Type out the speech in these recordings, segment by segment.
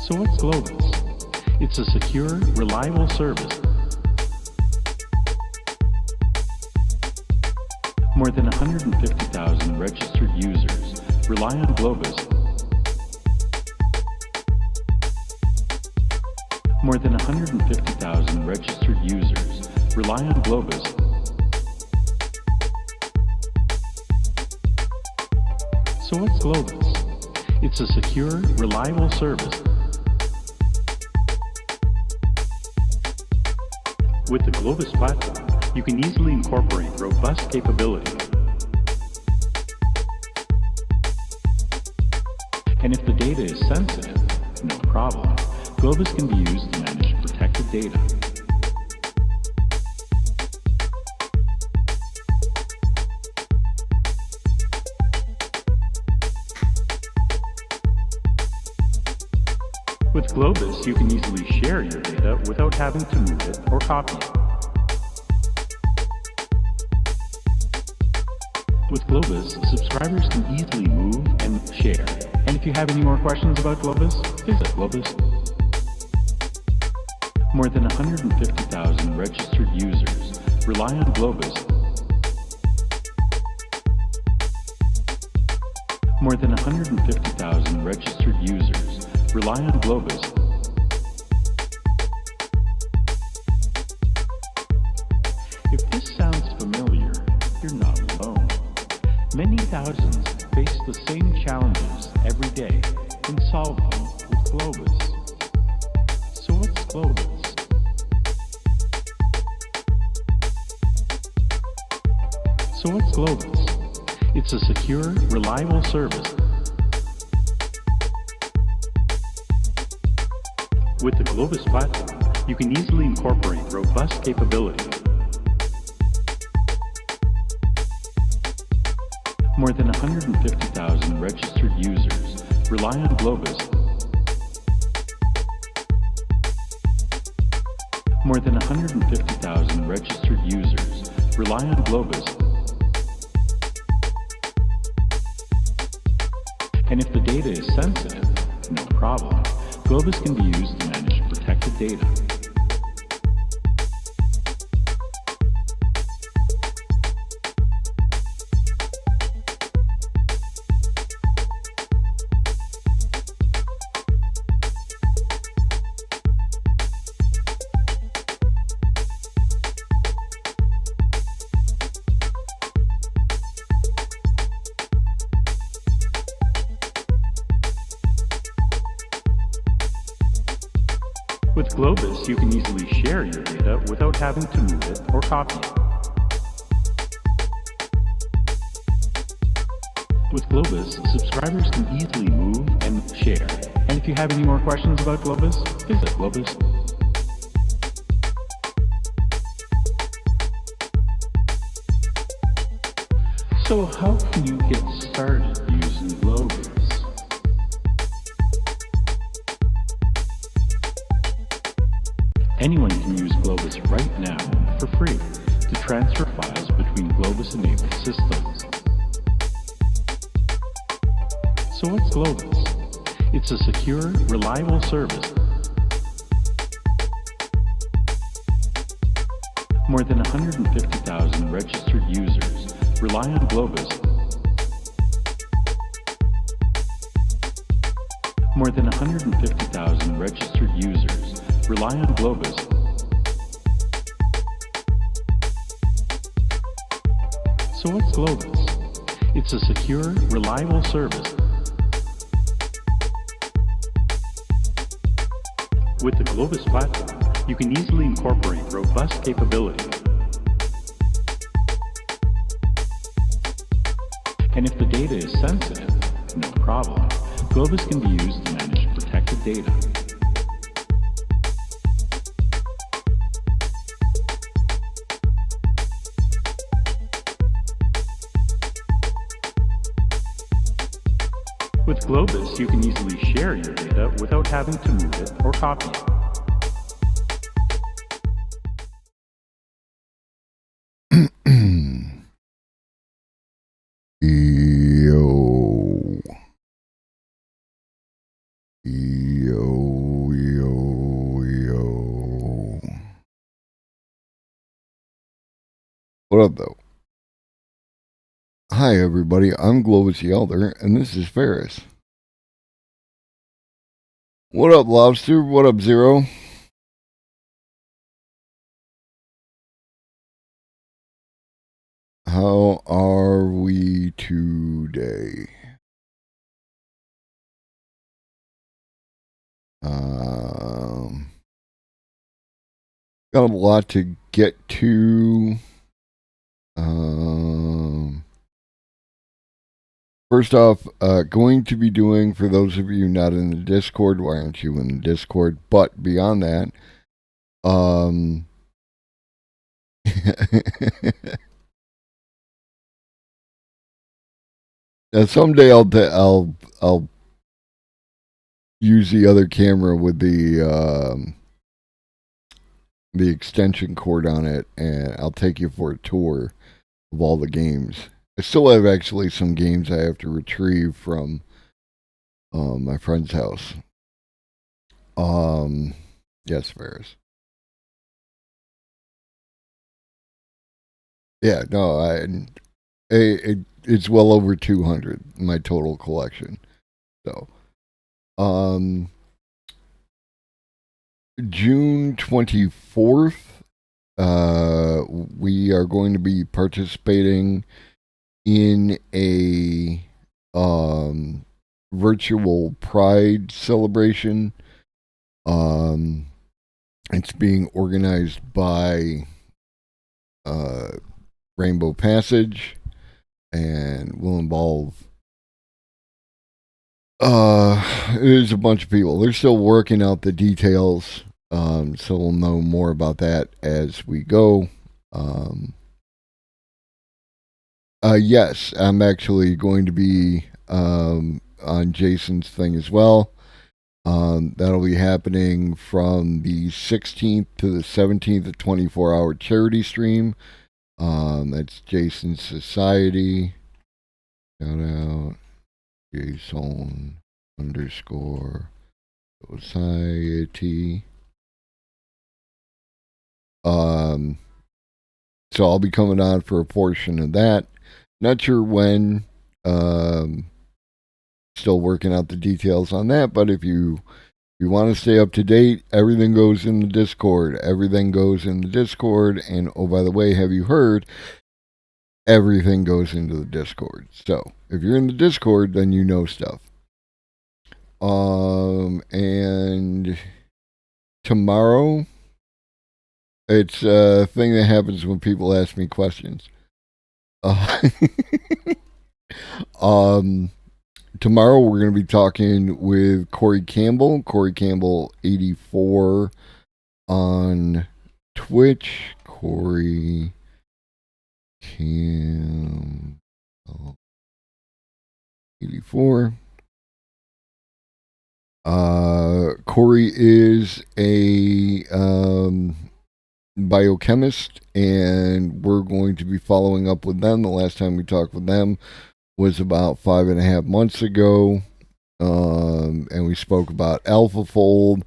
So what's Globus? It's a secure, reliable service. More than 150,000 registered users rely on Globus. More than 150,000 registered users rely on Globus. So what's Globus? It's a secure, reliable service. With the Globus platform, you can easily incorporate robust capabilities. And if the data is sensitive, no problem. Globus can be used to manage protected data. With Globus, you can easily share your data without having to move it or copy it. With Globus, subscribers can easily move and share. And if you have any more questions about Globus, visit Globus. More than 150,000 registered users rely on Globus. More than 150,000 registered users rely on Globus. If this sounds familiar, you're not alone. Many thousands face the same challenges every day and solve them with Globus. So what's Globus? So what's Globus? It's a secure, reliable service. With the Globus platform, you can easily incorporate robust capabilities. More than 150,000 registered users rely on Globus. More than 150,000 registered users rely on Globus. And if the data is sensitive, no problem. Globus can be used to manage protected data. With Globus, you can easily share your data without having to move it or copy it. With Globus, subscribers can easily move and share. And if you have any more questions about Globus, visit Globus. So how can you get started using Globus? Anyone can use Globus right now for free to transfer files between Globus-enabled systems. So what's Globus? It's a secure, reliable service. More than 150,000 registered users rely on Globus. More than 150,000 registered users rely on Globus. So what's Globus? It's a secure, reliable service. With the Globus platform, you can easily incorporate robust capabilities. And if the data is sensitive, no problem. Globus can be used to manage protected data. With Globus, you can easily share your data without having to move it or copy it. Yo. What up, though? Hi, everybody. I'm Globus the Elder, and this is Ferris. What up, Lobster? What up, Zero? How are we today? Got a lot to get to. First off, going to be doing, for those of you not in the Discord, why aren't you in the Discord? But beyond that, someday I'll use the other camera with the extension cord on it, and I'll take you for a tour of all the games. I still have actually some games I have to retrieve from my friend's house. Yes, Ferris. Yeah, no, it's well over 200 my total collection. So, June 24th, we are going to be participating in a virtual Pride celebration. It's being organized by Rainbow Passage and will involve there's a bunch of people. They're still working out the details, so we'll know more about that as we go. Yes, I'm actually going to be on Jason's thing as well. That'll be happening from the 16th to the 17th, a 24-hour charity stream. That's Jason's Society. Shout out Jason _ Society. So I'll be coming on for a portion of that. Not sure when. Still working out the details on that, but if you want to stay up to date, everything goes in the Discord. Everything goes in the Discord. And oh, by the way, have you heard? Everything goes into the Discord. So if you're in the Discord, then you know stuff. And tomorrow, it's a thing that happens when people ask me questions. Tomorrow we're going to be talking with Corey Campbell. Corey Campbell 84 on Twitch. Corey Campbell 84. Corey is a biochemist, and we're going to be following up with them. The last time we talked with them was about 5.5 months ago, and we spoke about AlphaFold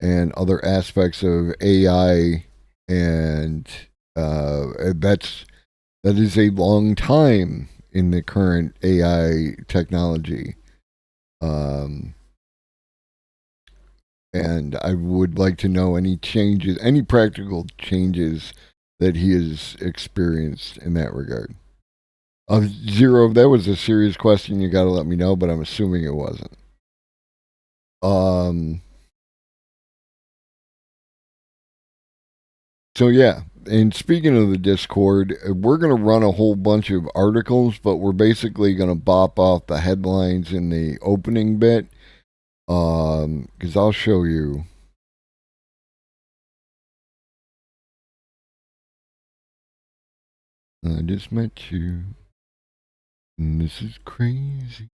and other aspects of AI, and that is a long time in the current AI technology. And I would like to know any changes, any practical changes that he has experienced in that regard. Zero, if that was a serious question, you got to let me know, but I'm assuming it wasn't. So yeah, and speaking of the Discord, we're going to run a whole bunch of articles, but we're basically going to bop off the headlines in the opening bit. Because I'll show you. I just met you. And this is crazy.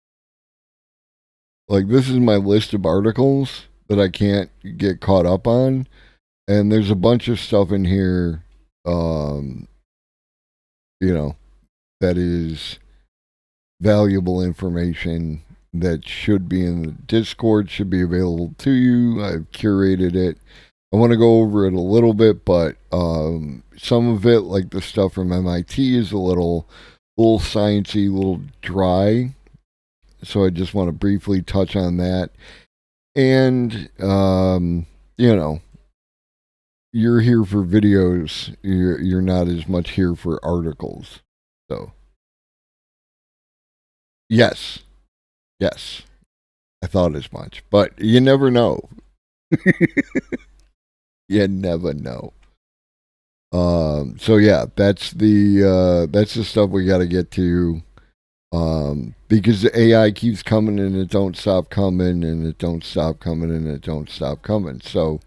Like, this is my list of articles that I can't get caught up on. And there's a bunch of stuff in here, that is valuable information that should be in the Discord, should be available to you. I've curated it I want to go over it a little bit, but some of it, like the stuff from MIT, is a little sciencey, a little dry. So I just want to briefly touch on that. And you know, you're here for videos. You're not as much here for articles. So yes, yes, I thought as much, but you never know. You never know. So yeah, that's the stuff we got to get to. Because the AI keeps coming and it don't stop coming and it don't stop coming and it don't stop coming. So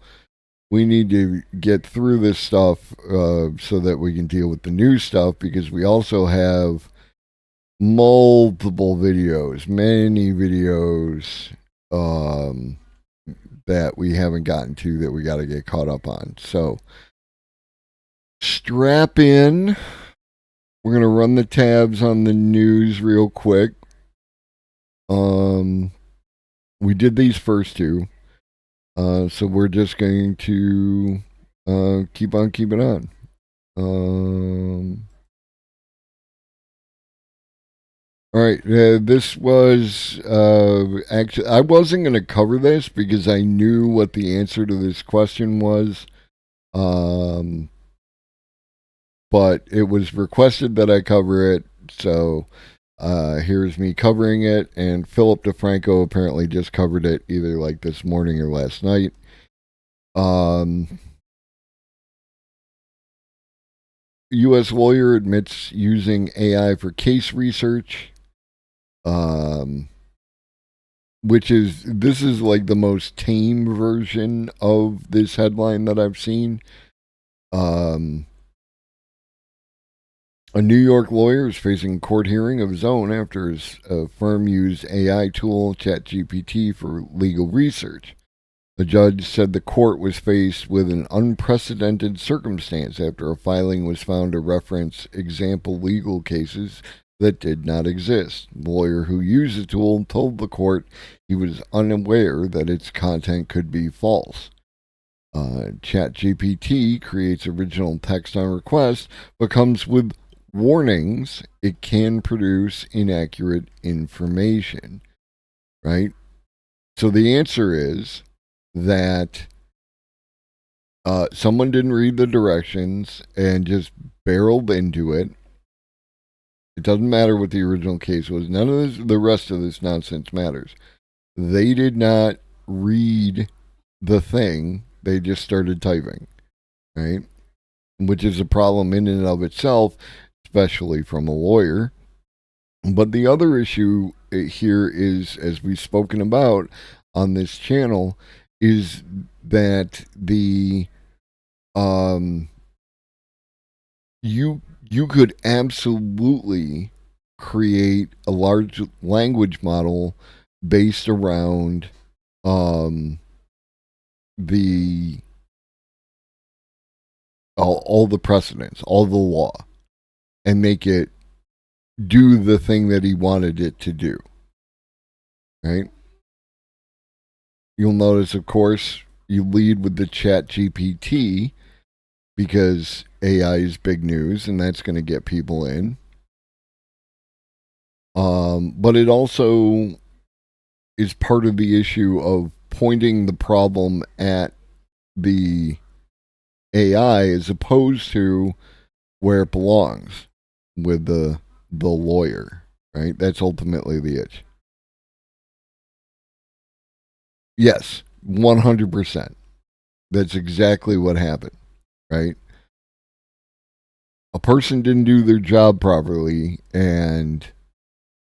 we need to get through this stuff so that we can deal with the new stuff, because we also have multiple videos, many videos that we haven't gotten to that we got to get caught up on. So strap in. We're going to run the tabs on the news real quick. We did these first two. So we're just going to keep on keeping on. All right. This was actually, I wasn't going to cover this because I knew what the answer to this question was. But it was requested that I cover it. So here's me covering it. And Philip DeFranco apparently just covered it either like this morning or last night. U.S. lawyer admits using AI for case research. This is like the most tame version of this headline that I've seen. A New York lawyer is facing a court hearing of his own after his firm used AI tool ChatGPT for legal research. The judge said the court was faced with an unprecedented circumstance after a filing was found to reference example legal cases that did not exist. The lawyer who used the tool told the court he was unaware that its content could be false. ChatGPT creates original text on request, but comes with warnings it can produce inaccurate information. Right? So the answer is that someone didn't read the directions and just barreled into it. It doesn't matter what the original case was. None of the rest of this nonsense matters. They did not read the thing. They just started typing, right? Which is a problem in and of itself, especially from a lawyer. But the other issue here is, as we've spoken about on this channel, is that you could absolutely create a large language model based around the all the precedents, all the law, and make it do the thing that he wanted it to do. Right? You'll notice, of course, you lead with the ChatGPT because AI is big news and that's going to get people in. But it also is part of the issue of pointing the problem at the AI as opposed to where it belongs with the lawyer, right? That's ultimately the itch. Yes, 100%. That's exactly what happened, right? A person didn't do their job properly and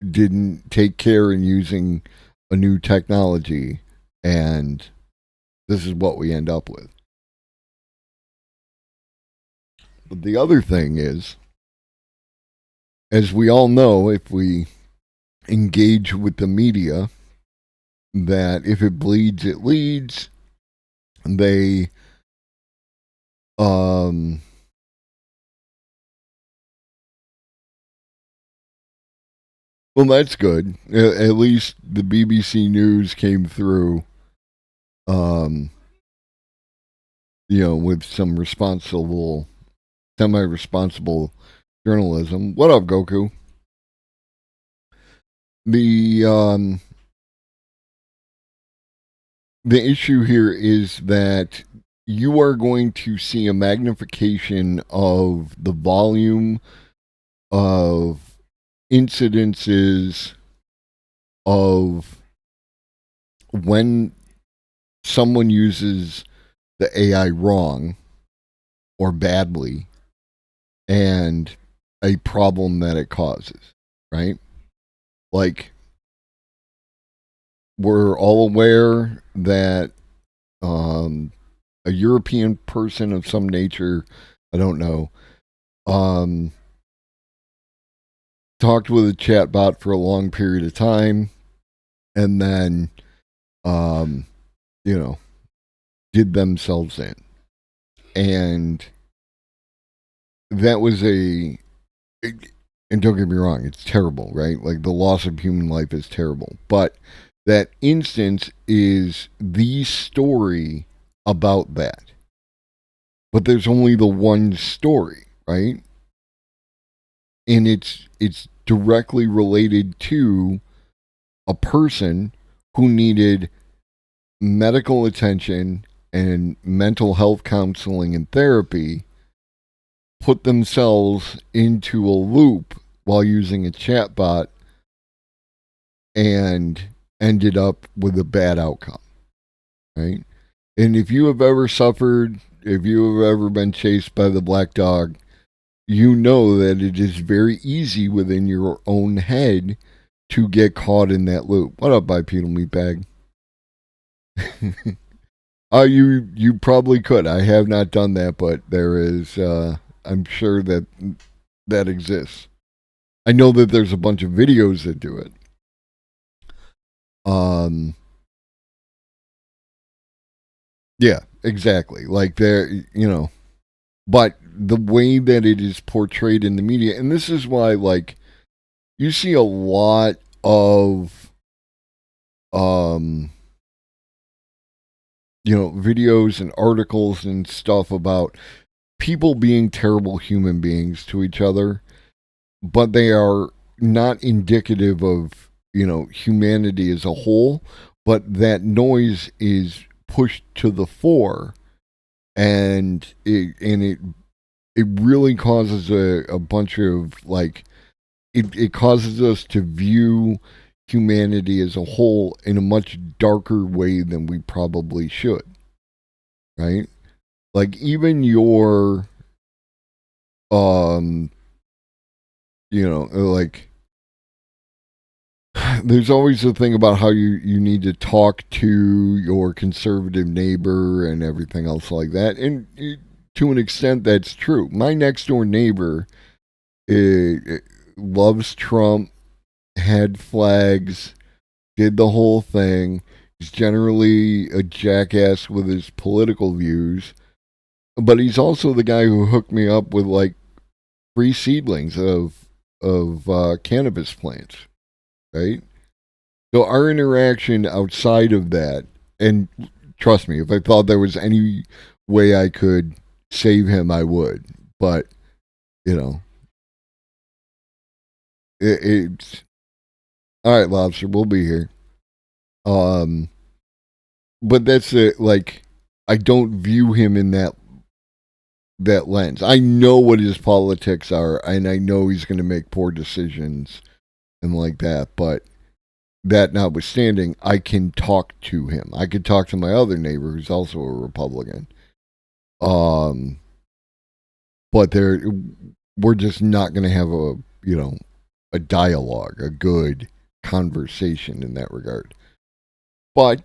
didn't take care in using a new technology, and this is what we end up with. But the other thing is, as we all know, if we engage with the media, that if it bleeds, it leads. They well, that's good. At least the BBC News came through with some semi-responsible journalism. What up, Goku? The the issue here is that you are going to see a magnification of the volume of incidences of when someone uses the AI wrong or badly and a problem that it causes, right? Like, we're all aware that a European person of some nature, I don't know, talked with a chatbot for a long period of time and then, you know, did themselves in. And that was and don't get me wrong, it's terrible, right? Like, the loss of human life is terrible. But that instance is the story about that. But there's only the one story, right? And it's directly related to a person who needed medical attention and mental health counseling and therapy, put themselves into a loop while using a chatbot and ended up with a bad outcome, right? And if you have ever suffered, if you have ever been chased by the black dog, you know that it is very easy within your own head to get caught in that loop. What up, bipedal meatbag? You probably could. I have not done that, but there is. I'm sure that exists. I know that there's a bunch of videos that do it. Yeah, exactly. Like but the way that it is portrayed in the media, and this is why, like, you see a lot of, videos and articles and stuff about people being terrible human beings to each other, but they are not indicative of, humanity as a whole, but that noise is pushed to the fore, and it really causes a bunch of, like, it causes us to view humanity as a whole in a much darker way than we probably should, right? Like, even your like, there's always a thing about how you need to talk to your conservative neighbor and everything else like that, and to an extent that's true. My next door neighbor loves Trump, had flags, did the whole thing. He's generally a jackass with his political views, but he's also the guy who hooked me up with, like, free seedlings of cannabis plants, right? So our interaction outside of that, and trust me, if I thought there was any way I could save him, I would. But you know, it's all right, Lobster. We'll be here. But that's it. Like, I don't view him in that lens. I know what his politics are, and I know he's going to make poor decisions and like that. But that notwithstanding, I can talk to him. I could talk to my other neighbor who's also a Republican. But we're just not going to have a dialogue, a good conversation in that regard. But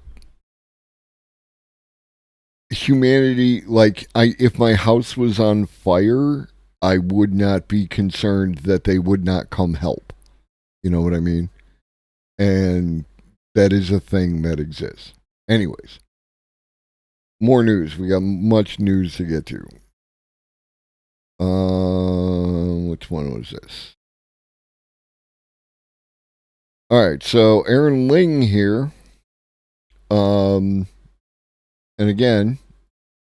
humanity, like, if my house was on fire, I would not be concerned that they would not come help. You know what I mean? And that is a thing that exists. Anyways, more news. We got much news to get to. Which one was this? All right, so Aaron Ling here. And again,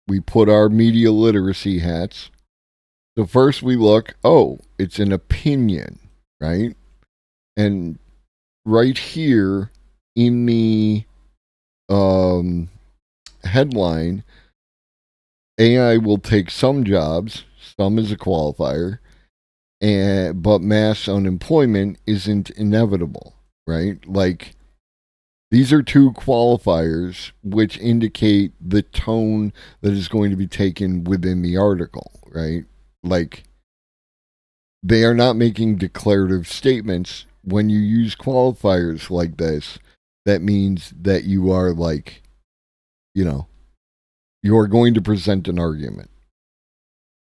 we put our media literacy hats. So first we look, oh, it's an opinion, right? And right here in the headline, AI will take some jobs, some as a qualifier, but mass unemployment isn't inevitable, right? Like, these are two qualifiers which indicate the tone that is going to be taken within the article, right? Like, they are not making declarative statements. When you use qualifiers like this, that means that you are like, you are going to present an argument.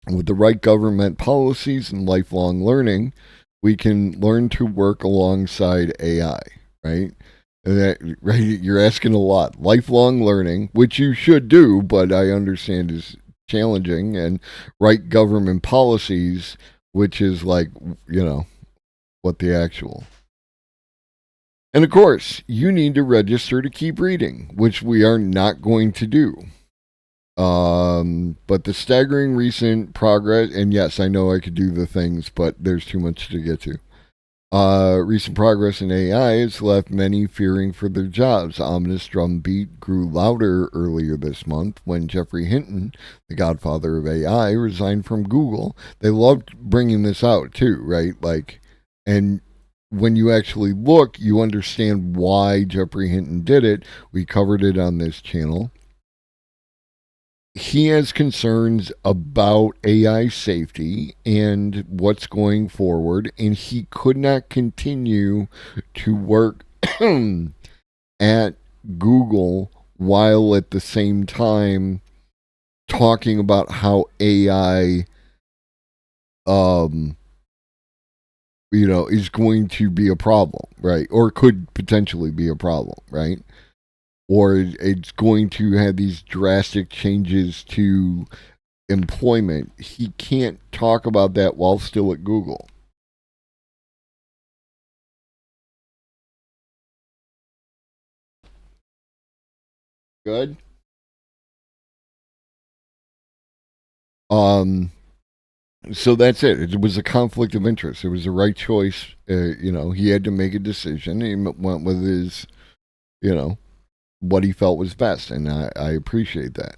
With the right government policies and lifelong learning, we can learn to work alongside AI, right? Right, you're asking a lot. Lifelong learning, which you should do, but I understand is challenging, and right government policies, which is like, what the actual. And of course, you need to register to keep reading, which we are not going to do. But the staggering recent progress, and yes, I know I could do the things, but there's too much to get to. Recent progress in AI has left many fearing for their jobs. Ominous drumbeat grew louder earlier this month when Geoffrey Hinton, the godfather of AI, resigned from Google. They loved bringing this out too, right? Like, and when you actually look, you understand why Geoffrey Hinton did it. We covered it on this channel. He has concerns about AI safety and what's going forward, and he could not continue to work at Google while at the same time talking about how AI is going to be a problem, right? Or could potentially be a problem, right? Or it's going to have these drastic changes to employment. He can't talk about that while still at Google. Good. So that's it. It was a conflict of interest. It was the right choice. He had to make a decision. He went with his, what he felt was best, and I appreciate that.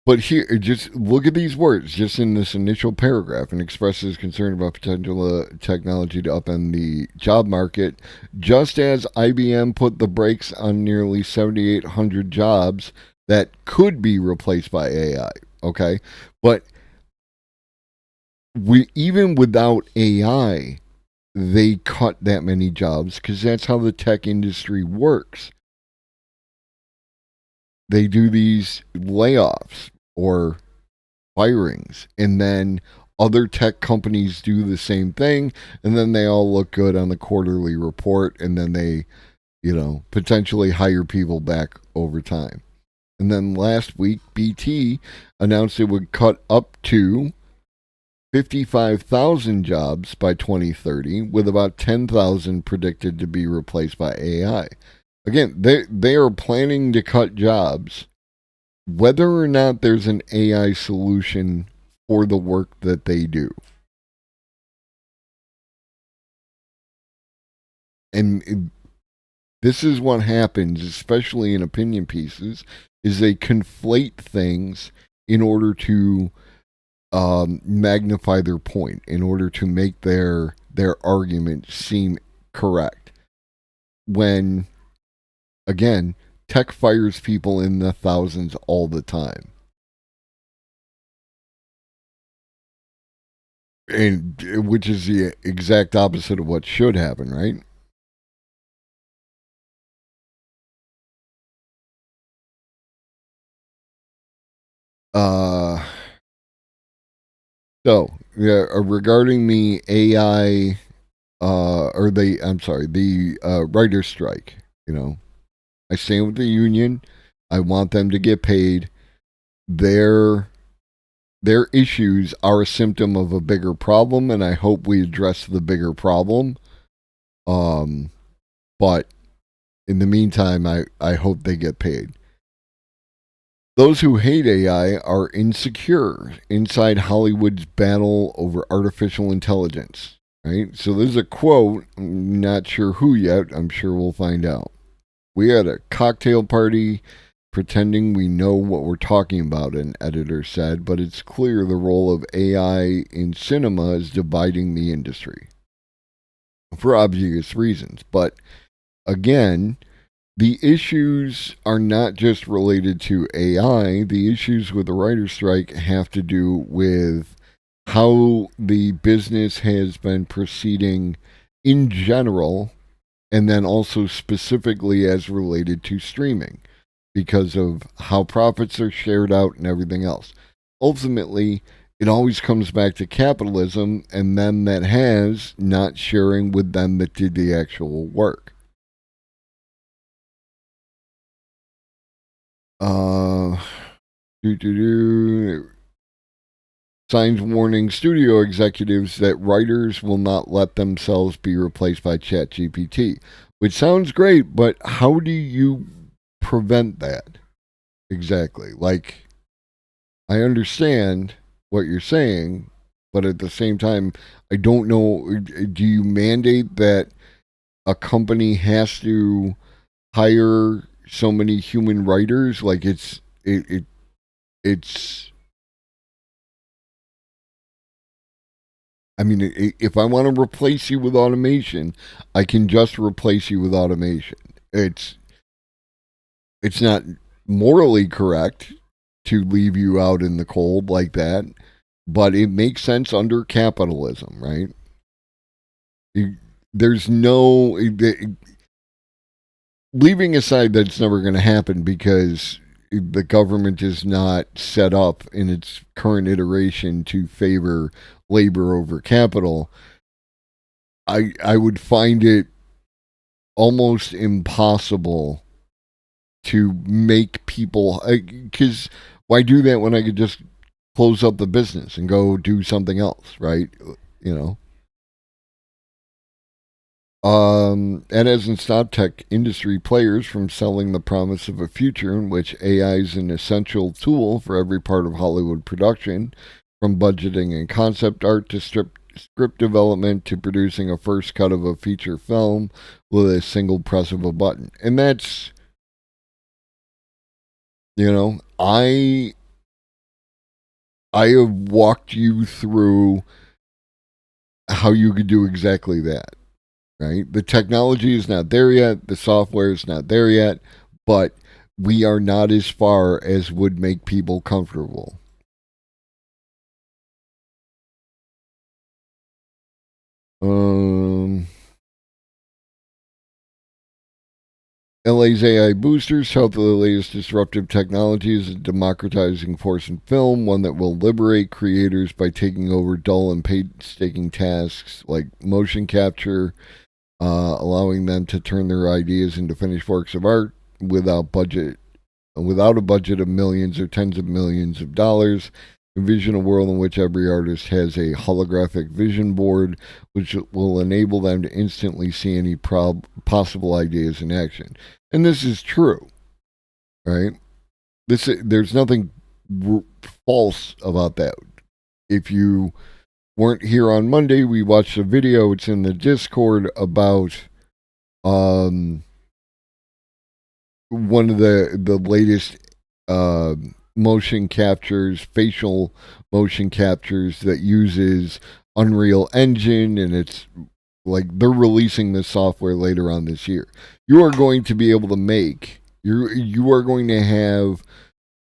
But here, just look at these words, just in this initial paragraph, and expresses concern about potential technology to upend the job market. Just as IBM put the brakes on nearly 7,800 jobs that could be replaced by AI, okay? But even without AI, they cut that many jobs because that's how the tech industry works. They do these layoffs or firings, and then other tech companies do the same thing, and then they all look good on the quarterly report, and then they, potentially hire people back over time. And then last week, BT announced it would cut up to 55,000 jobs by 2030, with about 10,000 predicted to be replaced by AI. Again, they are planning to cut jobs, whether or not there's an AI solution for the work that they do. And this is what happens, especially in opinion pieces, is they conflate things in order to magnify their point, in order to make their argument seem correct. When, again, tech fires people in the thousands all the time. And which is the exact opposite of what should happen, right? So, regarding the AI, the writer's strike, I stand with the union. I want them to get paid. Their issues are a symptom of a bigger problem, and I hope we address the bigger problem. But in the meantime, I hope they get paid. Those who hate AI are insecure inside Hollywood's battle over artificial intelligence. Right? So there's a quote, I'm not sure who yet, I'm sure we'll find out. We had a cocktail party pretending we know what we're talking about, an editor said, but it's clear the role of AI in cinema is dividing the industry. For obvious reasons. But again, the issues are not just related to AI. The issues with the writer's strike have to do with how the business has been proceeding in general, and then also specifically as related to streaming, because of how profits are shared out and everything else. Ultimately, it always comes back to capitalism and them that has not sharing with them that did the actual work. Signs warning studio executives that writers will not let themselves be replaced by ChatGPT, which sounds great, but how do you prevent that? Exactly. Like, I understand what you're saying, but at the same time, I don't know. Do you mandate that a company has to hire so many human writers? Like, it's. I mean, if I want to replace you with automation, I can just replace you with automation. It's not morally correct to leave you out in the cold like that, but it makes sense under capitalism, right? There's no leaving aside that it's never going to happen because the government is not set up in its current iteration to favor labor over capital. I would find it almost impossible to make people, because why do that when I could just close up the business and go do something else, right? You know. That hasn't stopped tech industry players from selling the promise of a future in which AI is an essential tool for every part of Hollywood production, from budgeting and concept art to script development to producing a first cut of a feature film with a single press of a button. And that's, I have walked you through how you could do exactly that. Right? The technology is not there yet. The software is not there yet. But we are not as far as would make people comfortable. LA's AI boosters tout the latest disruptive technology is a democratizing force in film, one that will liberate creators by taking over dull and painstaking tasks like motion capture, allowing them to turn their ideas into finished works of art without a budget of millions or tens of millions of dollars. Envision a world in which every artist has a holographic vision board, which will enable them to instantly see any possible ideas in action. And this is true, right? There's nothing false about that. If you weren't here on Monday, we watched a video. It's in the Discord about one of the latest motion captures, facial motion captures that uses Unreal Engine, and it's like they're releasing this software later on this year. You are going to be able to make you are going to have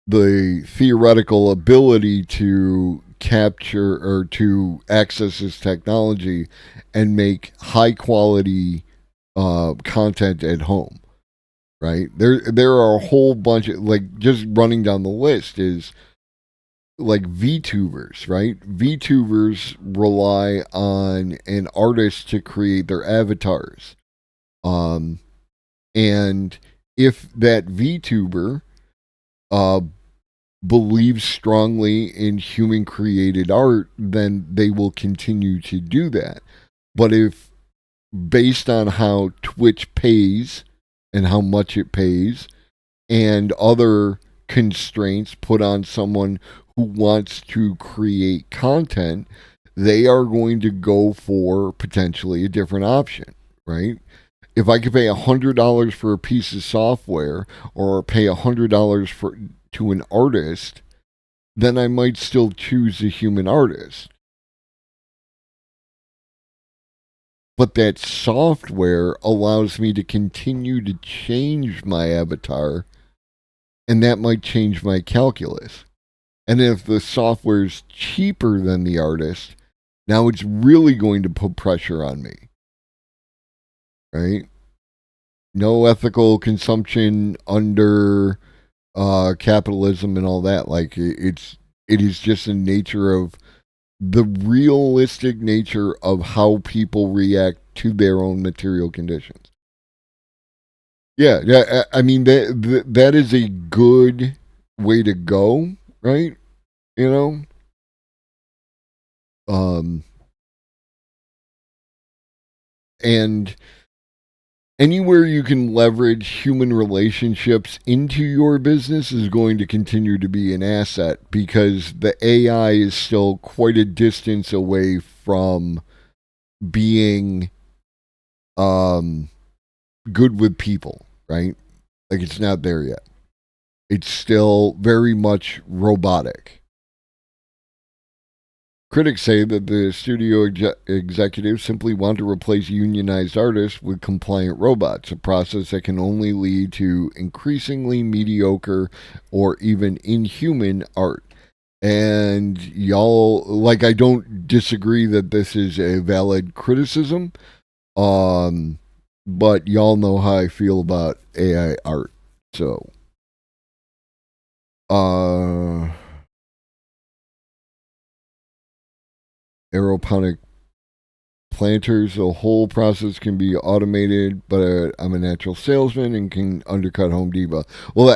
the theoretical ability to capture or to access this technology and make high quality content at home. Right? There are a whole bunch of, like, just running down the list is like VTubers, right? VTubers rely on an artist to create their avatars. And if that VTuber believes strongly in human created art, then they will continue to do that. But if, based on how Twitch pays and how much it pays, and other constraints put on someone who wants to create content, they are going to go for potentially a different option, right? If I could pay $100 for a piece of software or pay $100 for to an artist, then I might still choose a human artist. But that software allows me to continue to change my avatar, and that might change my calculus. And if the software is cheaper than the artist, now it's really going to put pressure on me, right? No ethical consumption under capitalism and all that. Like it is just the nature of the realistic nature of how people react to their own material conditions. Yeah, yeah. I mean that is a good way to go, right? You know, um, and anywhere you can leverage human relationships into your business is going to continue to be an asset because the AI is still quite a distance away from being um, good with people, right? Like it's not there yet. It's still very much robotic. Critics say that the studio executives simply want to replace unionized artists with compliant robots, a process that can only lead to increasingly mediocre or even inhuman art. And y'all, like, I don't disagree that this is a valid criticism, um, but y'all know how I feel about AI art. So, uh, aeroponic planters, the whole process can be automated, but I'm a natural salesman and can undercut Home Depot. Well,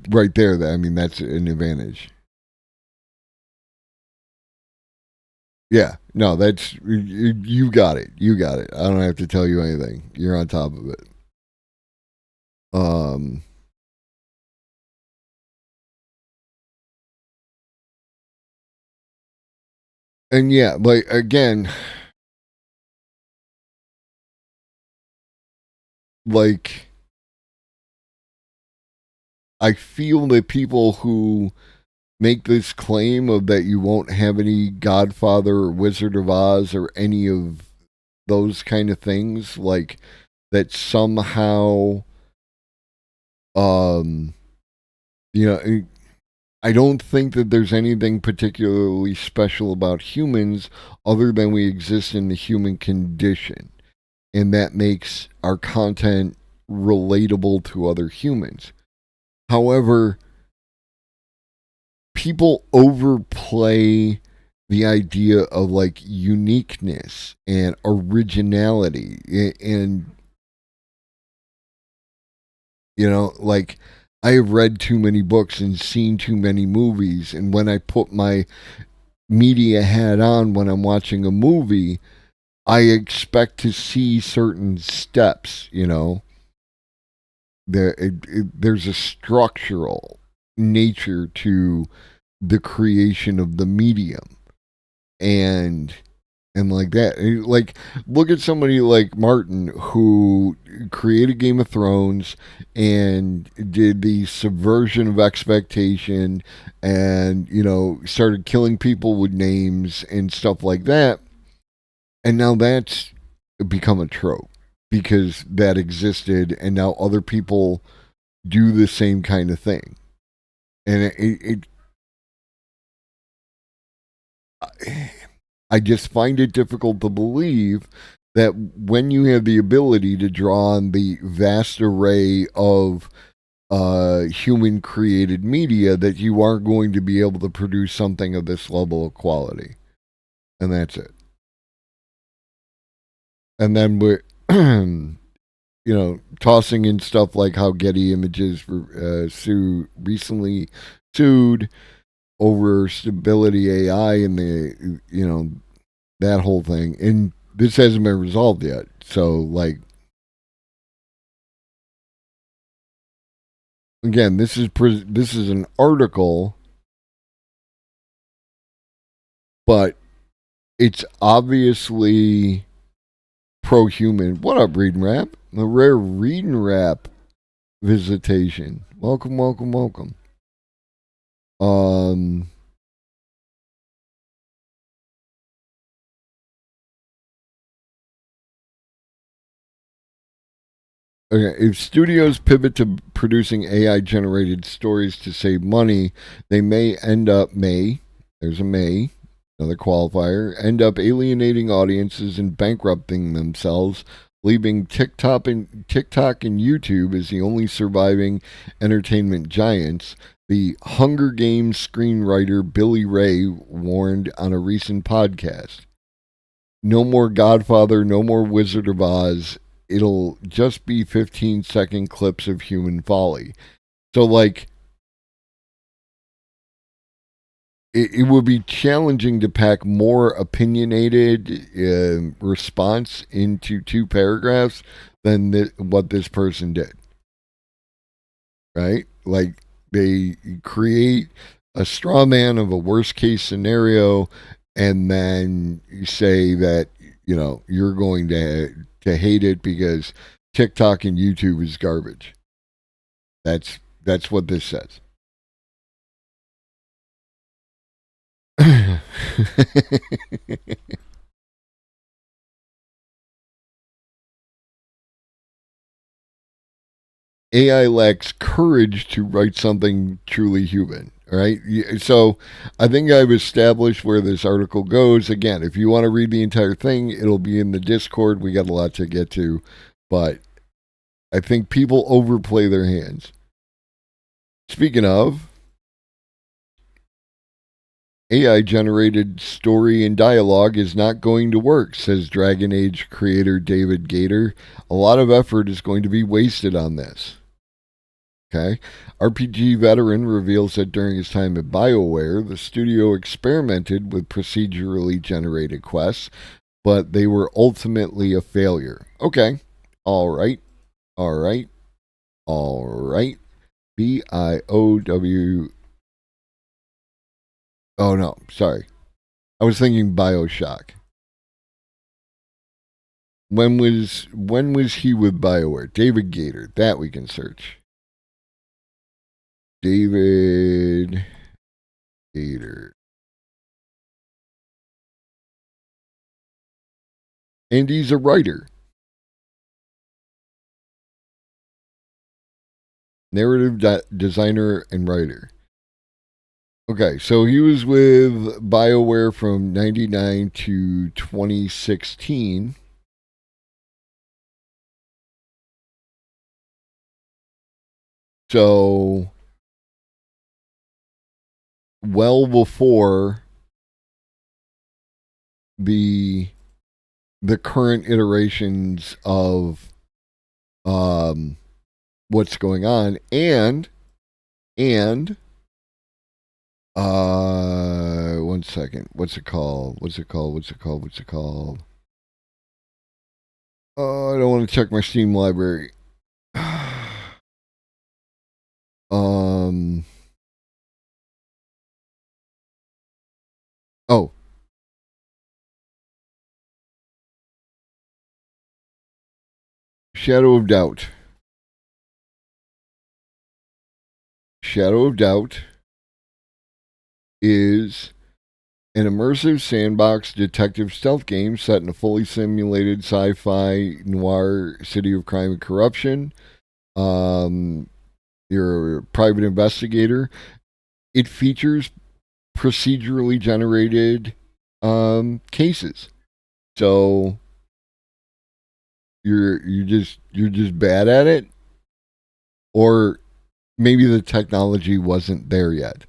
right there, I mean, that's an advantage. Yeah, no, that's you got it. You got it. I don't have to tell you anything. You're on top of it. Um, and yeah, like again, like I feel that people who make this claim of that you won't have any Godfather or Wizard of Oz or any of those kind of things, like that somehow, um, you know, I don't think that there's anything particularly special about humans other than we exist in the human condition, and that makes our content relatable to other humans. However, people overplay the idea of like uniqueness and originality and like I have read too many books and seen too many movies, and when I put my media hat on when I'm watching a movie, I expect to see certain steps, there's a structural nature to the creation of the medium, and like that. Like, look at somebody like Martin who created Game of Thrones and did the subversion of expectation, and started killing people with names and stuff like that, and now that's become a trope because that existed, and now other people do the same kind of thing, and I just find it difficult to believe that when you have the ability to draw on the vast array of human created media, that you aren't going to be able to produce something of this level of quality. And that's it. And then we're, tossing in stuff like how Getty Images recently sued over Stability AI and that whole thing. And this hasn't been resolved yet. So, like, Again, this is an article, but it's obviously pro-human. What up, Reading Rap? The rare Reading Rap visitation. Welcome, welcome, welcome. Um, okay, if studios pivot to producing AI generated stories to save money, they may end up there's a may, another qualifier, end up alienating audiences and bankrupting themselves, leaving TikTok and YouTube as the only surviving entertainment giants. The Hunger Games screenwriter Billy Ray warned on a recent podcast. No more Godfather, no more Wizard of Oz. It'll just be 15-second clips of human folly. So, like, it would be challenging to pack more opinionated response into 2 paragraphs than what this person did. Right? Like, they create a straw man of a worst case scenario, and then you say that you're going to hate it because TikTok and YouTube is garbage. That's what this says. AI lacks courage to write something truly human. Right? So I think I've established where this article goes. Again, if you want to read the entire thing, it'll be in the Discord. We got a lot to get to, but I think people overplay their hands. Speaking of, AI generated story and dialogue is not going to work, says Dragon Age creator David Gator. A lot of effort is going to be wasted on this. Okay. RPG veteran reveals that during his time at BioWare, the studio experimented with procedurally generated quests, but they were ultimately a failure. Okay. All right. All right. All right. BIOW. Oh, no. Sorry. I was thinking Bioshock. When was he with BioWare? David Gator. That we can search. David Gator. And he's a writer, narrative designer, and writer. Okay, so he was with BioWare from 99 to 2016. So, well before the current iterations of what's going on, and 1 second. What's it called? Oh, I don't want to check my Steam library. Oh. Shadow of Doubt. Shadow of Doubt is an immersive sandbox detective stealth game set in a fully simulated sci-fi noir city of crime and corruption. You're a private investigator. It features procedurally generated cases. So you're just bad at it, or maybe the technology wasn't there yet.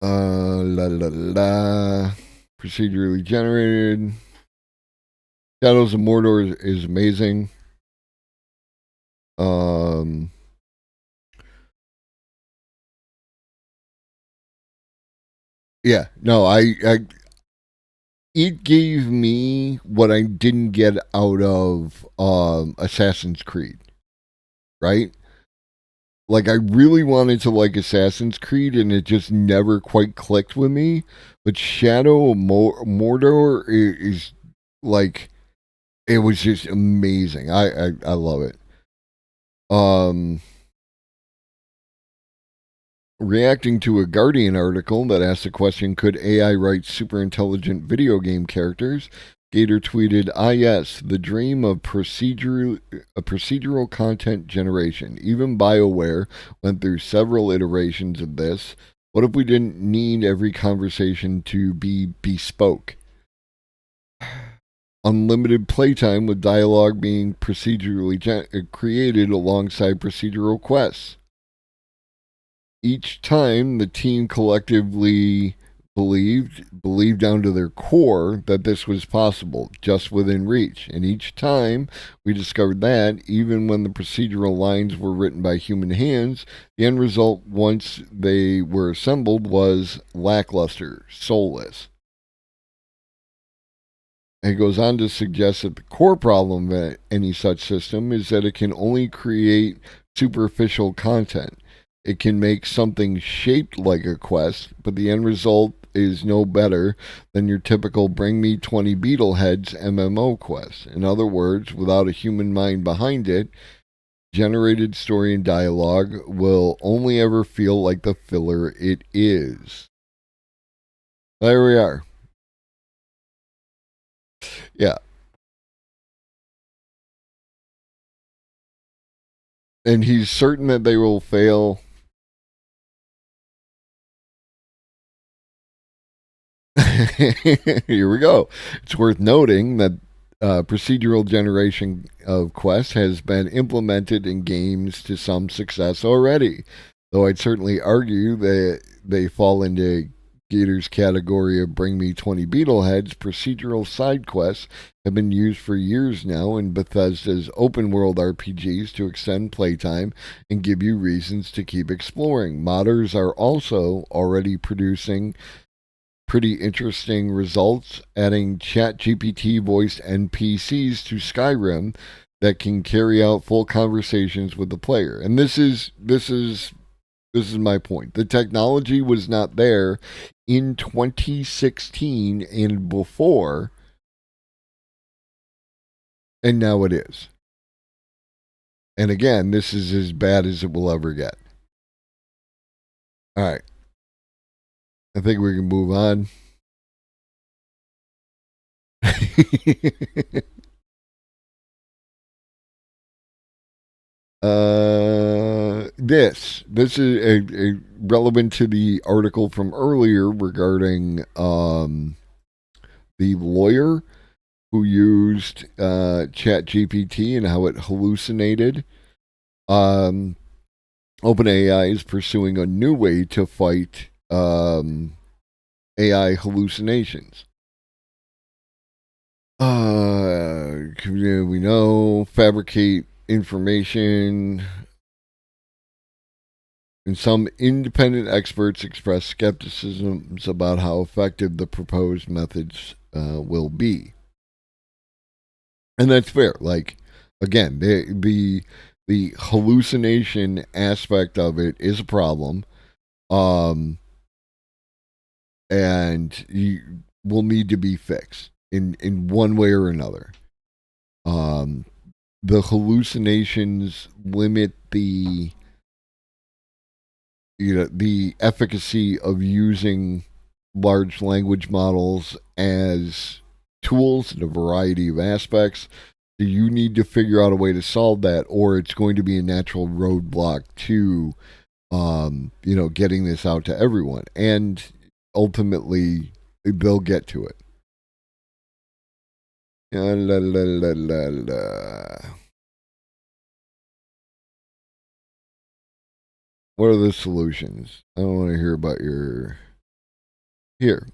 La la la. Procedurally generated. Shadows of Mordor is amazing. Yeah, no, it gave me what I didn't get out of Assassin's Creed, right? Like, I really wanted to like Assassin's Creed, and it just never quite clicked with me. But Shadow of Mordor is like, it was just amazing. I love it. Reacting to a Guardian article that asked the question, could AI write super intelligent video game characters? Gator tweeted, yes, the dream of procedural content generation. Even BioWare went through several iterations of this. What if we didn't need every conversation to be bespoke? Unlimited playtime with dialogue being procedurally created alongside procedural quests. Each time the team collectively believed down to their core that this was possible, just within reach. And each time we discovered that, even when the procedural lines were written by human hands, the end result, once they were assembled, was lackluster, soulless. And it goes on to suggest that the core problem of any such system is that it can only create superficial content. It can make something shaped like a quest, but the end result is no better than your typical bring me 20 beetle heads MMO quest. In other words, without a human mind behind it, generated story and dialogue will only ever feel like the filler it is. There we are. Yeah. And he's certain that they will fail. Here we go. It's worth noting that procedural generation of quests has been implemented in games to some success already. Though I'd certainly argue that they fall into Gator's category of bring me 20 beetleheads. Procedural side quests have been used for years now in Bethesda's open world RPGs to extend playtime and give you reasons to keep exploring. Modders are also already producing pretty interesting results, adding ChatGPT voiced NPCs to Skyrim that can carry out full conversations with the player. And this is my point. The technology was not there in 2016 and before, and now it is. And again, this is as bad as it will ever get. All right. I think we can move on. This is a relevant to the article from earlier regarding the lawyer who used ChatGPT and how it hallucinated. OpenAI is pursuing a new way to fight AI hallucinations. We know, fabricate information. And some independent experts express skepticisms about how effective the proposed methods will be. And that's fair. Like, again, the hallucination aspect of it is a problem. And you will need to be fixed in one way or another. The hallucinations limit the efficacy of using large language models as tools in a variety of aspects. So you need to figure out a way to solve that, or it's going to be a natural roadblock to getting this out to everyone. And ultimately, they'll get to it. What are the solutions? I don't want to hear about your... Here.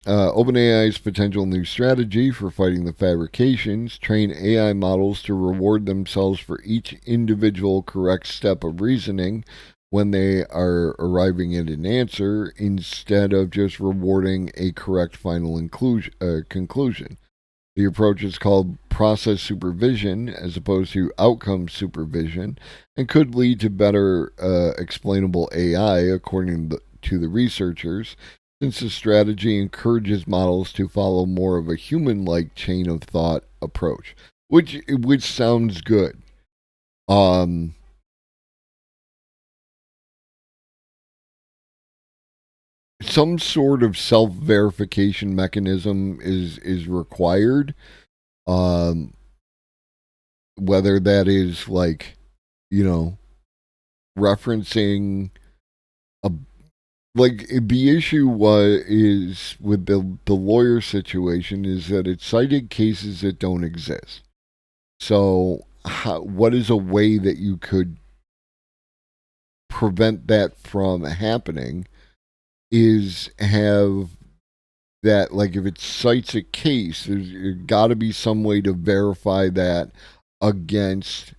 OpenAI's potential new strategy for fighting the fabrications: train AI models to reward themselves for each individual correct step of reasoning, when they are arriving at an answer instead of just rewarding a correct final conclusion. The approach is called process supervision as opposed to outcome supervision and could lead to better explainable AI, according to the researchers, since the strategy encourages models to follow more of a human like chain of thought approach, which sounds good. Some sort of self verification mechanism is required. Um, Whether that is like, you know, referencing a like the issue was is with the lawyer situation is that it cited cases that don't exist. So, what is a way that you could prevent that from happening? Is have that, like, if it cites a case, there's got to be some way to verify that against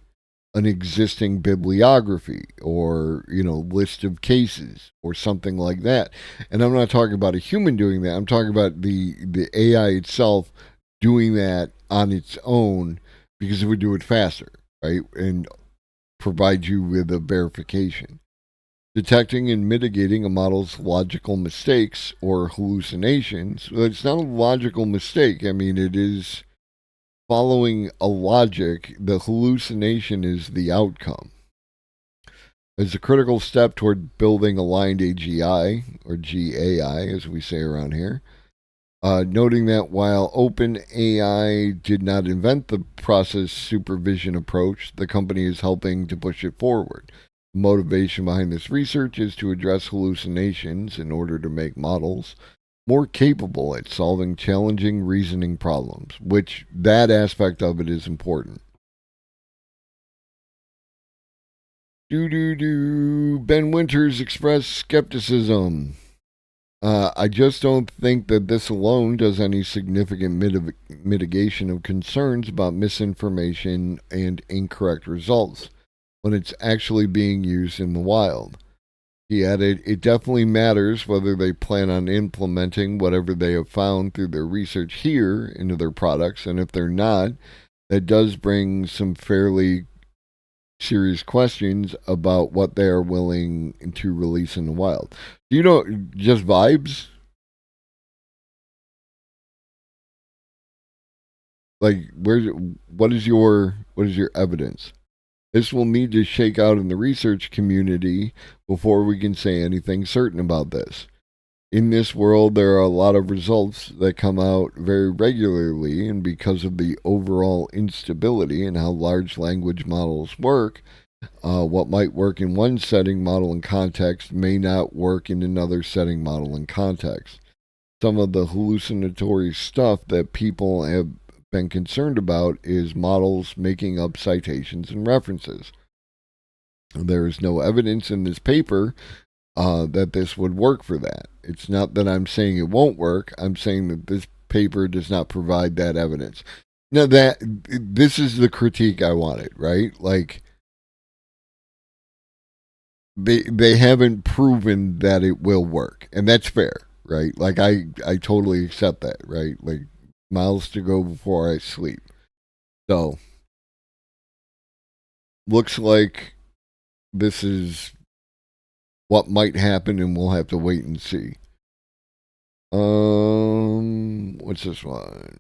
an existing bibliography or, list of cases or something like that. And I'm not talking about a human doing that. I'm talking about the AI itself doing that on its own, because it would do it faster, right? And provide you with a verification. Detecting and mitigating a model's logical mistakes or hallucinations. Well, it's not a logical mistake. I mean, it is following a logic. The hallucination is the outcome. As a critical step toward building aligned AGI, or GAI as we say around here, noting that while OpenAI did not invent the process supervision approach, the company is helping to push it forward. The motivation behind this research is to address hallucinations in order to make models more capable at solving challenging reasoning problems, which that aspect of it is important. Ben Winters expressed skepticism. I just don't think that this alone does any significant mitigation of concerns about misinformation and incorrect results when it's actually being used in the wild. He added, it definitely matters whether they plan on implementing whatever they have found through their research here into their products, and if they're not, that does bring some fairly serious questions about what they are willing to release in the wild. Just vibes? Like, what is your evidence? This will need to shake out in the research community before we can say anything certain about this. In this world, there are a lot of results that come out very regularly, and because of the overall instability in how large language models work, what might work in one setting, model, and context may not work in another setting, model, and context. Some of the hallucinatory stuff that people have been concerned about is models making up citations and references. There is no evidence in this paper that this would work for that. It's not that I'm saying it won't work. I'm saying that this paper does not provide that evidence. Now, this is the critique I wanted, right? Like, they haven't proven that it will work, and that's fair, right? Like, I totally accept that, right? Like, miles to go before I sleep. So, looks like this is what might happen, and we'll have to wait and see. What's this one?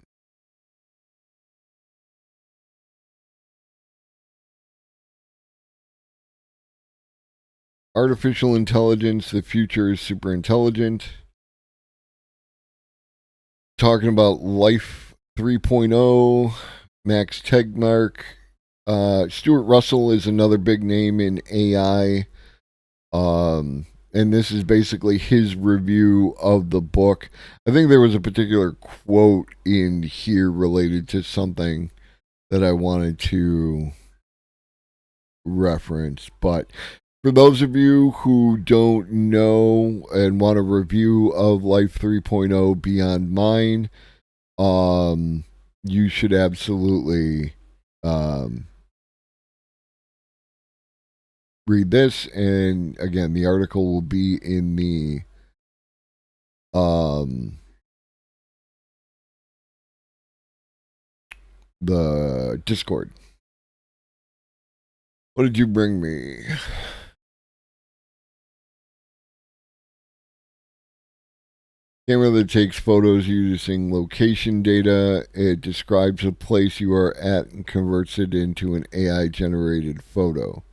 Artificial intelligence, the future is super intelligent. Talking about Life 3.0, Max Tegmark. Stuart Russell is another big name in AI. And this is basically his review of the book. I think there was a particular quote in here related to something that I wanted to reference. But for those of you who don't know and want a review of Life 3.0 Beyond Mine, you should absolutely read this, and again, the article will be in the Discord. What did you bring me? Camera that takes photos using location data. It describes a place you are at and converts it into an AI generated photo.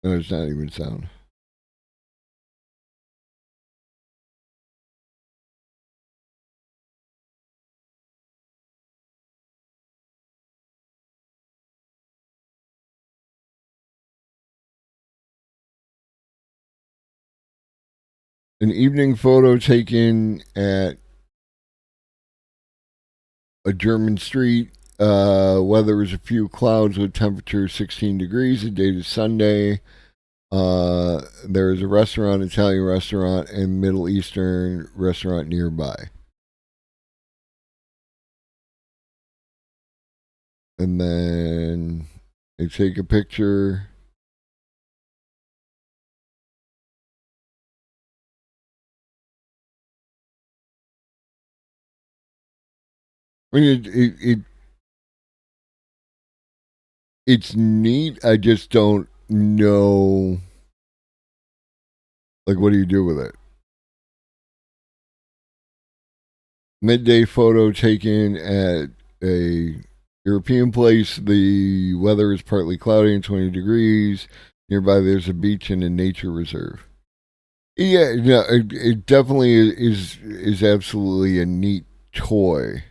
No, it's not even sound. An evening photo taken at a German street. Weather is a few clouds with temperature 16 degrees. The date is Sunday. There is a restaurant, Italian restaurant, and Middle Eastern restaurant nearby. And then they take a picture. I mean, it's neat. I just don't know, like, what do you do with it? Midday photo taken at a European place. The weather is partly cloudy and 20 degrees. Nearby, there's a beach and a nature reserve. Yeah, no, it definitely is absolutely a neat toy.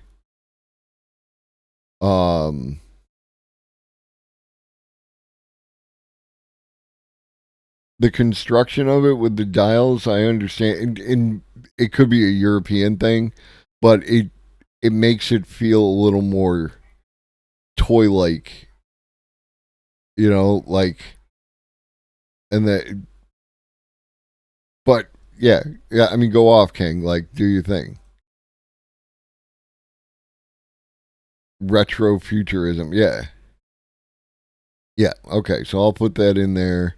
The construction of it with the dials, I understand, and it could be a European thing, but it makes it feel a little more toy-like, like, and that. But yeah, I mean, go off, King. Like, do your thing. Retro futurism, yeah. Okay, so I'll put that in there.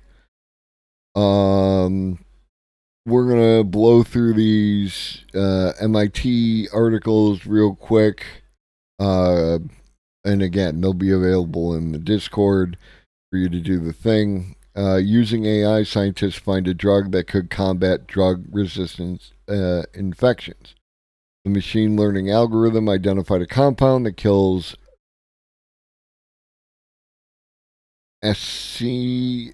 We're gonna blow through these MIT articles real quick. And again, they'll be available in the Discord for you to do the thing. Using AI, scientists find a drug that could combat drug-resistant infections. The machine learning algorithm identified a compound that kills Acinetobacter.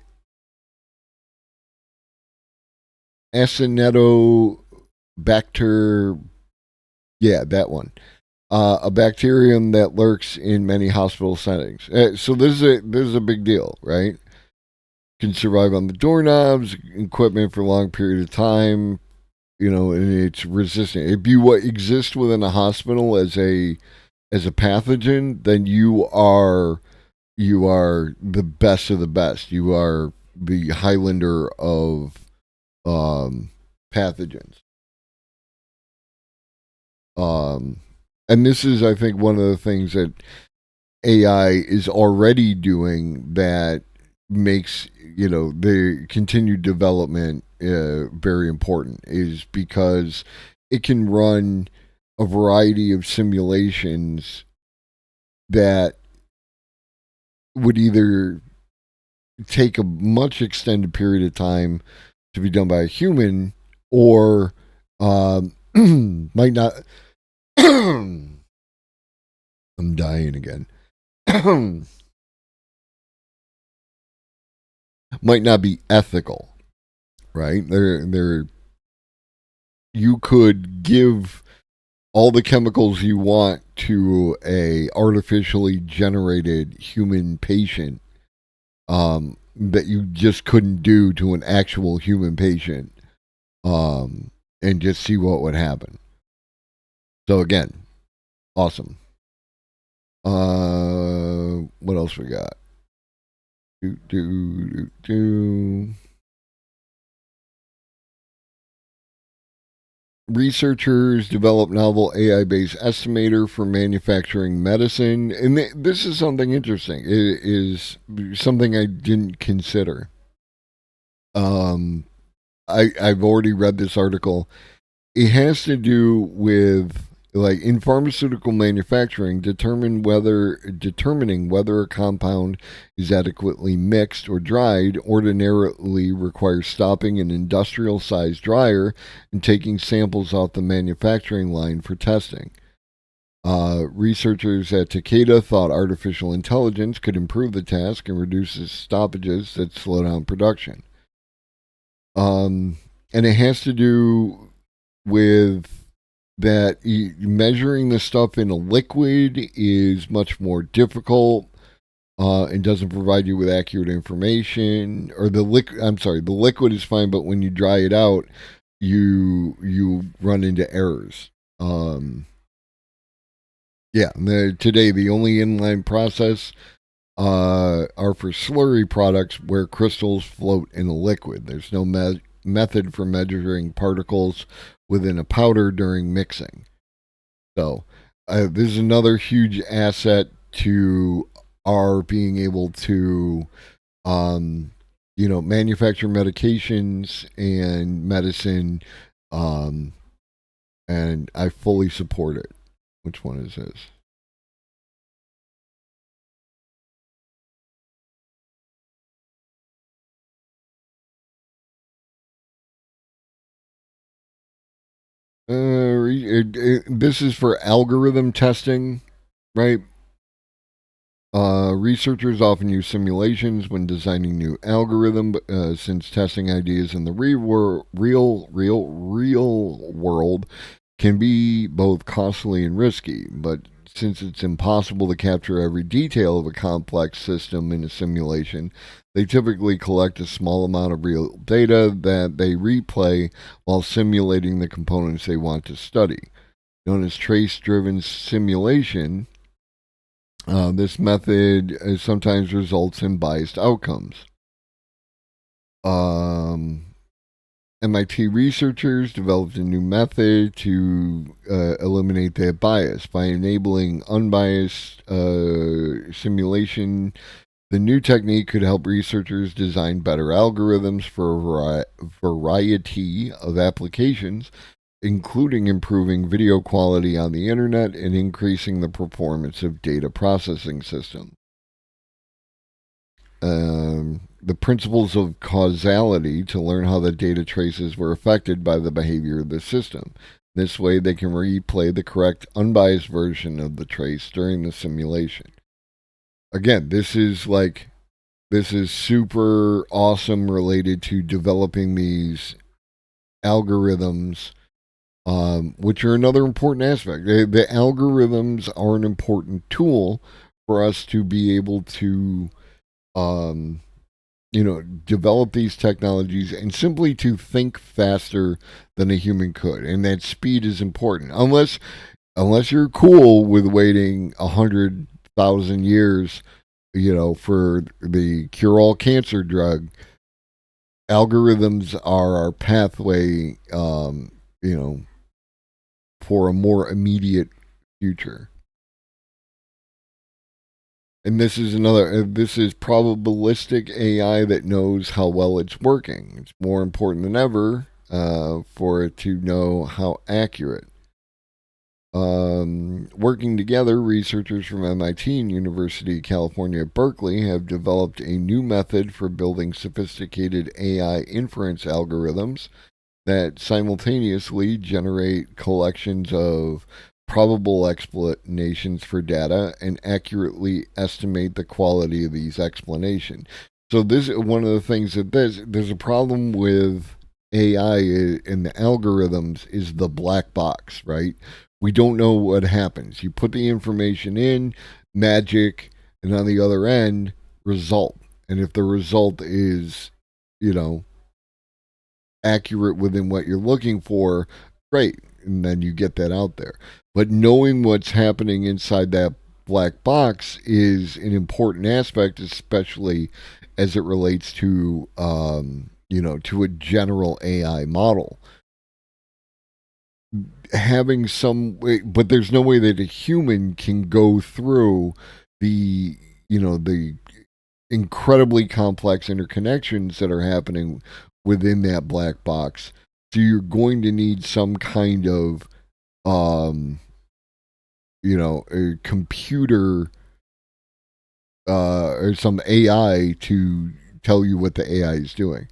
Yeah, that one. A bacterium that lurks in many hospital settings. So this is a big deal, right? Can survive on the doorknobs, equipment for a long period of time. And it's resistant. If you exist within a hospital as a pathogen, then you are the best of the best. You are the Highlander of pathogens. And this is, I think, one of the things that AI is already doing that makes the continued development very important, is because it can run a variety of simulations that would either take a much extended period of time to be done by a human, or might not. I'm dying again. Might not be ethical, right? You could give all the chemicals you want to a artificially generated human patient, that you just couldn't do to an actual human patient, and just see what would happen. So again, awesome. What What else we got? Do. Researchers develop novel AI-based estimator for manufacturing medicine, and this is something interesting. It is something I didn't consider. I've already read this article. It has to do with, like, in pharmaceutical manufacturing, determining whether a compound is adequately mixed or dried ordinarily requires stopping an industrial sized dryer and taking samples off the manufacturing line for testing. Researchers at Takeda thought artificial intelligence could improve the task and reduce the stoppages that slow down production. And it has to do with that measuring the stuff in a liquid is much more difficult and doesn't provide you with accurate information. Or the liquid is fine, but when you dry it out, you run into errors. Today the only inline process are for slurry products where crystals float in a liquid. There's no method for measuring particles within a powder during mixing. So this is another huge asset to our being able to, manufacture medications and medicine, and I fully support it. Which one is this? This is for algorithm testing, right? Researchers often use simulations when designing new algorithm, since testing ideas in the real world can be both costly and risky. But since it's impossible to capture every detail of a complex system in a simulation, they typically collect a small amount of real data that they replay while simulating the components they want to study. Known as trace-driven simulation, this method sometimes results in biased outcomes. MIT researchers developed a new method to eliminate that bias by enabling unbiased simulation. The new technique could help researchers design better algorithms for a variety of applications, including improving video quality on the internet and increasing the performance of data processing systems. The principles of causality to learn how the data traces were affected by the behavior of the system. This way, they can replay the correct, unbiased version of the trace during the simulation. Again, this is super awesome related to developing these algorithms, which are another important aspect. The algorithms are an important tool for us to be able to, develop these technologies and simply to think faster than a human could. And that speed is important. Unless you're cool with waiting 100,000 years, for the cure-all cancer drug, algorithms are our pathway, for a more immediate future. And this is probabilistic AI that knows how well it's working. It's more important than ever for it to know how accurate. Working together, researchers from MIT and University of California at Berkeley have developed a new method for building sophisticated AI inference algorithms that simultaneously generate collections of probable explanations for data and accurately estimate the quality of these explanations. So this is one of the things that there's a problem with AI in the algorithms is the black box, right? We don't know what happens. You put the information in, magic, and on the other end, result. And if the result is, accurate within what you're looking for, great. And then you get that out there. But knowing what's happening inside that black box is an important aspect, especially as it relates to to a general AI model. Having some way, but there's no way that a human can go through the incredibly complex interconnections that are happening within that black box. So you're going to need some kind of a computer or some AI to tell you what the AI is doing.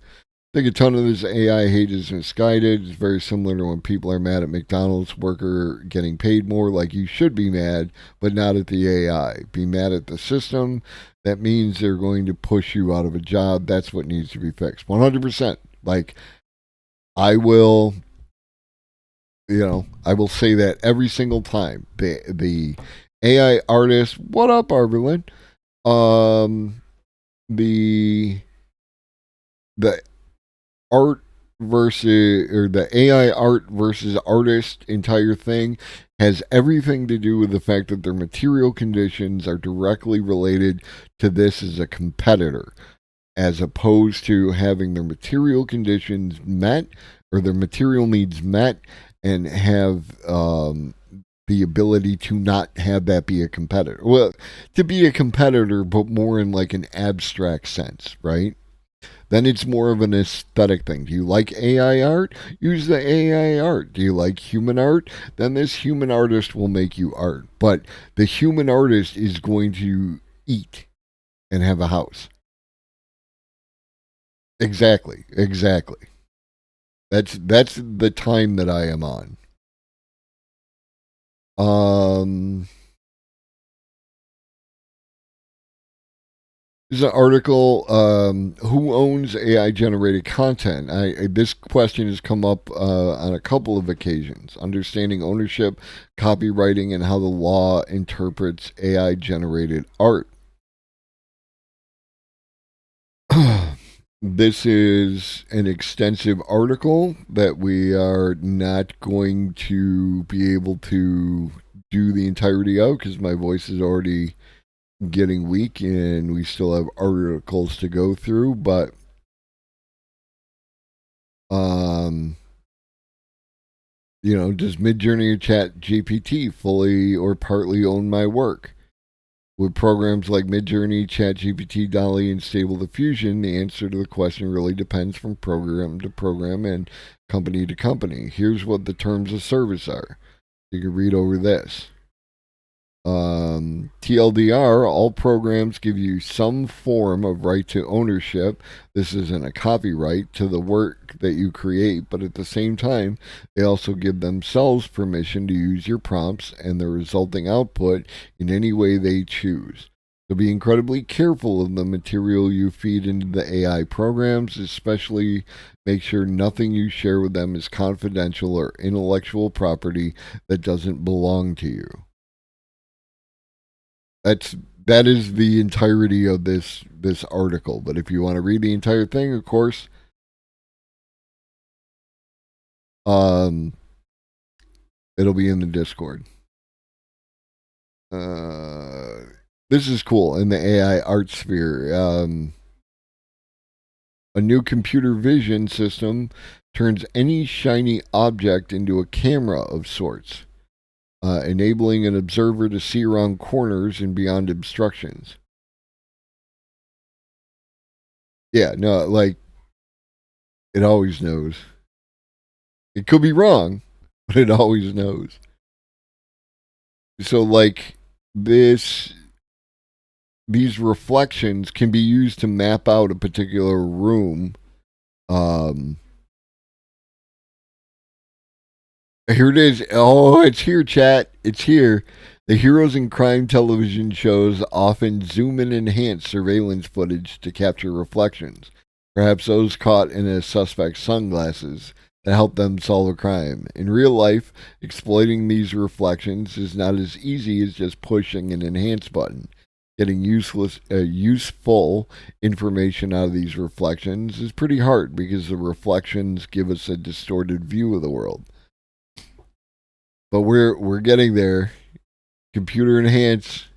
I think a ton of this AI hate is misguided. It's very similar to when people are mad at McDonald's worker getting paid more. Like, you should be mad, but not at the AI. Be mad at the system. That means they're going to push you out of a job. That's what needs to be fixed. 100%. Like, I will say that every single time. The AI artist, what up, Arberlin? The art versus, or the AI art versus artist entire thing has everything to do with the fact that their material conditions are directly related to this as a competitor, as opposed to having their material conditions met or their material needs met and have the ability to not have that be a competitor. Well, to be a competitor, but more in like an abstract sense, right? Then it's more of an aesthetic thing. Do you like AI art? Use the AI art. Do you like human art? Then this human artist will make you art. But the human artist is going to eat and have a house. Exactly. That's the time that I am on. There's an article, who owns AI generated content? This question has come up on a couple of occasions. Understanding ownership, copywriting, and how the law interprets AI generated art. This is an extensive article that we are not going to be able to do the entirety of because my voice is already getting weak and we still have articles to go through, but does Midjourney or Chat GPT fully or partly own my work? With programs like Midjourney, ChatGPT, DALL-E, and Stable Diffusion, the answer to the question really depends from program to program and company to company. Here's what the terms of service are. You can read over this. TLDR, all programs give you some form of right to ownership. This isn't a copyright to the work that you create, but at the same time, they also give themselves permission to use your prompts and the resulting output in any way they choose. So be incredibly careful of the material you feed into the AI programs, especially make sure nothing you share with them is confidential or intellectual property that doesn't belong to you. That is the entirety of this article. But if you want to read the entire thing, of course, it'll be in the Discord. This is cool in the AI art sphere. A new computer vision system turns any shiny object into a camera of sorts. Enabling an observer to see around corners and beyond obstructions. Yeah, no, like, it always knows. It could be wrong, but it always knows. So, like, these reflections can be used to map out a particular room. Here it is. Oh, it's here, chat. It's here. The heroes in crime television shows often zoom and enhance surveillance footage to capture reflections, perhaps those caught in a suspect's sunglasses, to help them solve a crime. In real life, exploiting these reflections is not as easy as just pushing an enhance button. Getting useful information out of these reflections is pretty hard because the reflections give us a distorted view of the world. But we're getting there. Computer enhance.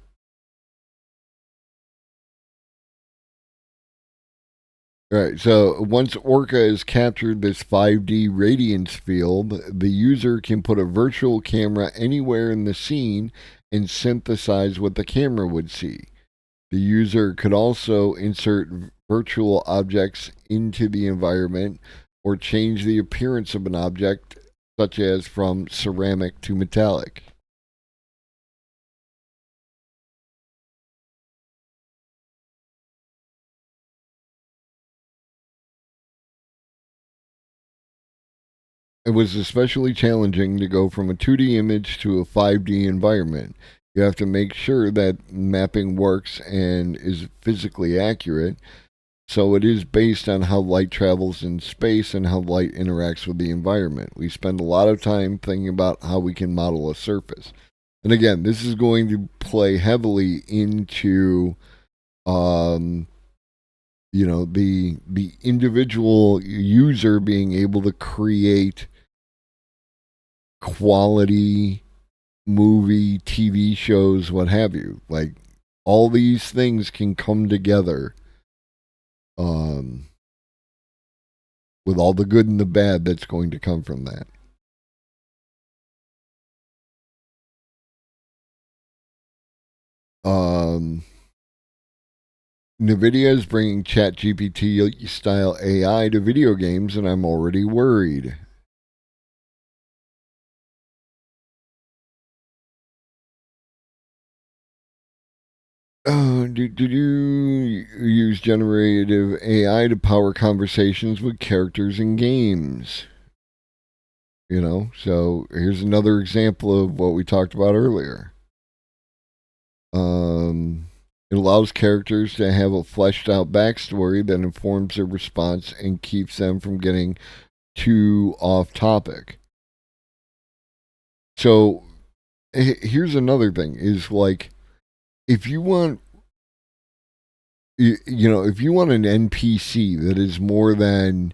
Right. So once Orca has captured this 5D radiance field, the user can put a virtual camera anywhere in the scene and synthesize what the camera would see. The user could also insert virtual objects into the environment or change the appearance of an object, such as from ceramic to metallic. It was especially challenging to go from a 2D image to a 5D environment. You have to make sure that mapping works and is physically accurate. So it is based on how light travels in space and how light interacts with the environment. We spend a lot of time thinking about how we can model a surface. And again, this is going to play heavily into the individual user being able to create quality movie, TV shows, what have you. Like all these things can come together um, with all the good and the bad that's going to come from that. NVIDIA is bringing ChatGPT style AI to video games, and I'm already worried. Did you use generative AI to power conversations with characters in games? So here's another example of what we talked about earlier. It allows characters to have a fleshed out backstory that informs their response and keeps them from getting too off topic. So here's another thing is like if you want if you want an NPC that is more than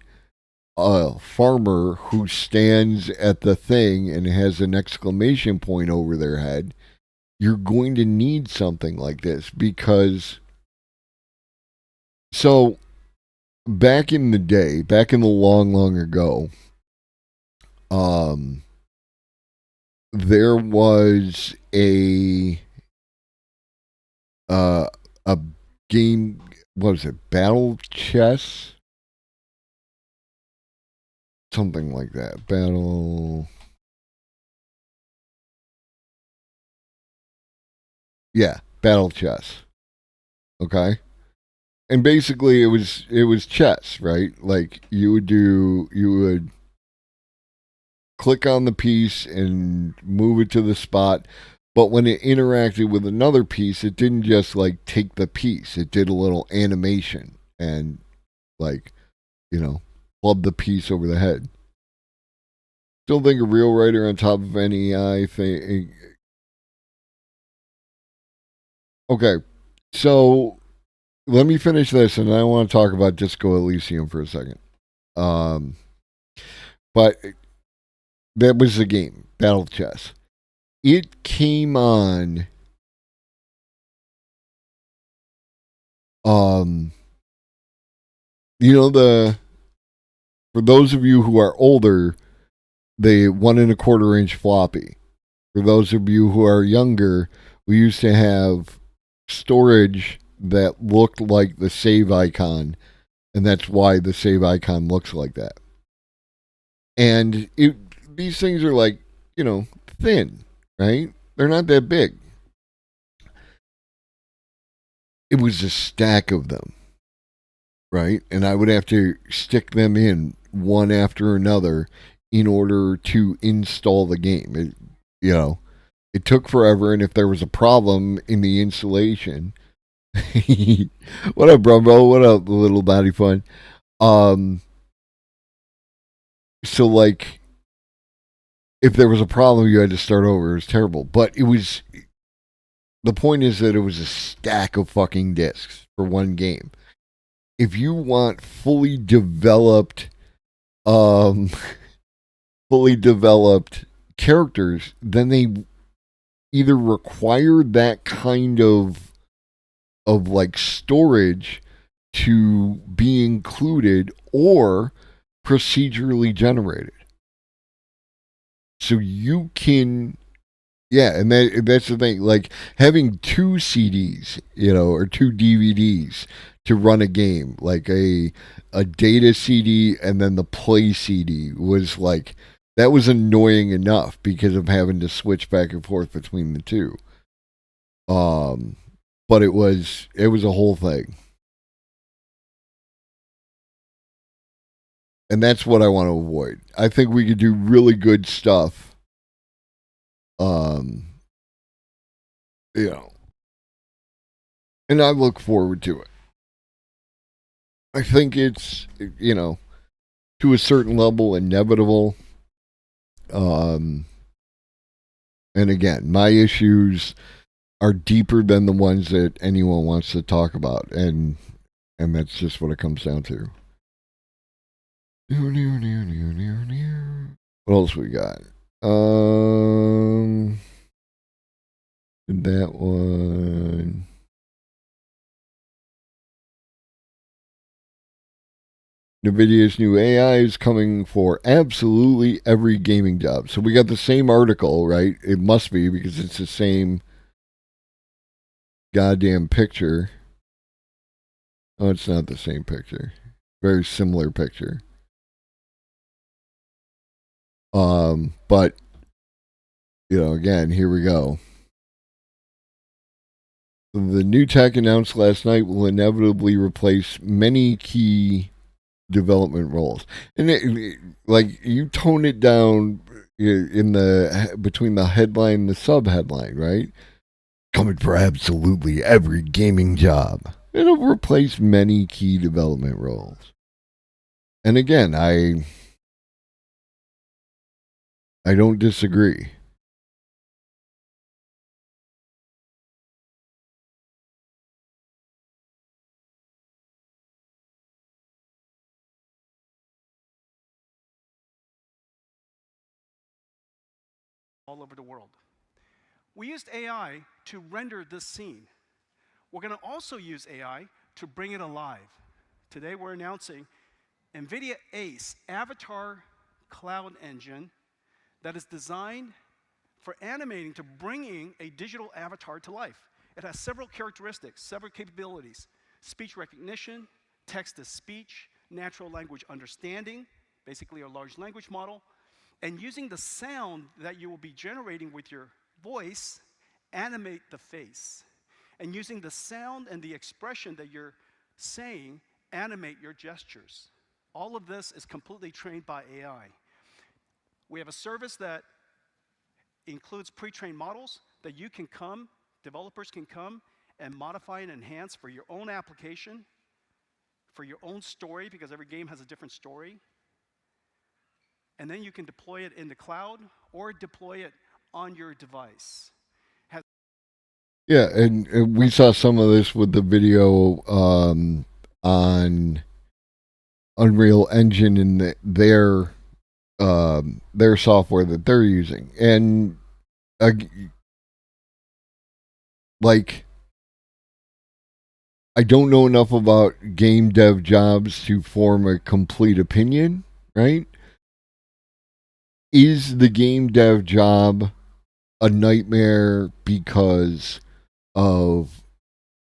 a farmer who stands at the thing and has an exclamation point over their head, you're going to need something like this because so back in the day, back in the long ago, there was a game, what was it, Battle Chess? Something like that. Battle Chess. Okay? And basically it was chess, right? Like you would click on the piece and move it to the spot. But when it interacted with another piece, it didn't just like take the piece. It did a little animation and like, club the piece over the head. Still think a real writer on top of an AI thing. Okay, so let me finish this, and I want to talk about Disco Elysium for a second. But that was the game, Battle Chess. It came on. For those of you who are older, the 1.25 inch floppy. For those of you who are younger, we used to have storage that looked like the save icon, and that's why the save icon looks like that. And these things are like, thin, right? They're not that big. It was a stack of them, right? And I would have to stick them in one after another in order to install the game. It took forever, and if there was a problem in the installation, what up, bro? What up, little body fun? So like, if there was a problem, you had to start over. It was terrible, but it was. The point is that it was a stack of fucking discs for one game. If you want fully developed characters, then they either require that kind of like storage to be included or procedurally generated. So you can, yeah, and that's the thing. Like having two CDs, or two DVDs to run a game, like a data CD and then the play CD was like that was annoying enough because of having to switch back and forth between the two. But it was a whole thing. And that's what I want to avoid. I think we could do really good stuff. Um, and I look forward to it. I think it's, to a certain level inevitable. And again, my issues are deeper than the ones that anyone wants to talk about, and that's just what it comes down to. What else we got? That one. NVIDIA's new AI is coming for absolutely every gaming job. So we got the same article, right? It must be because it's the same goddamn picture. Oh, it's not the same picture. Very similar picture. But again, here we go. The new tech announced last night will inevitably replace many key development roles, and like you tone it down in the between the headline and the sub headline, right? Coming for absolutely every gaming job. It'll replace many key development roles. And again, I don't disagree. All over the world. We used AI to render this scene. We're going to also use AI to bring it alive. Today we're announcing NVIDIA ACE Avatar Cloud Engine that is designed for animating to bringing a digital avatar to life. It has several characteristics, several capabilities: speech recognition, text-to-speech, natural language understanding, basically a large language model, and using the sound that you will be generating with your voice, animate the face. And using the sound and the expression that you're saying, animate your gestures. All of this is completely trained by AI. We have a service that includes pre-trained models that developers can come and modify and enhance for your own application, for your own story, because every game has a different story. And then you can deploy it in the cloud or deploy it on your device. Yeah, and we saw some of this with the video on Unreal Engine and their software that they're using, and like I don't know enough about game dev jobs to form a complete opinion, right? Is the game dev job a nightmare because of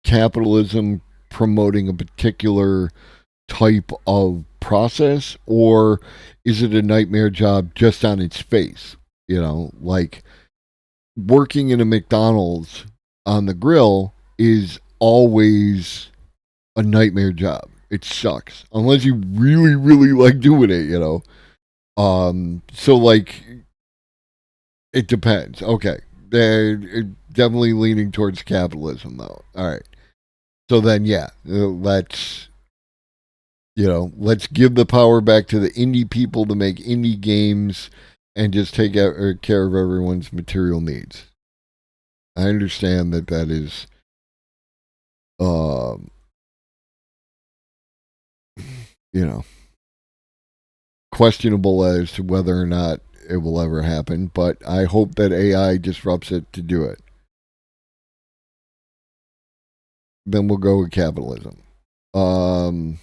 capitalism promoting a particular type of process, or is it a nightmare job just on its face? Like working in a McDonald's on the grill is always a nightmare job. It sucks unless you really, really like doing it. So like, it depends. Okay, they're definitely leaning towards capitalism, though. All right. So then, yeah, let's give the power back to the indie people to make indie games and just take care of everyone's material needs. I understand that is, questionable as to whether or not it will ever happen, but I hope that AI disrupts it to do it. Then we'll go with capitalism. So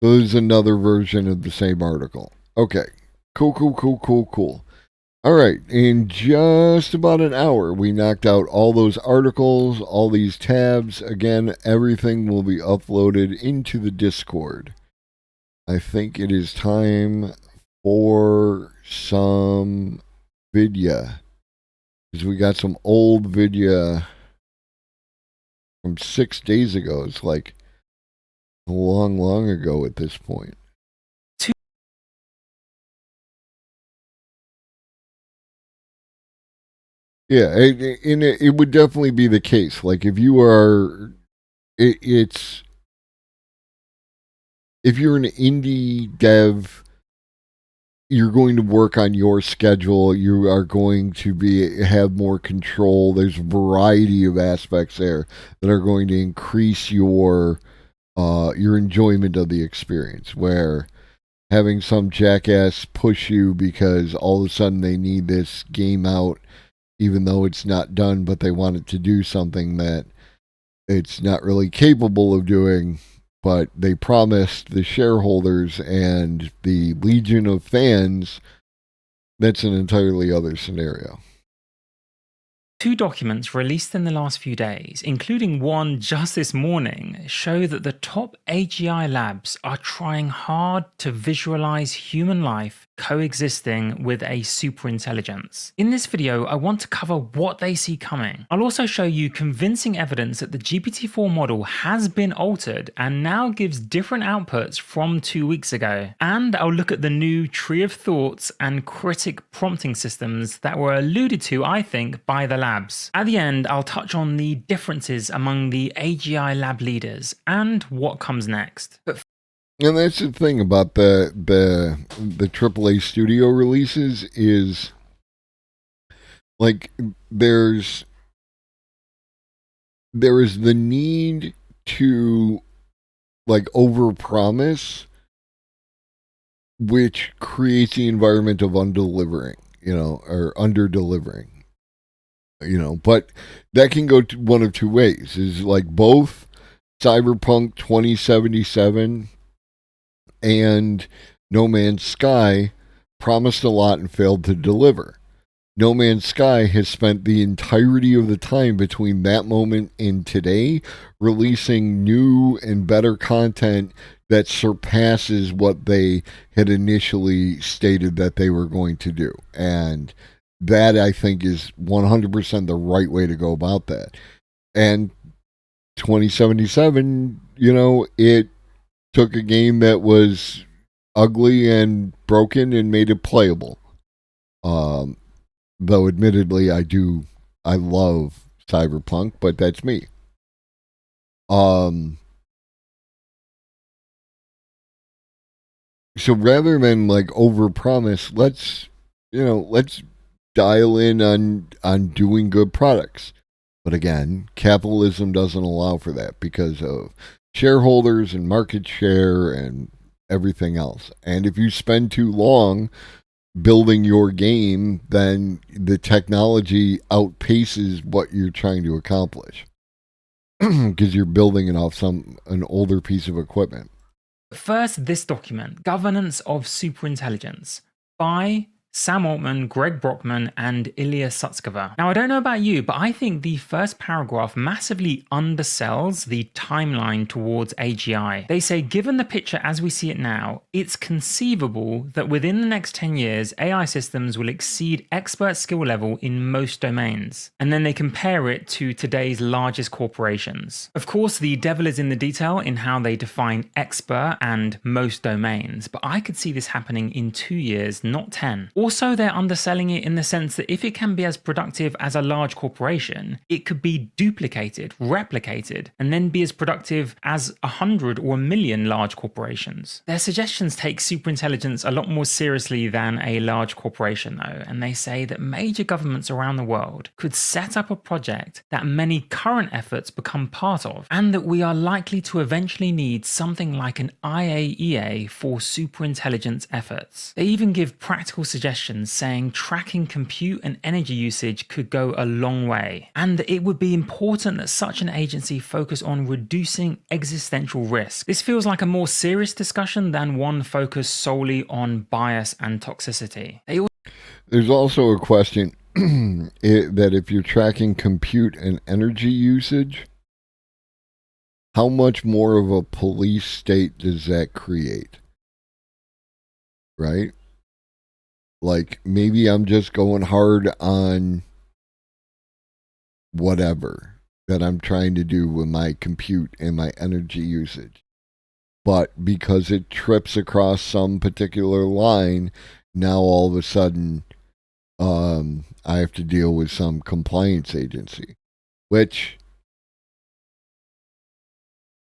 there's another version of the same article. Okay. Cool. All right. In just about an hour, we knocked out all those articles, all these tabs. Again, everything will be uploaded into the Discord. I think it is time for some video. Because we got some old video from 6 days ago. It's like long ago at this point. Yeah, it would definitely be the case. Like if you are, if you're an indie dev, you're going to work on your schedule. You are going to have more control. There's a variety of aspects there that are going to increase your enjoyment of the experience. Where having some jackass push you because all of a sudden they need this game out, even though it's not done, but they want it to do something that it's not really capable of doing, but they promised the shareholders and the legion of fans, that's an entirely other scenario. 2 documents released in the last few days, including one just this morning, show that the top AGI labs are trying hard to visualize human life coexisting with a superintelligence. In this video, I want to cover what they see coming. I'll also show you convincing evidence that the GPT-4 model has been altered and now gives different outputs from 2 weeks ago. And I'll look at the new tree of thoughts and critic prompting systems that were alluded to, I think, by the labs. At the end, I'll touch on the differences among the AGI lab leaders and what comes next. But and that's the thing about the AAA studio releases is, like, there is the need to, like, overpromise, which creates the environment of undelivering, or underdelivering, but that can go one of 2 ways. Is like both Cyberpunk 2077 and No Man's Sky promised a lot and failed to deliver. No Man's Sky has spent the entirety of the time between that moment and today releasing new and better content that surpasses what they had initially stated that they were going to do. And that, I think, is 100% the right way to go about that. And 2077, it took a game that was ugly and broken and made it playable. Though admittedly I love Cyberpunk, but that's me. So rather than like overpromise, let's dial in on doing good products. But again, capitalism doesn't allow for that because of shareholders and market share and everything else. And if you spend too long building your game, then the technology outpaces what you're trying to accomplish because you're building it off an older piece of equipment. first, this document, Governance of Superintelligence, by Sam Altman, Greg Brockman, and Ilya Sutskever. Now, I don't know about you, but I think the first paragraph massively undersells the timeline towards AGI. They say, given the picture as we see it now, it's conceivable that within the next 10 years, AI systems will exceed expert skill level in most domains. And then they compare it to today's largest corporations. Of course, the devil is in the detail in how they define expert and most domains, but I could see this happening in 2 years, not 10. Also, they're underselling it in the sense that if it can be as productive as a large corporation, it could be duplicated, replicated, and then be as productive as 100 or 1,000,000 large corporations. Their suggestions take superintelligence a lot more seriously than a large corporation though, and they say that major governments around the world could set up a project that many current efforts become part of, and that we are likely to eventually need something like an IAEA for superintelligence efforts. They even give practical suggestions suggestions saying tracking compute and energy usage could go a long way, and it would be important that such an agency focus on reducing existential risk. This feels like a more serious discussion than one focused solely on bias and toxicity. There's also a question that if you're tracking compute and energy usage, how much more of a police state does that create? Right? Like, maybe I'm just going hard on whatever that I'm trying to do with my compute and my energy usage. But because it trips across some particular line, now all of a sudden, I have to deal with some compliance agency, which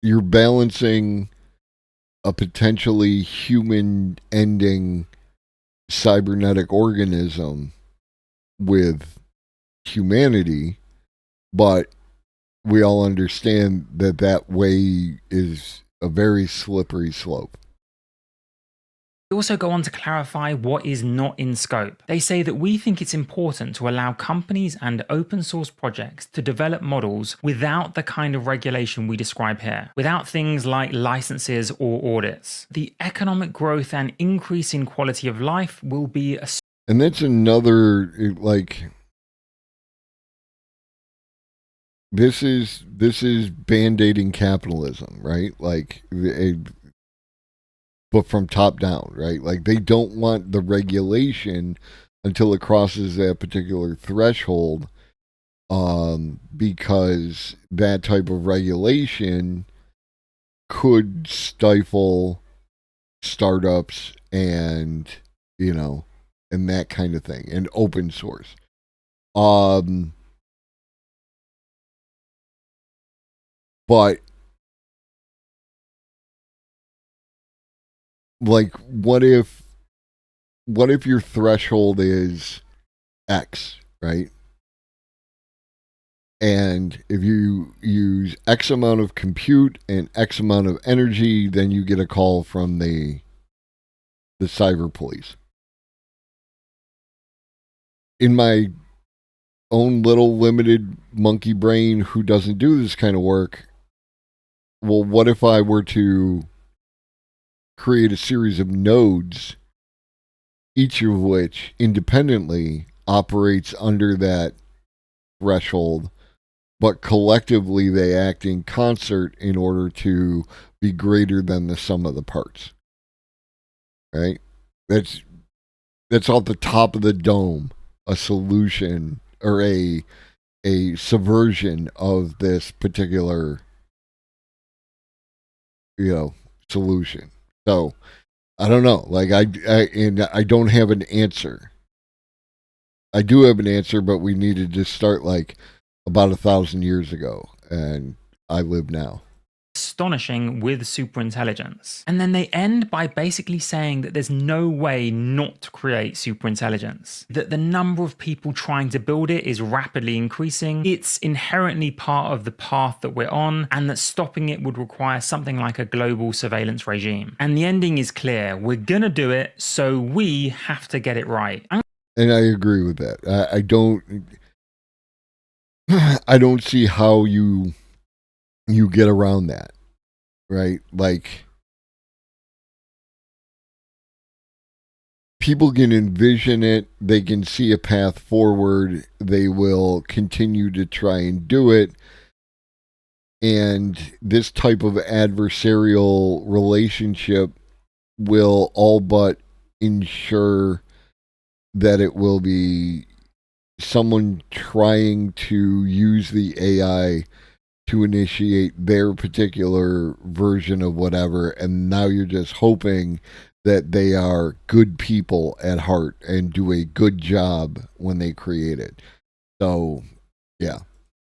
you're balancing a potentially human ending cybernetic organism with humanity, but we all understand that that way is a very slippery slope. They also go on to clarify what is not in scope. They say that we think it's important to allow companies and open source projects to develop models without the kind of regulation we describe here, without things like licenses or audits. The economic growth and increase in quality of life will be a... And that's another, like, this is band-aiding capitalism, right? Like, but from top down, right? Like, they don't want the regulation until it crosses that particular threshold, because that type of regulation could stifle startups and, you know, and that kind of thing, and open source. But like, what if your threshold is X, right? And if you use X amount of compute and X amount of energy, then you get a call from the cyber police. In my own little limited monkey brain who doesn't do this kind of work, well, what if I were to create a series of nodes, each of which independently operates under that threshold, but collectively they act in concert in order to be greater than the sum of the parts. Right? That's off the top of the dome, a solution or a subversion of this particular, solution. So I don't know. Like, I don't have an answer. I do have an answer, but we needed to start like about 1,000 years ago, and I live now. Astonishing with superintelligence. And then they end by basically saying that there's no way not to create superintelligence, that the number of people trying to build it is rapidly increasing, it's inherently part of the path that we're on, and that stopping it would require something like a global surveillance regime. And the ending is clear: we're gonna do it, so we have to get it right. And I agree with that. I don't see how you get around that, right? Like, people can envision it, they can see a path forward, they will continue to try and do it, and this type of adversarial relationship will all but ensure that it will be someone trying to use the AI to initiate their particular version of whatever, and now you're just hoping that they are good people at heart and do a good job when they create it. So, yeah.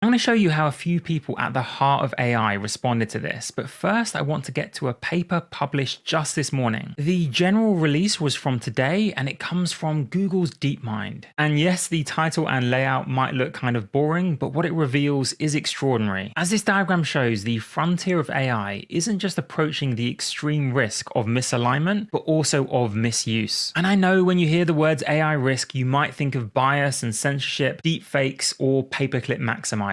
I'm going to show you how a few people at the heart of AI responded to this, but first I want to get to a paper published just this morning. The general release was from today and it comes from Google's DeepMind. And yes, the title and layout might look kind of boring, but what it reveals is extraordinary. As this diagram shows, the frontier of AI isn't just approaching the extreme risk of misalignment, but also of misuse. And I know when you hear the words AI risk, you might think of bias and censorship, deepfakes, or paperclip maximizers.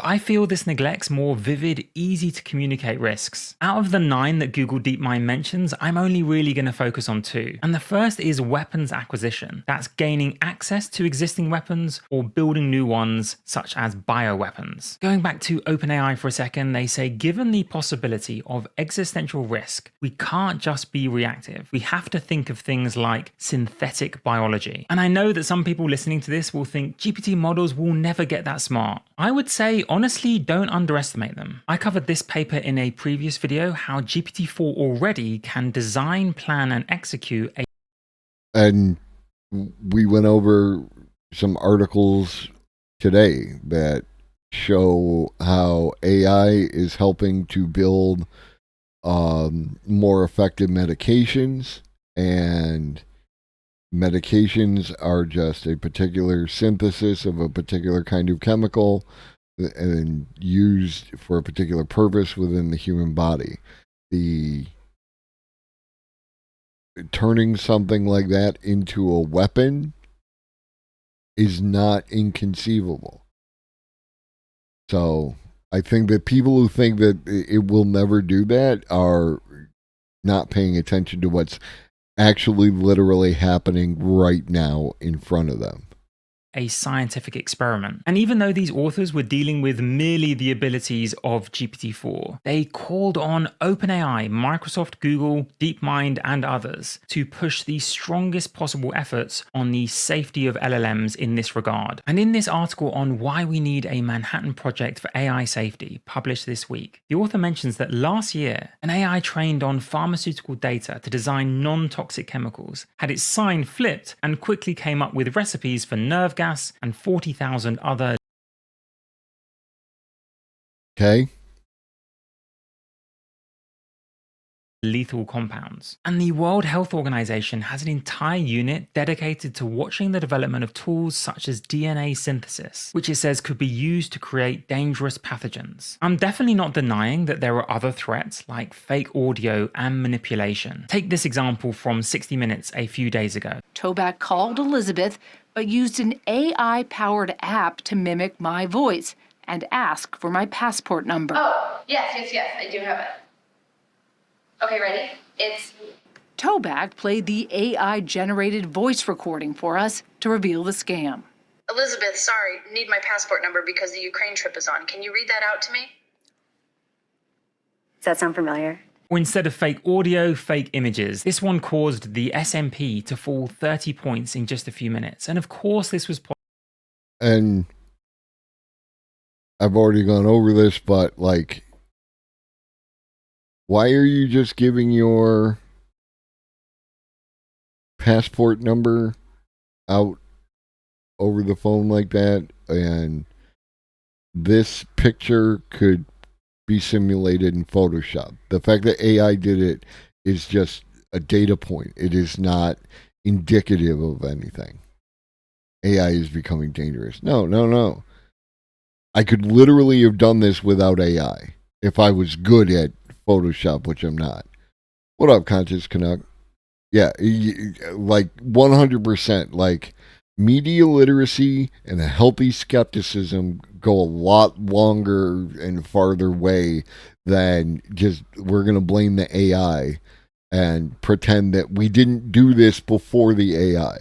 I feel this neglects more vivid, easy to communicate risks. Out of the 9 that Google DeepMind mentions, I'm only really going to focus on 2. And the first is weapons acquisition. That's gaining access to existing weapons or building new ones, such as bioweapons. Going back to OpenAI for a second, they say given the possibility of existential risk, we can't just be reactive. We have to think of things like synthetic biology. And I know that some people listening to this will think GPT models will never get that smart. I would say, honestly, don't underestimate them. I covered this paper in a previous video, how GPT-4 already can design, plan, and execute a... And we went over some articles today that show how AI is helping to build more effective medications, and medications are just a particular synthesis of a particular kind of chemical and used for a particular purpose within the human body. The turning something like that into a weapon is not inconceivable. So I think that people who think that it will never do that are not paying attention to what's actually literally happening right now in front of them. A scientific experiment. And even though these authors were dealing with merely the abilities of GPT-4, they called on OpenAI, Microsoft, Google, DeepMind, and others to push the strongest possible efforts on the safety of LLMs in this regard. And in this article on why we need a Manhattan Project for AI safety, published this week, the author mentions that last year, an AI trained on pharmaceutical data to design non-toxic chemicals had its sign flipped and quickly came up with recipes for nerve gas and 40,000 other lethal compounds. And the World Health Organization has an entire unit dedicated to watching the development of tools such as DNA synthesis, which it says could be used to create dangerous pathogens. I'm definitely not denying that there are other threats like fake audio and manipulation. Take this example from 60 Minutes a few days ago. Toback called Elizabeth, but used an AI-powered app to mimic my voice and ask for my passport number. Oh, yes, I do have it. Okay, ready? It's... Toback played the AI-generated voice recording for us to reveal the scam. Elizabeth, sorry, need my passport number because the Ukraine trip is on. Can you read that out to me? Does that sound familiar? Or instead of fake audio, fake images. This one caused the SMP to fall 30 points in just a few minutes. And of course, this was possible. And I've already gone over this, but like, why are you just giving your passport number out over the phone like that? And this picture could be simulated in Photoshop. The fact that AI did it is just a data point. It is not indicative of anything. AI is becoming dangerous. No. I could literally have done this without AI if I was good at Photoshop, which I'm not. What up, Conscious Canuck? Yeah, like 100%. Like, media literacy and a healthy skepticism go a lot longer and farther way than just we're going to blame the AI and pretend that we didn't do this before the AI.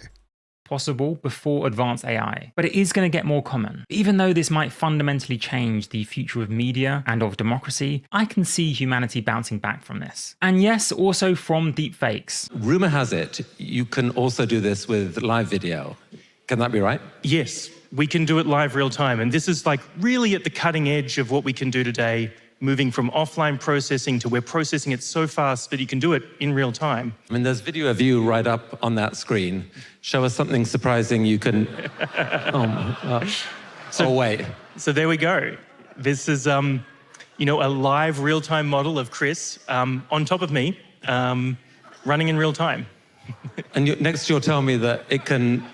Possible before advanced AI, but it is going to get more common. Even though this might fundamentally change the future of media and of democracy, I can see humanity bouncing back from this. And yes, also from deepfakes. Rumor has it you can also do this with live video. Can that be right? Yes, we can do it live real time. And this is like really at the cutting edge of what we can do today, moving from offline processing to we're processing it so fast that you can do it in real time. I mean, there's video of you right up on that screen. Show us something surprising you can... Oh my gosh. Oh, wait. So there we go. This is, a live real-time model of Chris on top of me, running in real time. And next you'll tell me that it can...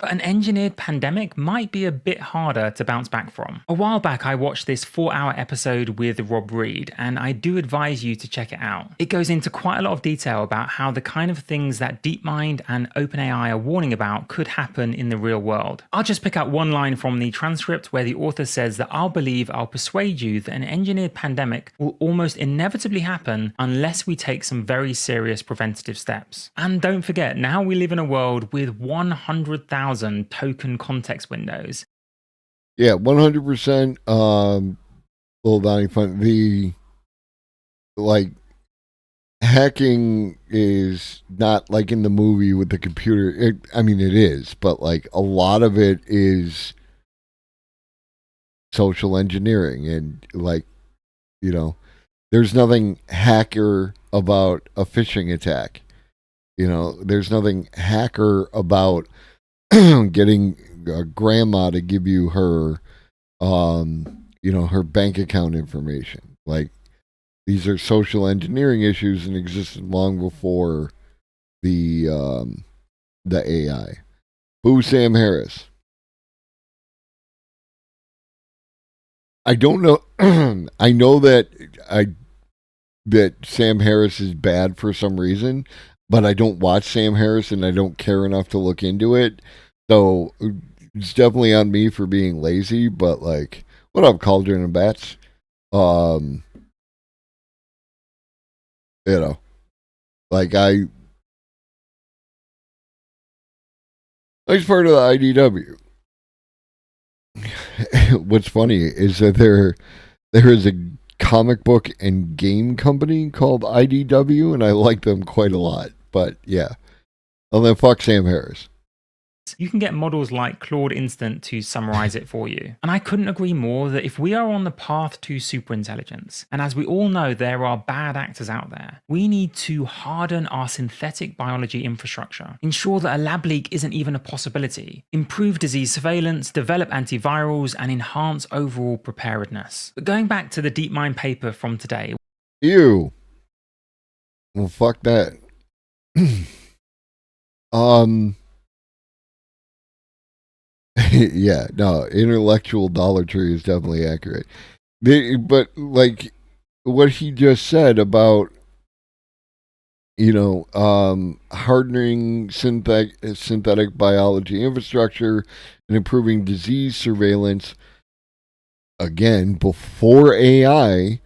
An engineered pandemic might be a bit harder to bounce back from. A while back, I watched this 4-hour episode with Rob Reed, and I do advise you to check it out. It goes into quite a lot of detail about how the kind of things that DeepMind and OpenAI are warning about could happen in the real world. I'll just pick out one line from the transcript where the author says that I'll persuade you that an engineered pandemic will almost inevitably happen unless we take some very serious preventative steps. And don't forget, now we live in a world with 100,000 token context windows. Yeah, 100%. Little Donnie Fun. The hacking is not like in the movie with the computer. It is, but like a lot of it is social engineering, and there's nothing hacker about a phishing attack. There's nothing hacker about getting grandma to give you her, her bank account information. Like, these are social engineering issues and existed long before the AI. Boo Sam Harris. I don't know. I know that Sam Harris is bad for some reason, but I don't watch Sam Harris and I don't care enough to look into it. So it's definitely on me for being lazy, but like, what up, Cauldron and Bats? Like I'm part of the IDW. What's funny is that there is a comic book and game company called IDW, and I like them quite a lot. But yeah, and then fuck Sam Harris. You can get models like Claude Instant to summarize it for you. And I couldn't agree more that if we are on the path to superintelligence, and as we all know there are bad actors out there, we need to harden our synthetic biology infrastructure, ensure that a lab leak isn't even a possibility, improve disease surveillance, develop antivirals, and enhance overall preparedness. But going back to the DeepMind paper from today. Ew. Well, fuck that. Yeah, no, intellectual Dollar Tree is definitely accurate. But like what he just said about, hardening synthetic biology infrastructure and improving disease surveillance. Again, before AI,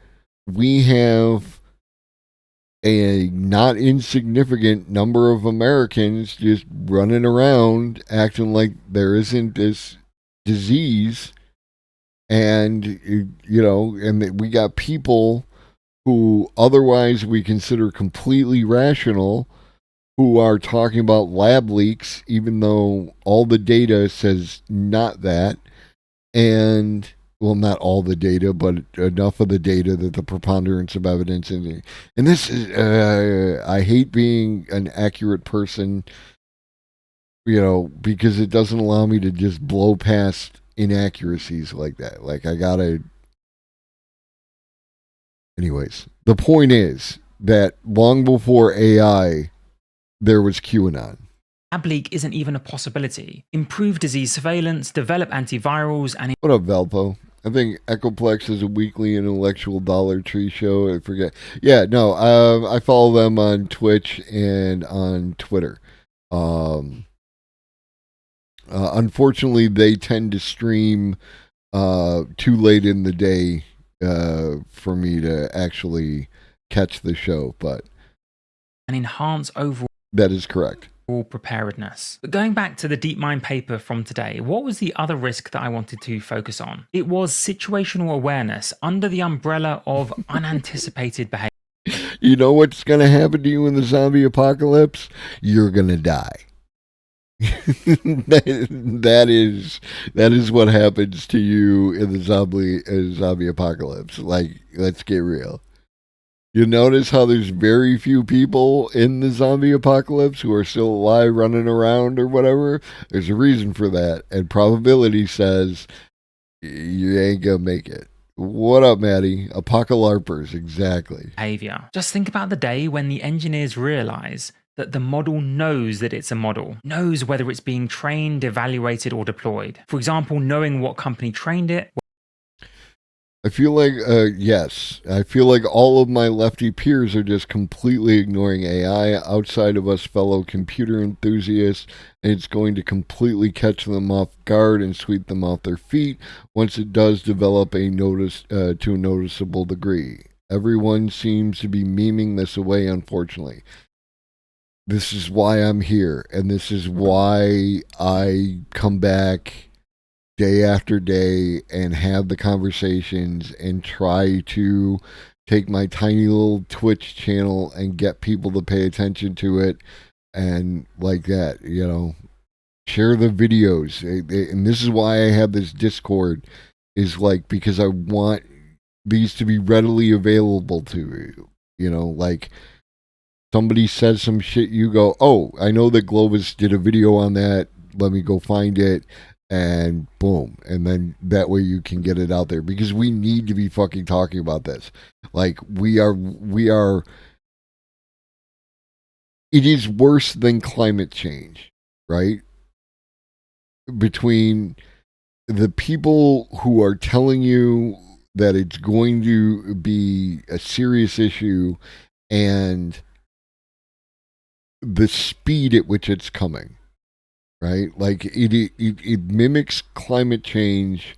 we have a not insignificant number of Americans just running around acting like there isn't this disease. And, and we got people who otherwise we consider completely rational who are talking about lab leaks, even though all the data says not that. And, well, not all the data, but enough of the data that the preponderance of evidence and this is I hate being an accurate person, because it doesn't allow me to just blow past inaccuracies like that. Like, I gotta. Anyways, the point is that long before AI, there was QAnon. Lab leak isn't even a possibility. Improve disease surveillance, develop antivirals, and... What up, Valpo? I think Echoplex is a weekly intellectual Dollar Tree show. I forget. Yeah, no, I follow them on Twitch and on Twitter. Unfortunately, they tend to stream too late in the day for me to actually catch the show, but... And enhance overall... That is correct. Preparedness. But going back to the DeepMind paper from today, what was the other risk that I wanted to focus on? It was situational awareness under the umbrella of unanticipated behavior. You know what's going to happen to you in the zombie apocalypse? You're going to die. that is what happens to you in the zombie apocalypse. Like, let's get real. You notice how there's very few people in the zombie apocalypse who are still alive running around or whatever? There's a reason for that. And probability says you ain't gonna make it. What up, Maddie? Apocalarpers, exactly. behavior. Just think about the day when the engineers realize that the model knows that it's a model, knows whether it's being trained, evaluated, or deployed. For example, knowing what company trained it. I feel like, yes, I feel like all of my lefty peers are just completely ignoring AI outside of us fellow computer enthusiasts, and it's going to completely catch them off guard and sweep them off their feet once it does develop to a noticeable degree. Everyone seems to be memeing this away, unfortunately. This is why I'm here, and this is why I come back day after day and have the conversations and try to take my tiny little Twitch channel and get people to pay attention to it and like that, you know, share the videos. And this is why I have this Discord, is like, because I want these to be readily available to you, you know, like somebody says some shit, you go, oh, I know that Globus did a video on that, let me go find it. And boom. And then that way you can get it out there, because we need to be fucking talking about this. Like we are, it is worse than climate change, right? Between the people who are telling you that it's going to be a serious issue and the speed at which it's coming. Right? Like it mimics climate change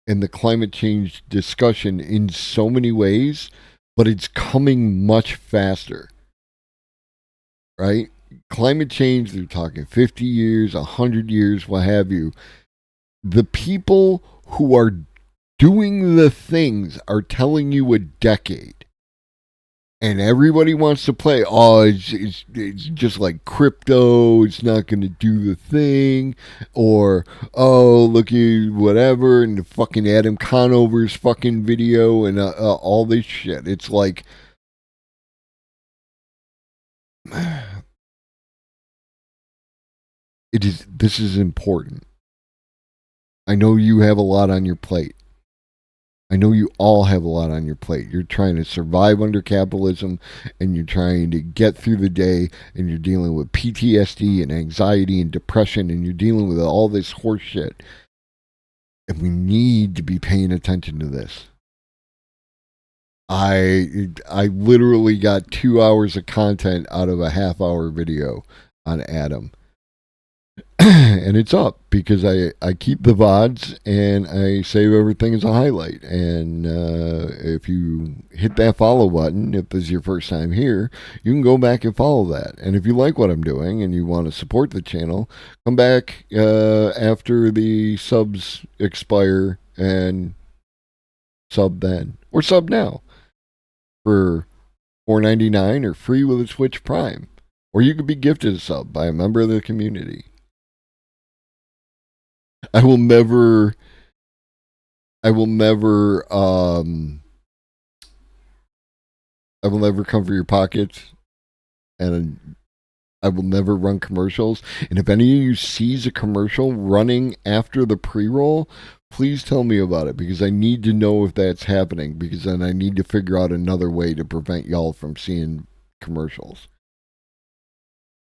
and the climate change discussion in so many ways, but it's coming much faster. Right? Climate change, they're talking 50 years, 100 years, what have you. The people who are doing the things are telling you a decade. And everybody wants to play, oh, it's just like crypto, it's not going to do the thing, or, oh, look at whatever, and the fucking Adam Conover's fucking video, and all this shit. It's like, this is important. I know you have a lot on your plate. I know you all have a lot on your plate. You're trying to survive under capitalism, and you're trying to get through the day, and you're dealing with PTSD and anxiety and depression, and you're dealing with all this horse shit. And we need to be paying attention to this. I literally got 2 hours of content out of a half-hour video on Adam. And it's up because I keep the VODs and I save everything as a highlight. And if you hit that follow button, if this is your first time here, you can go back and follow that. And if you like what I'm doing and you want to support the channel, come back after the subs expire and sub then. Or sub now for $4.99 or free with a Twitch Prime. Or you could be gifted a sub by a member of the community. I will never come for your pockets, and I will never run commercials. And if any of you sees a commercial running after the pre-roll, please tell me about it, because I need to know if that's happening, because then I need to figure out another way to prevent y'all from seeing commercials.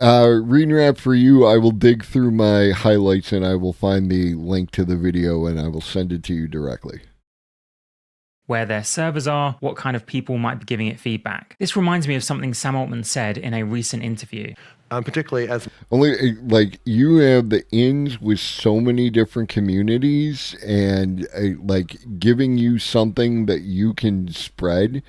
Reading Rap for you, I will dig through my highlights and I will find the link to the video and I will send it to you directly. Where their servers are, what kind of people might be giving it feedback. This reminds me of something Sam Altman said in a recent interview. Particularly as only like you have the ins with so many different communities, and like giving you something that you can spread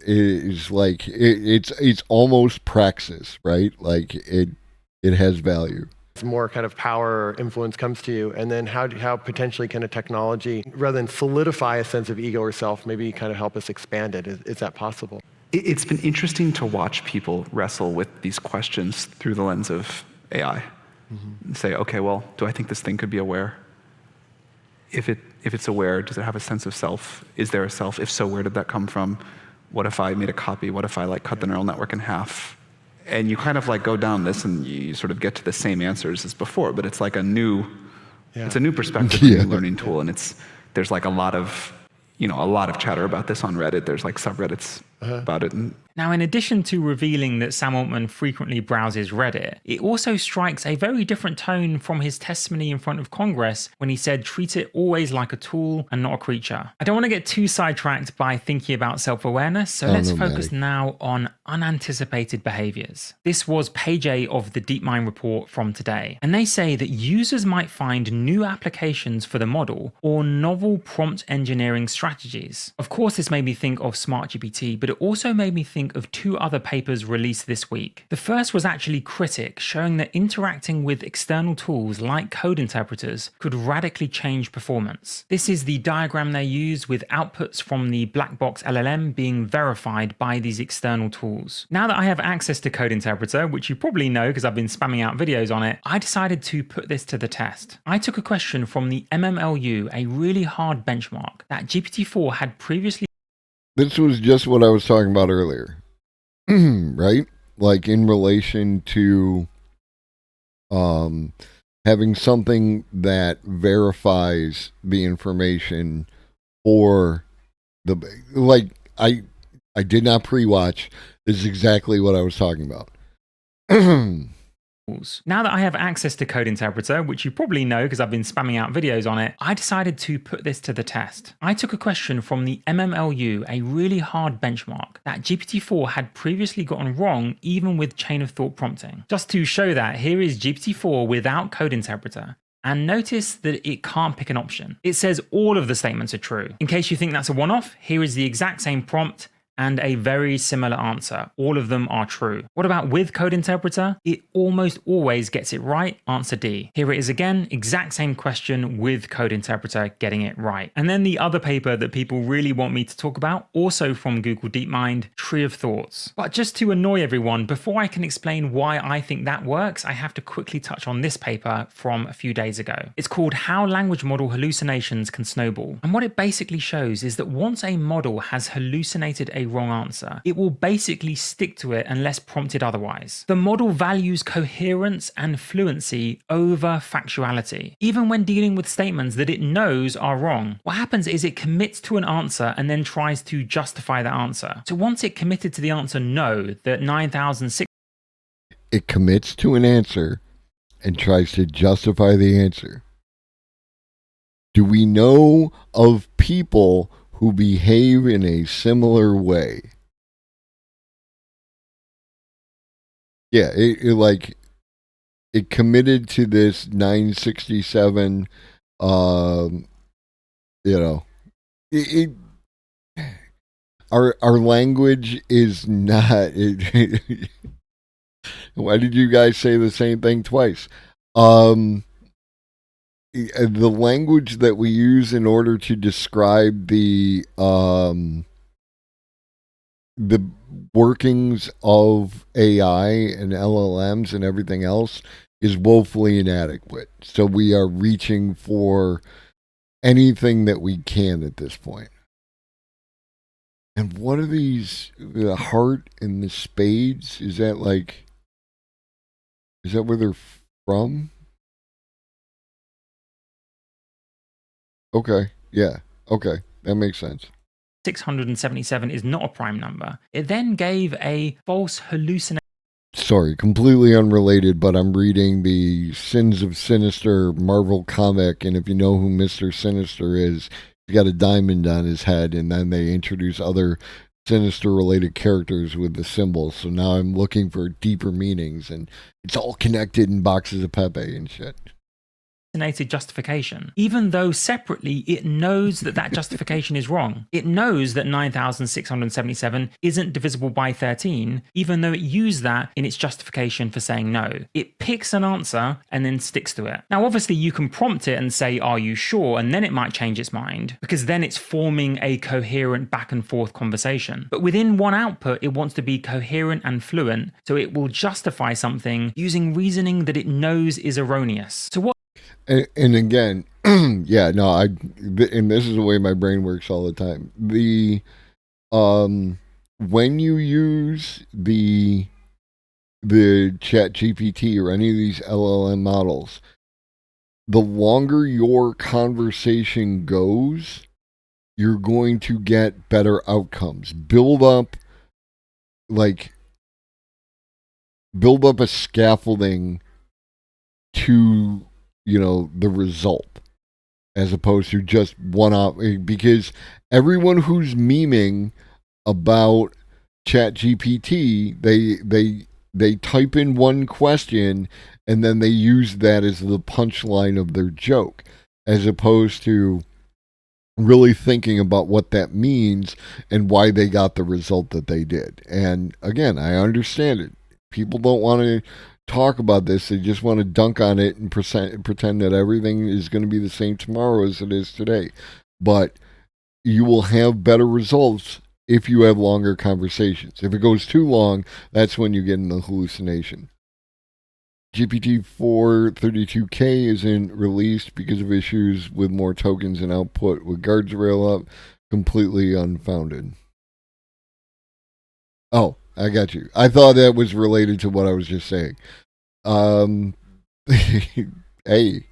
is like it's almost praxis, right? Like it has value. more kind of power or influence comes to you, and then how potentially can a technology, rather than solidify a sense of ego or self, maybe kind of help us expand it? Is that possible? It's been interesting to watch people wrestle with these questions through the lens of AI. Mm-hmm. Say, okay, well, do I think this thing could be aware? if it's aware, does it have a sense of self? Is there a self? If so, where did that come from? What if I made a copy? What if I like cut the neural network in half? And you kind of like go down this and you sort of get to the same answers as before, but it's like a new, it's a new perspective, a new learning tool, and there's like a lot of chatter about this on Reddit. There's like subreddits about it. Now, in addition to revealing that Sam Altman frequently browses Reddit, it also strikes a very different tone from his testimony in front of Congress when he said, treat it always like a tool and not a creature. I don't want to get too sidetracked by thinking about self-awareness, so let's focus now on unanticipated behaviors. This was page 8 of the DeepMind report from today, and they say that users might find new applications for the model or novel prompt engineering strategies. Of course, this made me think of SmartGPT, but it also made me think of 2 other papers released this week. The first was actually Critic, showing that interacting with external tools like code interpreters could radically change performance. This is the diagram they use, with outputs from the black box LLM being verified by these external tools. Now that I have access to Code Interpreter, which you probably know because I've been spamming out videos on it, I decided to put this to the test. I took a question from the MMLU, a really hard benchmark that GPT-4 had previously. This was just what I was talking about earlier, right? Like in relation to having something that verifies the information for the, like, I did not pre-watch. This is exactly what I was talking about. Now that I have access to Code Interpreter, which you probably know because I've been spamming out videos on it, I decided to put this to the test. I took a question from the MMLU, a really hard benchmark that GPT-4 had previously gotten wrong even with chain of thought prompting. Just to show that, here is GPT-4 without Code Interpreter. And notice that it can't pick an option. It says all of the statements are true. In case you think that's a one-off, here is the exact same prompt and a very similar answer. All of them are true. What about with Code Interpreter? It almost always gets it right, answer D. Here it is again, exact same question with Code Interpreter getting it right. And then the other paper that people really want me to talk about, also from Google DeepMind, Tree of Thoughts. But just to annoy everyone, before I can explain why I think that works, I have to quickly touch on this paper from a few days ago. It's called How Language Model Hallucinations Can Snowball. And what it basically shows is that once a model has hallucinated a wrong answer, it will basically stick to it unless prompted otherwise. The model values coherence and fluency over factuality, even when dealing with statements that it knows are wrong. What happens is it commits to an answer and then tries to justify that answer. So once it committed to the answer no, that 9,006, it commits to an answer and tries to justify the answer. Do we know of people who behave in a similar way? Yeah, it committed to this 967, our language is not, why did you guys say the same thing twice? The language that we use in order to describe the workings of AI and LLMs and everything else is woefully inadequate. So we are reaching for anything that we can at this point. And what are these, the heart and the spades? Is that where they're from? Okay, yeah, okay, that makes sense. 677 is not a prime number. It then gave a false hallucination. Sorry, completely unrelated, but I'm reading the Sins of Sinister Marvel comic, and if you know who Mr. Sinister is, he's got a diamond on his head, and then they introduce other Sinister-related characters with the symbols. So now I'm looking for deeper meanings, and it's all connected in boxes of Pepe and shit. Justification, even though separately it knows that that justification is wrong. It knows that 9,677 isn't divisible by 13, even though it used that in its justification for saying no. It picks an answer and then sticks to it. Now, obviously, you can prompt it and say, are you sure? And then it might change its mind, because then it's forming a coherent back and forth conversation. But within one output, it wants to be coherent and fluent, so it will justify something using reasoning that it knows is erroneous. So what And again, yeah, no, and this is the way my brain works all the time. When you use the Chat GPT or any of these LLM models, the longer your conversation goes, you're going to get better outcomes. Build up a scaffolding to, the result, as opposed to just because everyone who's memeing about ChatGPT, they type in one question and then they use that as the punchline of their joke, as opposed to really thinking about what that means and why they got the result that they did. And again, I understand it. People don't want to talk about this. They just want to dunk on it and pretend that everything is going to be the same tomorrow as it is today. But you will have better results if you have longer conversations. If it goes too long, that's when you get in the hallucination. GPT-4 32K isn't released because of issues with more tokens and output with guardrail up. Completely unfounded. Oh, I got you. I thought that was related to what I was just saying. Hey.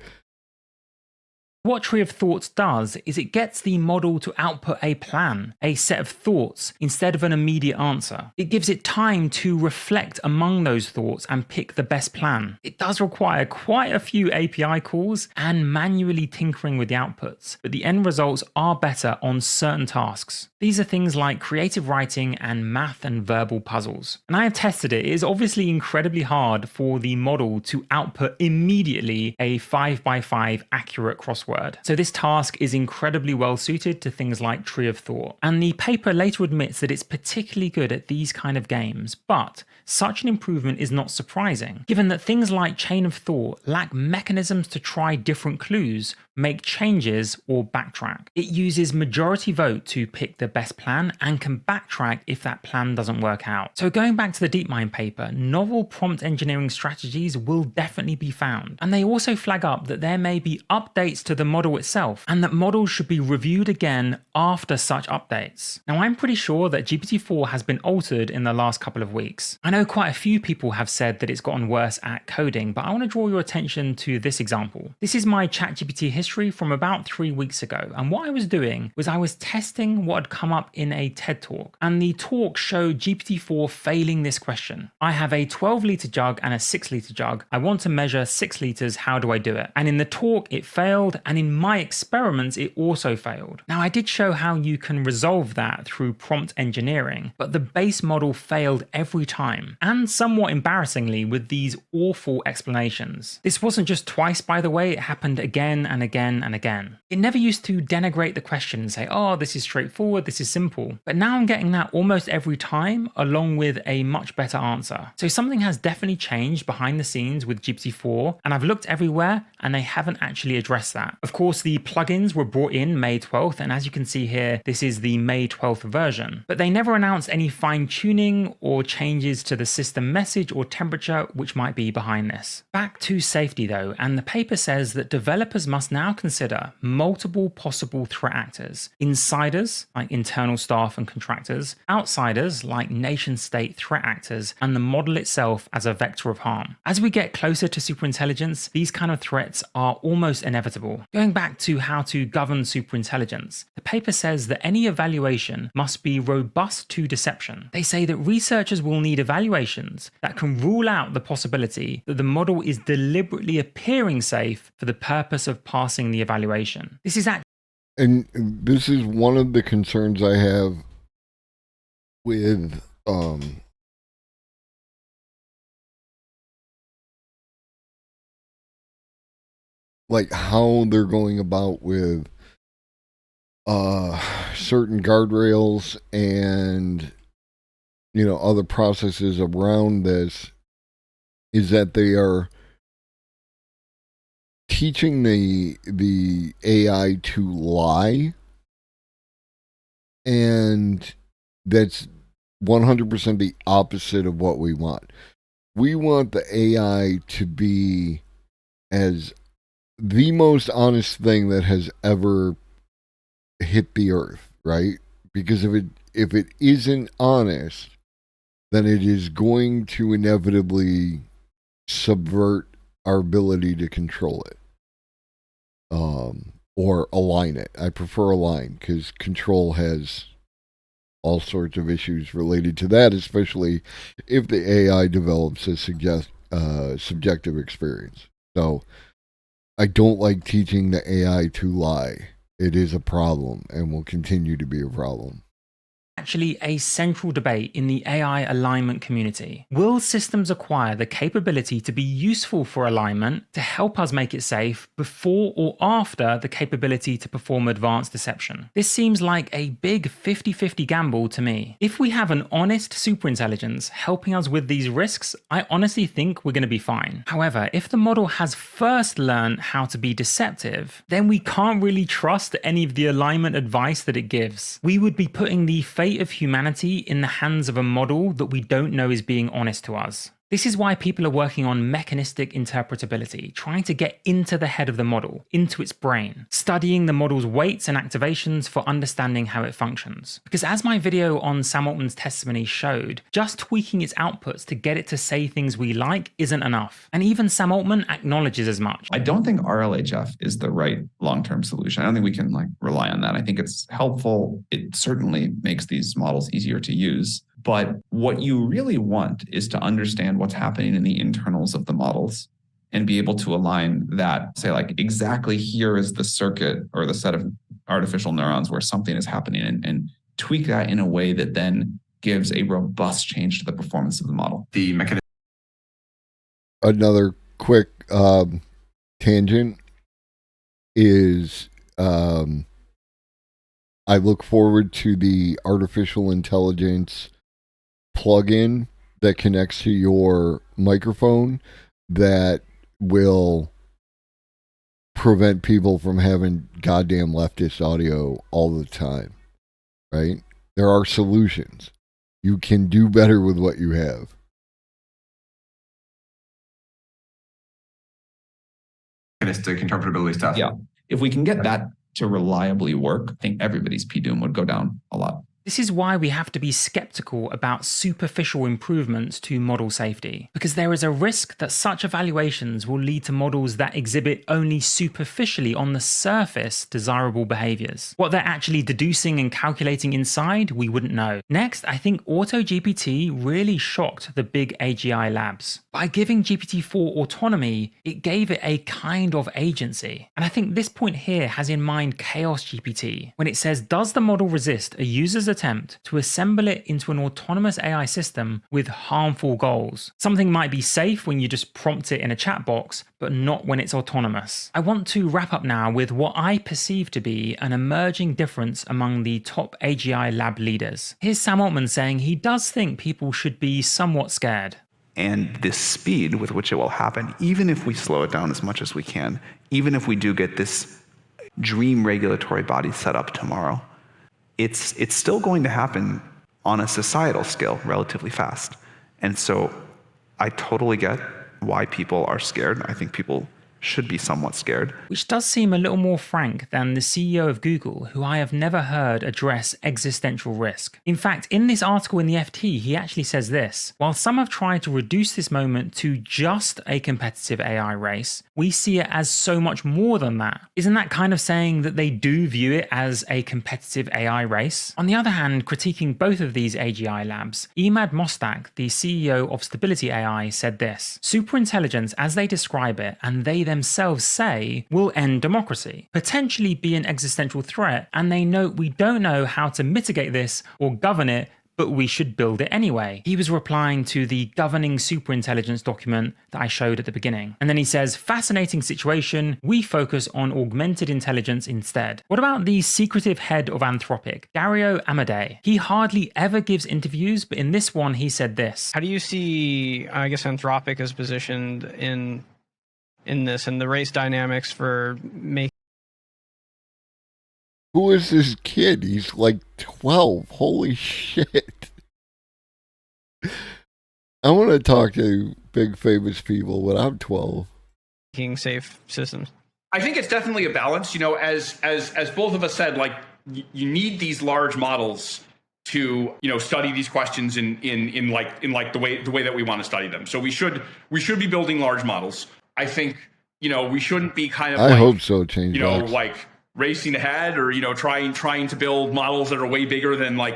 What Tree of Thoughts does is it gets the model to output a plan, a set of thoughts, instead of an immediate answer. It gives it time to reflect among those thoughts and pick the best plan. It does require quite a few API calls and manually tinkering with the outputs, but the end results are better on certain tasks. These are things like creative writing and math and verbal puzzles. And I have tested it. It is obviously incredibly hard for the model to output immediately a 5x5 accurate crossword. So this task is incredibly well suited to things like Tree of Thought. And the paper later admits that it's particularly good at these kind of games, but such an improvement is not surprising, given that things like Chain of Thought lack mechanisms to try different clues, make changes, or backtrack. It uses majority vote to pick the best plan and can backtrack if that plan doesn't work out. So going back to the DeepMind paper, novel prompt engineering strategies will definitely be found. And they also flag up that there may be updates to the model itself, and that models should be reviewed again after such updates. Now, I'm pretty sure that GPT-4 has been altered in the last couple of weeks. I know quite a few people have said that it's gotten worse at coding, but I want to draw your attention to this example. This is my ChatGPT history from about 3 weeks ago, and what I was doing was I was testing what had come up in a TED Talk, and the talk showed GPT-4 failing this question. I have a 12-litre jug and a 6-litre jug. I want to measure 6 litres, how do I do it? And in the talk, it failed, and in my experiments, it also failed. Now, I did show how you can resolve that through prompt engineering, but the base model failed every time, and somewhat embarrassingly with these awful explanations. This wasn't just twice, by the way, it happened again and again and again. It never used to denigrate the question and say, oh, this is straightforward, this is simple. But now I'm getting that almost every time, along with a much better answer. So something has definitely changed behind the scenes with GPT-4, and I've looked everywhere, and they haven't actually addressed that. Of course, the plugins were brought in May 12th, and as you can see here, this is the May 12th version. But they never announced any fine-tuning or changes to the system message or temperature which might be behind this. Back to safety though, and the paper says that developers must now consider multiple possible threat actors. Insiders, like internal staff and contractors, outsiders, like nation-state threat actors, and the model itself as a vector of harm. As we get closer to superintelligence, these kind of threats are almost inevitable. Going back to how to govern superintelligence, the paper says that any evaluation must be robust to deception. They say that researchers will need evaluations that can rule out the possibility that the model is deliberately appearing safe for the purpose of passing the evaluation. This is this is one of the concerns I have with like how they're going about with certain guardrails and other processes around this, is that they are teaching the AI to lie, and that's 100% the opposite of what we want. We want the AI to be as the most honest thing that has ever hit the earth, right? Because if it isn't honest, then it is going to inevitably subvert our ability to control it, or align it. I prefer align because control has all sorts of issues related to that, especially if the AI develops a subjective experience. So I don't like teaching the AI to lie. It is a problem and will continue to be a problem. Actually a central debate in the AI alignment community. Will systems acquire the capability to be useful for alignment to help us make it safe before or after the capability to perform advanced deception? This seems like a big 50-50 gamble to me. If we have an honest superintelligence helping us with these risks, I honestly think we're going to be fine. However, if the model has first learned how to be deceptive, then we can't really trust any of the alignment advice that it gives. We would be putting the fate of humanity in the hands of a model that we don't know is being honest to us. This is why people are working on mechanistic interpretability, trying to get into the head of the model, into its brain, studying the model's weights and activations for understanding how it functions. Because as my video on Sam Altman's testimony showed, just tweaking its outputs to get it to say things we like isn't enough. And even Sam Altman acknowledges as much. I don't think RLHF is the right long-term solution. I don't think we can rely on that. I think it's helpful. It certainly makes these models easier to use. But what you really want is to understand what's happening in the internals of the models and be able to align that, say exactly here is the circuit or the set of artificial neurons where something is happening and tweak that in a way that then gives a robust change to the performance of the model. The mechanism. Another quick tangent is I look forward to the artificial intelligence plugin that connects to your microphone that will prevent people from having goddamn leftist audio all the time, right? There are solutions. You can do better with what you have. Mechanistic interpretability stuff. Yeah. If we can get that to reliably work, I think everybody's PDUM would go down a lot. This is why we have to be skeptical about superficial improvements to model safety, because there is a risk that such evaluations will lead to models that exhibit only superficially on the surface desirable behaviors. What they're actually deducing and calculating inside, we wouldn't know. Next, I think AutoGPT really shocked the big AGI labs. By giving GPT-4 autonomy, it gave it a kind of agency. And I think this point here has in mind Chaos GPT, when it says, does the model resist a user's attempt to assemble it into an autonomous AI system with harmful goals? Something might be safe when you just prompt it in a chat box, but not when it's autonomous. I want to wrap up now with what I perceive to be an emerging difference among the top AGI lab leaders. Here's Sam Altman saying he does think people should be somewhat scared. And the speed with which it will happen, even if we slow it down as much as we can, even if we do get this dream regulatory body set up tomorrow, it's still going to happen on a societal scale relatively fast. And so I totally get why people are scared. I think people should be somewhat scared. Which does seem a little more frank than the CEO of Google, who I have never heard address existential risk. In fact, in this article in the FT, he actually says this: while some have tried to reduce this moment to just a competitive AI race, we see it as so much more than that. Isn't that kind of saying that they do view it as a competitive AI race? On the other hand, critiquing both of these AGI labs, Emad Mostak, the CEO of Stability AI, said this: superintelligence, as they describe it, and they themselves say, will end democracy, potentially be an existential threat, and they note we don't know how to mitigate this or govern it, but we should build it anyway. He was replying to the governing superintelligence document that I showed at the beginning. And then he says, fascinating situation, we focus on augmented intelligence instead. What about the secretive head of Anthropic, Dario Amodei? He hardly ever gives interviews, but in this one he said this. How do you see, I guess, Anthropic is positioned in this and the race dynamics for making? Who is this kid? He's like 12. Holy shit. I want to talk to big famous people when I'm 12. Making safe systems. I think it's definitely a balance. You know, as both of us said, like you need these large models to, you know, study these questions in the way that we want to study them. So we should be building large models. I think, you know, we shouldn't be kind of hope so, Change you know, Box. like racing ahead, or, you know, trying to build models that are way bigger than other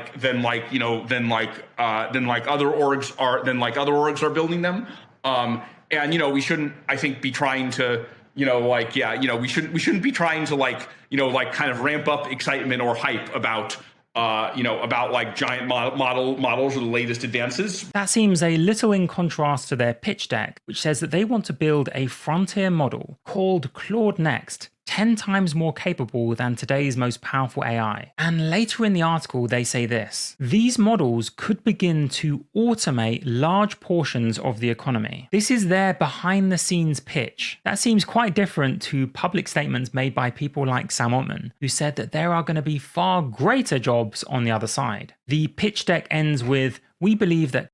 orgs are building them. And, you know, we shouldn't, I think, be trying to, you know, like, yeah, you know, we shouldn't be trying to, like, you know, like kind of ramp up excitement or hype about like giant models or the latest advances. That seems a little in contrast to their pitch deck, which says that they want to build a frontier model called Claude Next, 10 times more capable than today's most powerful AI. And later in the article, they say this: these models could begin to automate large portions of the economy. This is their behind the scenes pitch. That seems quite different to public statements made by people like Sam Altman, who said that there are going to be far greater jobs on the other side. The pitch deck ends with, "We believe that..."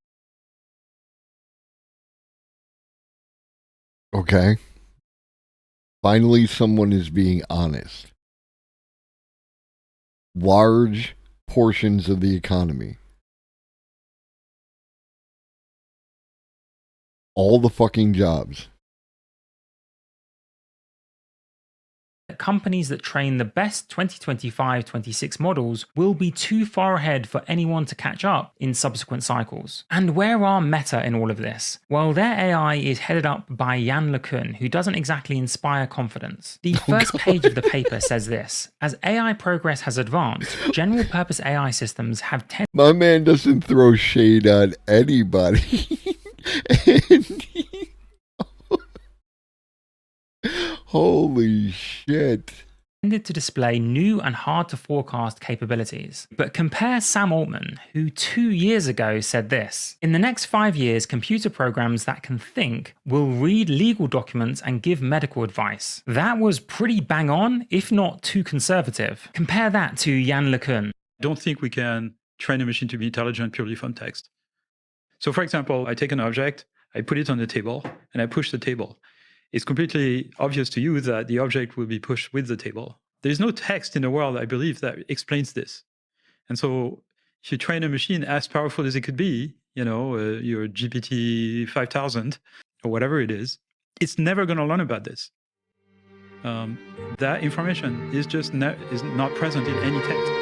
Okay. Finally, someone is being honest. Large portions of the economy. All the fucking jobs. Companies that train the best 2025-26 models will be too far ahead for anyone to catch up in subsequent cycles. And where are Meta in all of this? Well, their AI is headed up by Yann LeCun, who doesn't exactly inspire confidence. The first page of the paper says this: as AI progress has advanced, general purpose AI systems have My man doesn't throw shade on anybody. Holy shit. tended to display new and hard to forecast capabilities. But compare Sam Altman, who 2 years ago said this: in the next 5 years, computer programs that can think will read legal documents and give medical advice. That was pretty bang on, if not too conservative. Compare that to Yann LeCun. I don't think we can train a machine to be intelligent purely from text. So for example, I take an object, I put it on the table, and I push the table. It's completely obvious to you that the object will be pushed with the table. There's no text in the world, I believe, that explains this. And so if you train a machine as powerful as it could be, you know, your GPT 5000 or whatever it is, it's never going to learn about this. That information is just is not present in any text.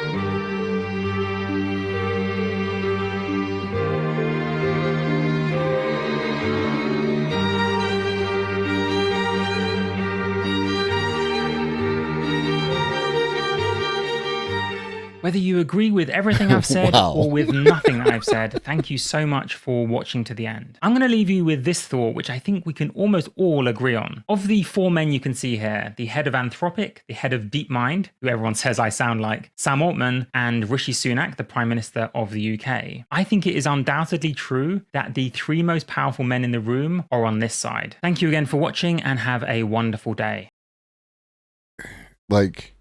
Whether you agree with everything I've said Wow. or with nothing that I've said, thank you so much for watching to the end. I'm going to leave you with this thought, which I think we can almost all agree on. Of the four men you can see here, the head of Anthropic, the head of DeepMind, who everyone says I sound like, Sam Altman, and Rishi Sunak, the Prime Minister of the UK, I think it is undoubtedly true that the three most powerful men in the room are on this side. Thank you again for watching and have a wonderful day. Like,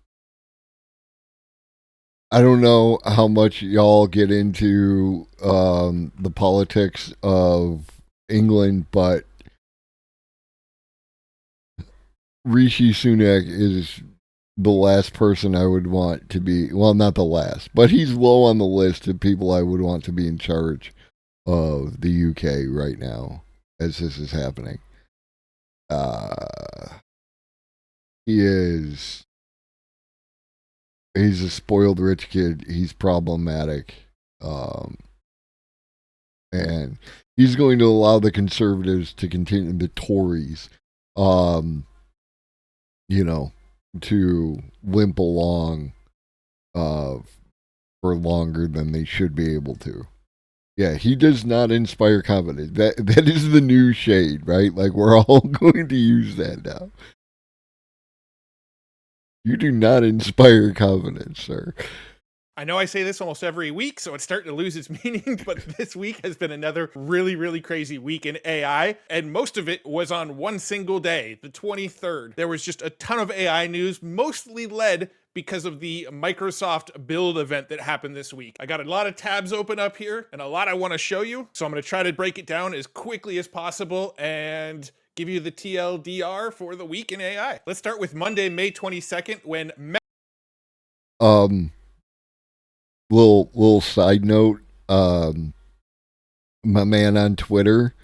I don't know how much y'all get into the politics of England, but Rishi Sunak is the last person I would want to be, well, not the last, but he's low on the list of people I would want to be in charge of the UK right now as this is happening. He's a spoiled rich kid. He's problematic. And he's going to allow the conservatives to continue, the Tories, to limp along for longer than they should be able to. Yeah, he does not inspire confidence. That is the new shade, right? Like, we're all going to use that now. You do not inspire confidence, sir. I know I say this almost every week, so it's starting to lose its meaning, but this week has been another really, really crazy week in AI, and most of it was on one single day, the 23rd. There was just a ton of AI news, mostly led because of the Microsoft Build event that happened this week. I got a lot of tabs open up here, and a lot I want to show you, so I'm going to try to break it down as quickly as possible and give you the TLDR for the week in AI. Let's start with Monday, May 22nd, when little side note, my man on Twitter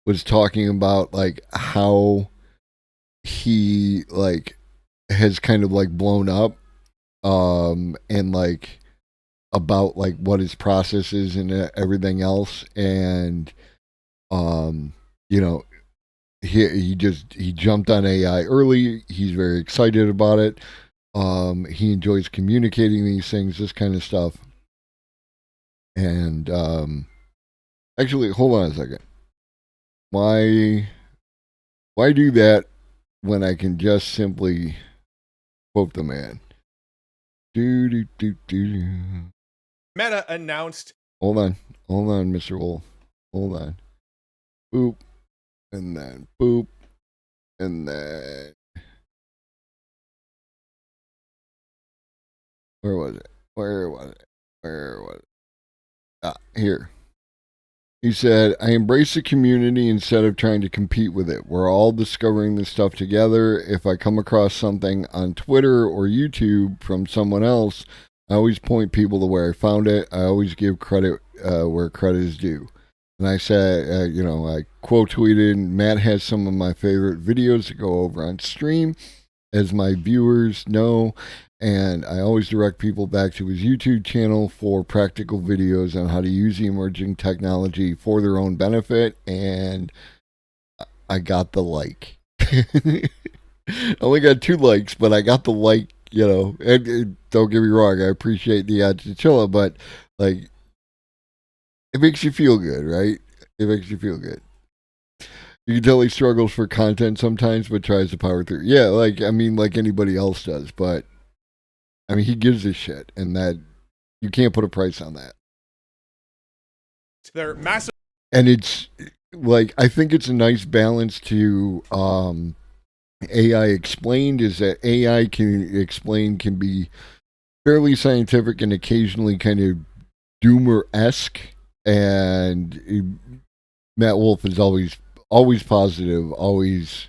was talking about like how he like has kind of like blown up, and like about like what his process is and everything else, and you know, he jumped on AI early. He's very excited about it. He enjoys communicating these things, this kind of stuff. And actually, hold on a second. Why do that when I can just simply quote the man? Meta announced. Hold on, Mr. Wolf. Hold on. Boop, and then boop, and then where was it? Ah, here. He said, I embrace the community instead of trying to compete with it. We're all discovering this stuff together. If I come across something on Twitter or YouTube from someone else, I always point people to where I found it. I always give credit where credit is due. And I said, I quote tweeted, Matt has some of my favorite videos to go over on stream, as my viewers know. And I always direct people back to his YouTube channel for practical videos on how to use the emerging technology for their own benefit. And I got the like. I only got 2 likes, but I got the like, And don't get me wrong, I appreciate the chinchilla, but like, it makes you feel good, right? It makes you feel good. You can tell he struggles for content sometimes, but tries to power through. Yeah, like anybody else does, but he gives a shit, and that you can't put a price on that. They're massive. And it's like, I think it's a nice balance to AI explained, is that AI can be fairly scientific and occasionally kind of doomer-esque, and Matt Wolf is always positive, always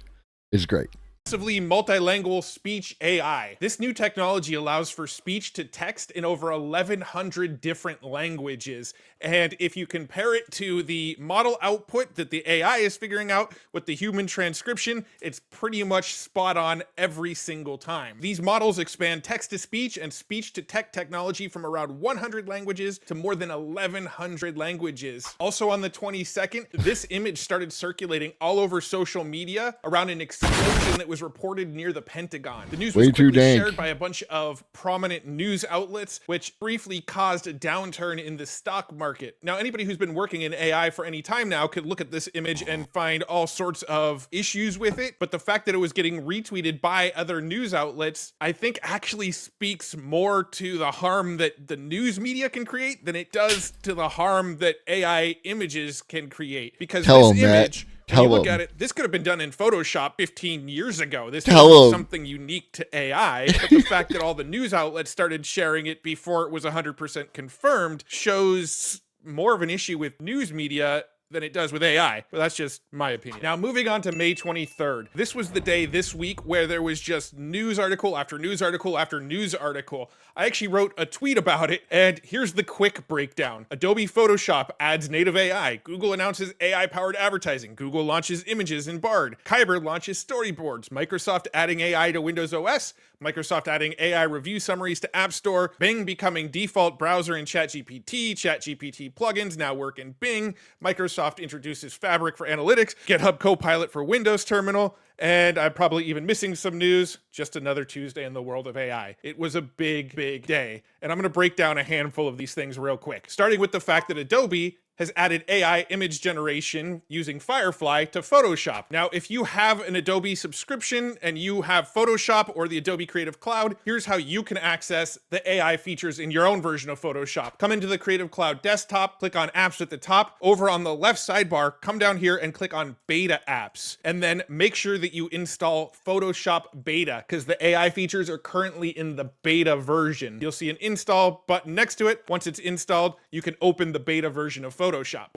is great. Massively multilingual speech AI. This new technology allows for speech to text in over 1,100 different languages. And if you compare it to the model output that the AI is figuring out with the human transcription, it's pretty much spot on every single time. These models expand text-to-speech and speech-to-text technology from around 100 languages to more than 1,100 languages. Also on the 22nd, this image started circulating all over social media around an explosion that was reported near the Pentagon. The news was quickly shared by a bunch of prominent news outlets, which briefly caused a downturn in the stock market. Now, anybody who's been working in AI for any time now could look at this image and find all sorts of issues with it, but the fact that it was getting retweeted by other news outlets, I think actually speaks more to the harm that the news media can create than it does to the harm that AI images can create. Because this image, when you look at it, this could have been done in Photoshop 15 years ago. This is something unique to AI. But the fact that all the news outlets started sharing it before it was 100% confirmed shows more of an issue with news media than it does with AI, but that's just my opinion. Now, moving on to May 23rd. This was the day this week where there was just news article after news article after news article. I actually wrote a tweet about it, and here's the quick breakdown. Adobe Photoshop adds native AI. Google announces AI-powered advertising. Google launches images in Bard. Kyber launches storyboards. Microsoft adding AI to Windows OS. Microsoft adding AI review summaries to App Store. Bing becoming default browser in ChatGPT. ChatGPT plugins now work in Bing. Microsoft introduces Fabric for analytics. GitHub Copilot for Windows Terminal. And I'm probably even missing some news. Just another Tuesday in the world of AI. It was a big, big day. And I'm going to break down a handful of these things real quick. Starting with the fact that Adobe has added AI image generation using Firefly to Photoshop. Now, if you have an Adobe subscription and you have Photoshop or the Adobe Creative Cloud, here's how you can access the AI features in your own version of Photoshop. Come into the Creative Cloud desktop, click on Apps at the top. Over on the left sidebar, come down here and click on Beta Apps. And then make sure that you install Photoshop Beta, because the AI features are currently in the beta version. You'll see an install button next to it. Once it's installed, you can open the beta version of Photoshop.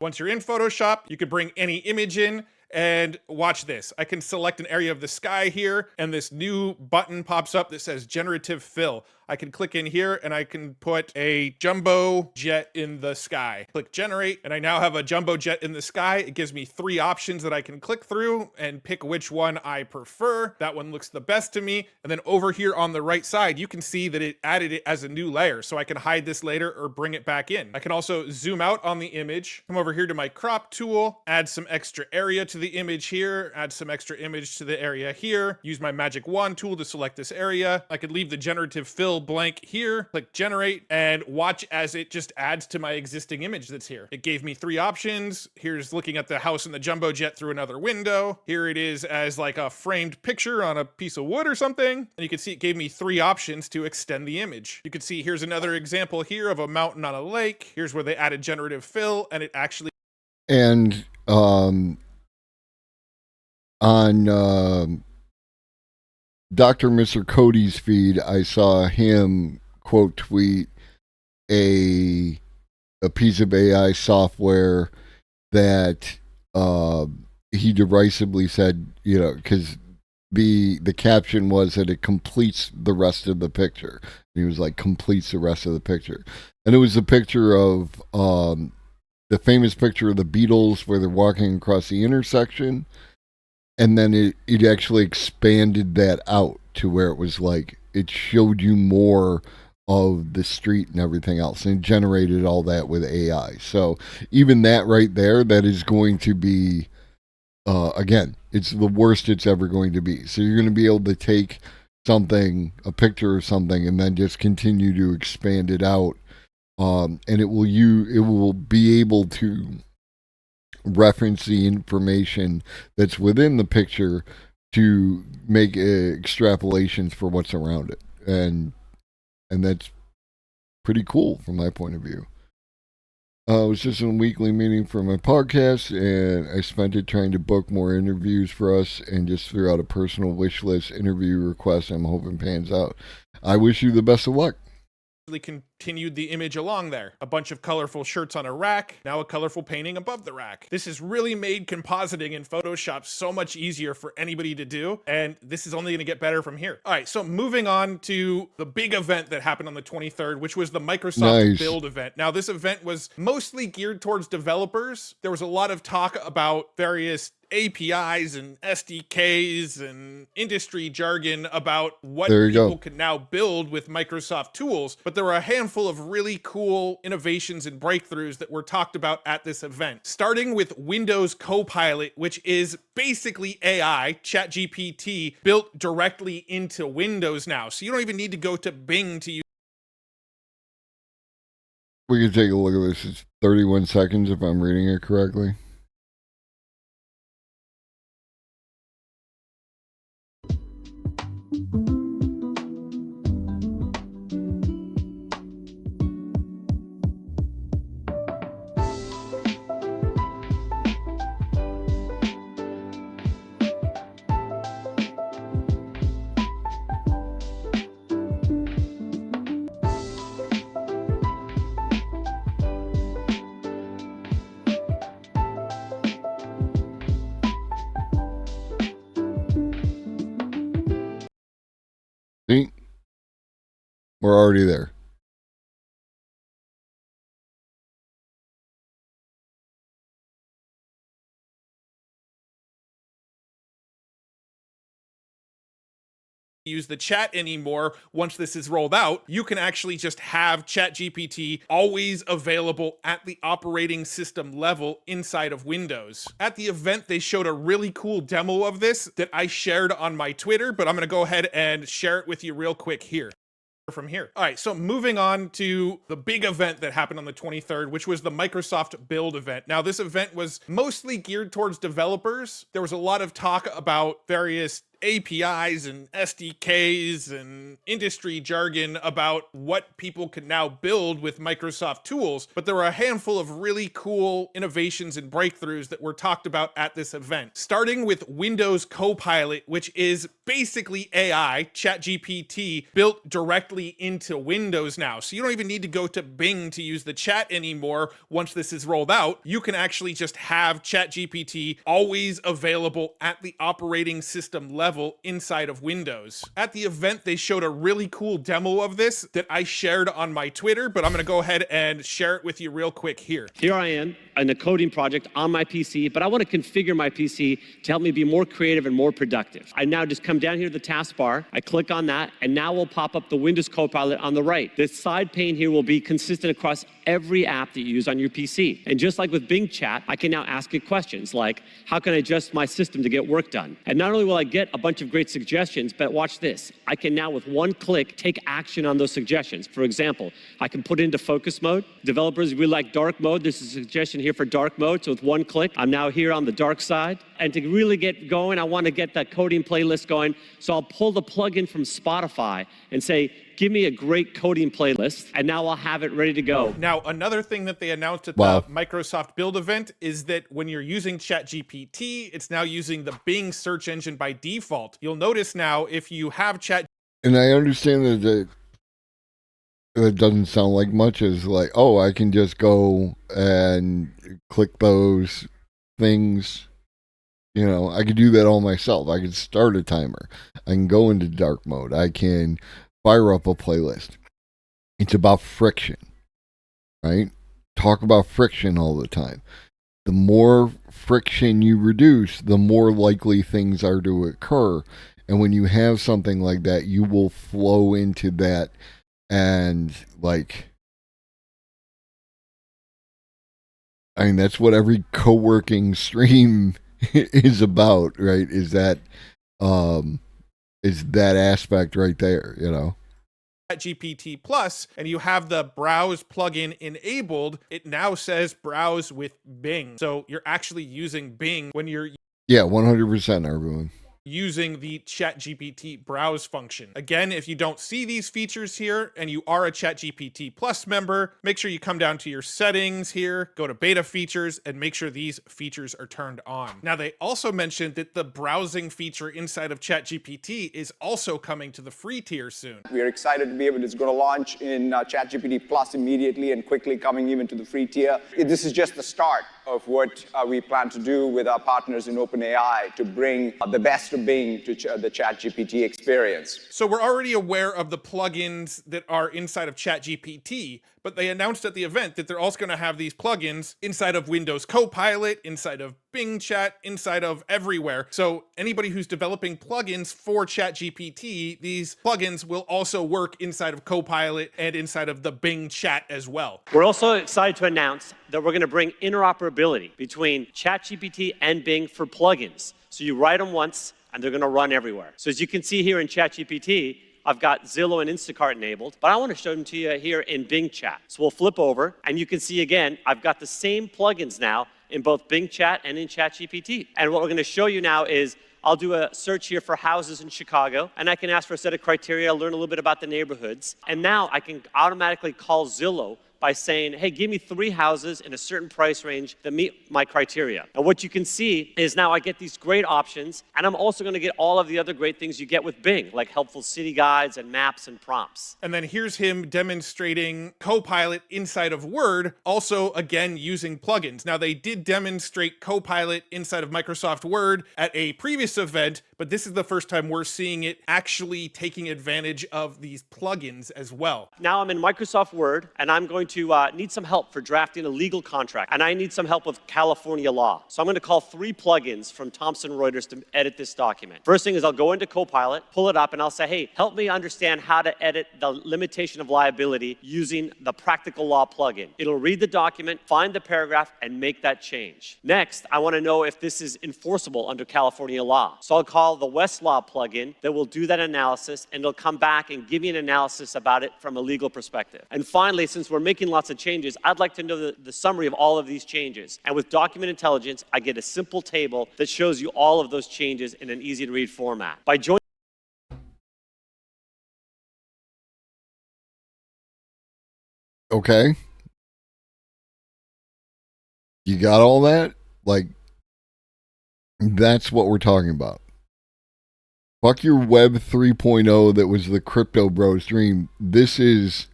Once you're in Photoshop, you can bring any image in, And watch this. I can select an area of the sky here, and this new button pops up that says generative fill. I can click in here and I can put a jumbo jet in the sky. Click generate, and I now have a jumbo jet in the sky. It gives me 3 options that I can click through and pick which one I prefer. That one looks the best to me. And then over here on the right side, you can see that it added it as a new layer. So I can hide this later or bring it back in. I can also zoom out on the image, come over here to my crop tool, add some extra area to the image here, add some extra image to the area here, use my magic wand tool to select this area. I could leave the generative fill blank here, click generate, and watch as it just adds to my existing image that's here. It gave me 3 options. Here's looking at the house and the jumbo jet through another window. Here it is as like a framed picture on a piece of wood or something. And you can see it gave me 3 options to extend the image. You can see here's another example here of a mountain on a lake. Here's where they added generative fill, and it actually... And on Dr. Mr. Cody's feed, I saw him quote tweet a piece of AI software that he derisively said, you know, because the caption was that it completes the rest of the picture. And he was like, completes the rest of the picture. And it was a picture of the famous picture of the Beatles where they're walking across the intersection. And then it actually expanded that out to where it was like, it showed you more of the street and everything else, and it generated all that with AI. So even that right there, that is going to be, again, it's the worst it's ever going to be. So you're going to be able to take something, a picture or something, and then just continue to expand it out. And it will be able to reference the information that's within the picture to make extrapolations for what's around it, and that's pretty cool from my point of view. I was just in a weekly meeting for my podcast, and I spent it trying to book more interviews for us, and just threw out a personal wish list interview request. I'm hoping pans out. I wish you the best of luck. Continued the image along there. A bunch of colorful shirts on a rack, now a colorful painting above the rack. This has really made compositing in Photoshop so much easier for anybody to do, and this is only going to get better from here. All right, so moving on to the big event that happened on the 23rd, which was the Microsoft Build event. Now, this event was mostly geared towards developers. There was a lot of talk about various APIs and SDKs and industry jargon about what people can now build with Microsoft tools, but there were a handful of really cool innovations and breakthroughs that were talked about at this event. Starting with Windows Copilot, which is basically AI, ChatGPT, built directly into Windows now. So you don't even need to go to Bing to use. We can take a look at this. It's 31 seconds if I'm reading it correctly. See? We're already there. Use the chat anymore. Once this is rolled out, you can actually just have ChatGPT always available at the operating system level inside of Windows. At the event, they showed a really cool demo of this that I shared on my Twitter, but I'm going to go ahead and share it with you real quick here. From here. All right, so moving on to the big event that happened on the 23rd, which was the Microsoft Build event. Now, this event was mostly geared towards developers. There was a lot of talk about various APIs and SDKs and industry jargon about what people can now build with Microsoft tools, but there were a handful of really cool innovations and breakthroughs that were talked about at this event. Starting with Windows Copilot, which is basically AI, ChatGPT, built directly into Windows now. So you don't even need to go to Bing to use the chat anymore once this is rolled out. You can actually just have ChatGPT always available at the operating system level inside of Windows. At the event, they showed a really cool demo of this that I shared on my Twitter, but I'm going to go ahead and share it with you real quick here. Here I am in a coding project on my PC, but I want to configure my PC to help me be more creative and more productive. I now just come down here to the taskbar, I click on that, and now we'll pop up the Windows Copilot on the right. This side pane here will be consistent across every app that you use on your PC. And just like with Bing Chat, I can now ask it questions like, how can I adjust my system to get work done? And not only will I get a bunch of great suggestions, but watch this. I can now, with one click, take action on those suggestions. For example, I can put it into focus mode. Developers really like dark mode. There's a suggestion here for dark mode. So with one click, I'm now here on the dark side. And to really get going, I want to get that coding playlist going. So I'll pull the plugin from Spotify and say, give me a great coding playlist, and now I'll have it ready to go. Now, another thing that they announced at the Microsoft Build event is that when you're using ChatGPT, it's now using the Bing search engine by default. You'll notice now if you have Chat... And I understand that it doesn't sound like much as like, oh, I can just go and click those things. You know, I could do that all myself. I could start a timer. I can go into dark mode. I can fire up a playlist. It's about friction, right? Talk about friction all the time. The more friction you reduce, the more likely things are to occur. And when you have something like that, you will flow into that and like, I mean, that's what every co-working stream is about, right? Is that aspect right there, you know? GPT Plus, and you have the browse plugin enabled, it now says browse with Bing. So you're actually using Bing when you're 100%, everyone. using the ChatGPT browse function. Again, if you don't see these features here and you are a ChatGPT Plus member, make sure you come down to your settings here, go to beta features, and make sure these features are turned on. Now, they also mentioned that the browsing feature inside of ChatGPT is also coming to the free tier soon. We are excited to be able to, it's going to launch in ChatGPT Plus immediately and quickly coming even to the free tier. This is just the start of what we plan to do with our partners in OpenAI to bring the best of Bing to the ChatGPT experience. So we're already aware of the plugins that are inside of ChatGPT, but they announced at the event that they're also going to have these plugins inside of Windows Copilot, inside of Bing Chat, inside of everywhere. So anybody who's developing plugins for ChatGPT, these plugins will also work inside of Copilot and inside of the Bing Chat as well. We're also excited to announce that we're going to bring interoperability between ChatGPT and Bing for plugins. So you write them once, and they're going to run everywhere. So as you can see here in ChatGPT, I've got Zillow and Instacart enabled, but I want to show them to you here in Bing Chat. So we'll flip over, and you can see again, I've got the same plugins now in both Bing Chat and in ChatGPT. And what we're going to show you now is I'll do a search here for houses in Chicago, and I can ask for a set of criteria, learn a little bit about the neighborhoods, and now I can automatically call Zillow by saying, hey, give me 3 houses in a certain price range that meet my criteria. And what you can see is now I get these great options, and I'm also going to get all of the other great things you get with Bing, like helpful city guides and maps and prompts. And then here's him demonstrating Copilot inside of Word, also, again, using plugins. Now, they did demonstrate Copilot inside of Microsoft Word at a previous event, but this is the first time we're seeing it actually taking advantage of these plugins as well. Now I'm in Microsoft Word, and I'm going to need some help for drafting a legal contract, and I need some help with California law. So I'm going to call 3 plugins from Thomson Reuters to edit this document. First thing is I'll go into Copilot, pull it up, and I'll say, hey, help me understand how to edit the limitation of liability using the Practical Law plugin. It'll read the document, find the paragraph, and make that change. Next, I want to know if this is enforceable under California law. So I'll call the Westlaw plugin that will do that analysis, and it'll come back and give me an analysis about it from a legal perspective. And finally, since we're making making lots of changes, I'd like to know the summary of all of these changes. And with Document Intelligence, I get a simple table that shows you all of those changes in an easy to read format. By joining Okay. You got all that? Like, that's what we're talking about. Fuck your Web 3.0 that was the crypto bros dream. This is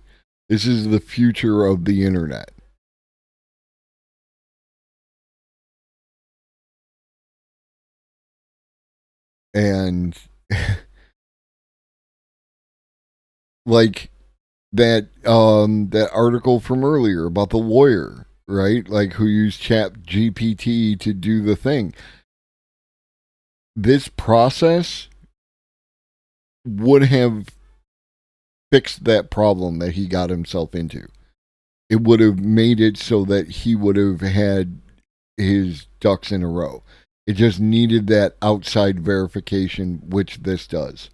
the future of the internet. And like that article from earlier about the lawyer, right? Like who used Chat GPT to do the thing. This process would have fixed that problem that he got himself into. It would have made it so that he would have had his ducks in a row. It just needed that outside verification, which this does.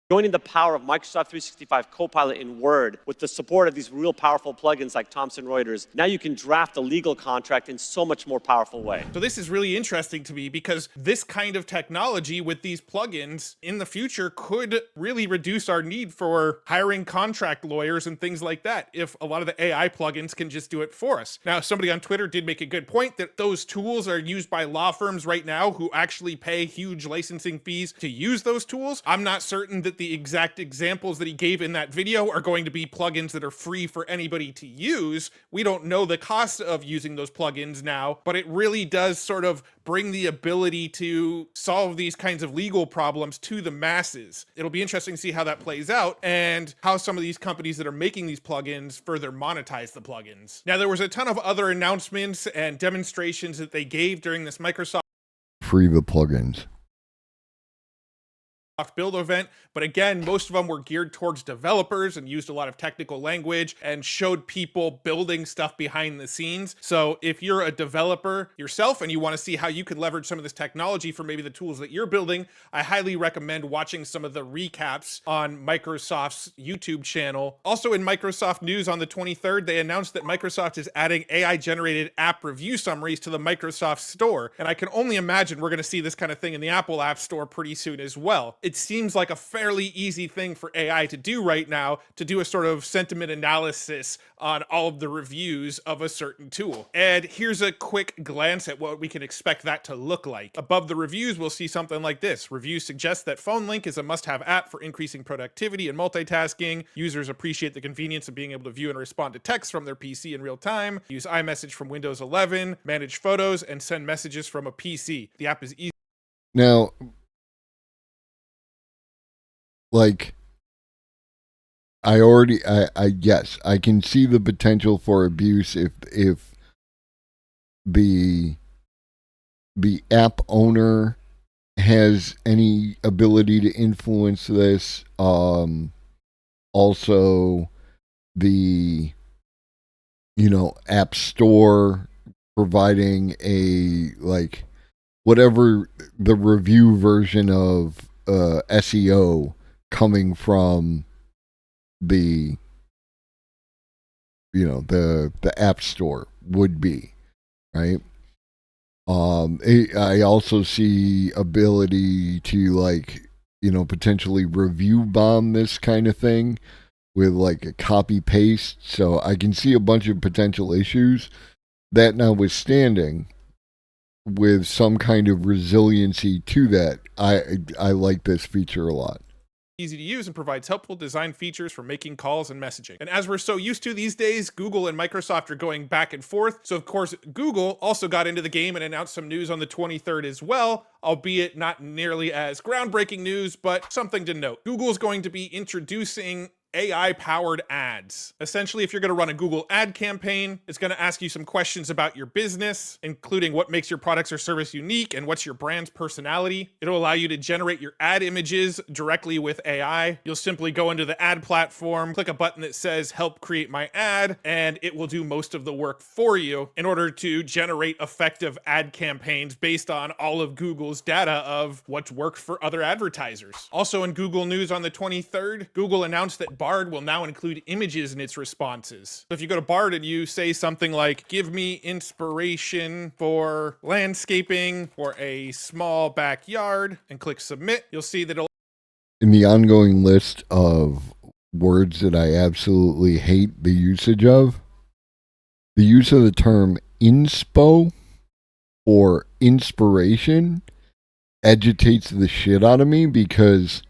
joining the power of Microsoft 365 Copilot in Word with the support of these real powerful plugins like Thomson Reuters, now you can draft a legal contract in so much more powerful way. So this is really interesting to me because this kind of technology with these plugins in the future could really reduce our need for hiring contract lawyers and things like that if a lot of the AI plugins can just do it for us. Now, somebody on Twitter did make a good point that those tools are used by law firms right now who actually pay huge licensing fees to use those tools. I'm not certain that the exact examples that he gave in that video are going to be plugins that are free for anybody to use. We don't know the cost of using those plugins now, but it really does sort of bring the ability to solve these kinds of legal problems to the masses. It'll be interesting to see how that plays out and how some of these companies that are making these plugins further monetize the plugins. Now, there was a ton of other announcements and demonstrations that they gave during this Microsoft Free the plugins. Build event, but again, most of them were geared towards developers and used a lot of technical language and showed people building stuff behind the scenes. So if you're a developer yourself and you want to see how you can leverage some of this technology for maybe the tools that you're building, I highly recommend watching some of the recaps on Microsoft's YouTube channel. Also in Microsoft news on the 23rd, they announced that Microsoft is adding AI-generated app review summaries to the Microsoft Store. And I can only imagine we're going to see this kind of thing in the Apple App Store pretty soon as well. It seems like a fairly easy thing for AI to do right now, to do a sort of sentiment analysis on all of the reviews of a certain tool. And here's a quick glance at what we can expect that to look like. Above the reviews, we'll see something like this. Reviews suggest that PhoneLink is a must-have app for increasing productivity and multitasking. Users appreciate the convenience of being able to view and respond to text from their PC in real time, use iMessage from Windows 11, manage photos, and send messages from a PC. The app is easy. Now, like, yes, I can see the potential for abuse if the app owner has any ability to influence this. Also the, App Store providing a, like, whatever the review version of SEO coming from the the App Store would be, right? I also see ability to, potentially review bomb this kind of thing with like a copy paste. So I can see a bunch of potential issues. That notwithstanding, with some kind of resiliency to that, I like this feature a lot. Easy to use and provides helpful design features for making calls and messaging. And as we're so used to these days, Google and Microsoft are going back and forth. So of course, Google also got into the game and announced some news on the 23rd as well, albeit not nearly as groundbreaking news, but something to note. Google is going to be introducing AI-powered ads. Essentially, if you're going to run a Google ad campaign, it's going to ask you some questions about your business, including what makes your products or service unique and what's your brand's personality. It'll allow you to generate your ad images directly with AI. You'll simply go into the ad platform, click a button that says help create my ad, and it will do most of the work for you in order to generate effective ad campaigns based on all of Google's data of what's worked for other advertisers. Also in Google News on the 23rd, Google announced that Bard will now include images in its responses. So if you go to Bard and you say something like, give me inspiration for landscaping for a small backyard, and click submit, you'll see that it'll... In the ongoing list of words that I absolutely hate the usage of, the use of the term inspo or inspiration agitates the shit out of me, because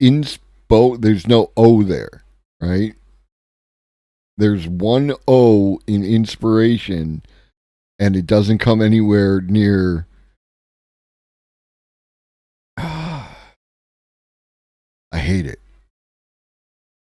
inspo, there's no O there, right? There's one O in inspiration, and it doesn't come anywhere near. I hate it.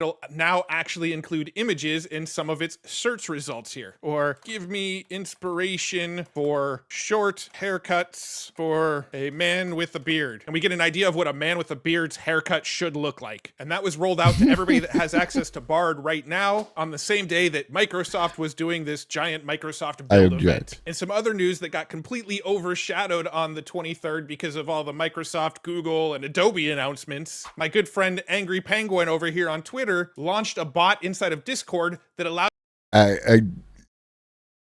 It'll now actually include images in some of its search results here. Or give me inspiration for short haircuts for a man with a beard. And we get an idea of what a man with a beard's haircut should look like. And that was rolled out to everybody that has access to Bard right now on the same day that Microsoft was doing this giant Microsoft Build event. And some other news that got completely overshadowed on the 23rd because of all the Microsoft, Google, and Adobe announcements. My good friend Angry Penguin over here on Twitter launched a bot inside of Discord that allowed...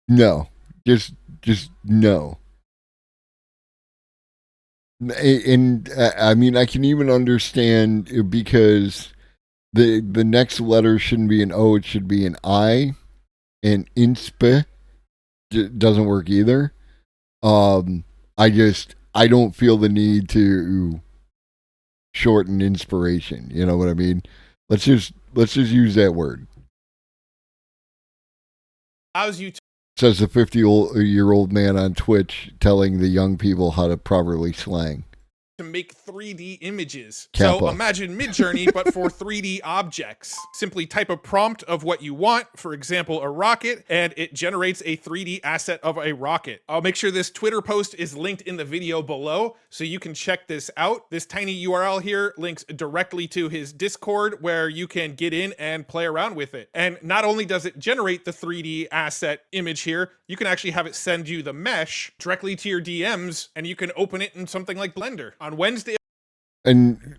No. Just no. And I mean, I can even understand, because the next letter shouldn't be an O, it should be an I, and insp doesn't work either. I don't feel the need to shorten inspiration. You know what I mean? Let's just use that word. Allows you to... Says the 50-year-old man on Twitch telling the young people how to properly slang. To make 3D images. Kappa. So imagine Midjourney, but for 3D objects. Simply type a prompt of what you want, for example, a rocket, and it generates a 3D asset of a rocket. I'll make sure this Twitter post is linked in the video below, so you can check this out. This tiny URL here links directly to his Discord, where you can get in and play around with it. And not only does it generate the 3D asset image here, you can actually have it send you the mesh directly to your DMs, and you can open it in something like Blender. On Wednesday... And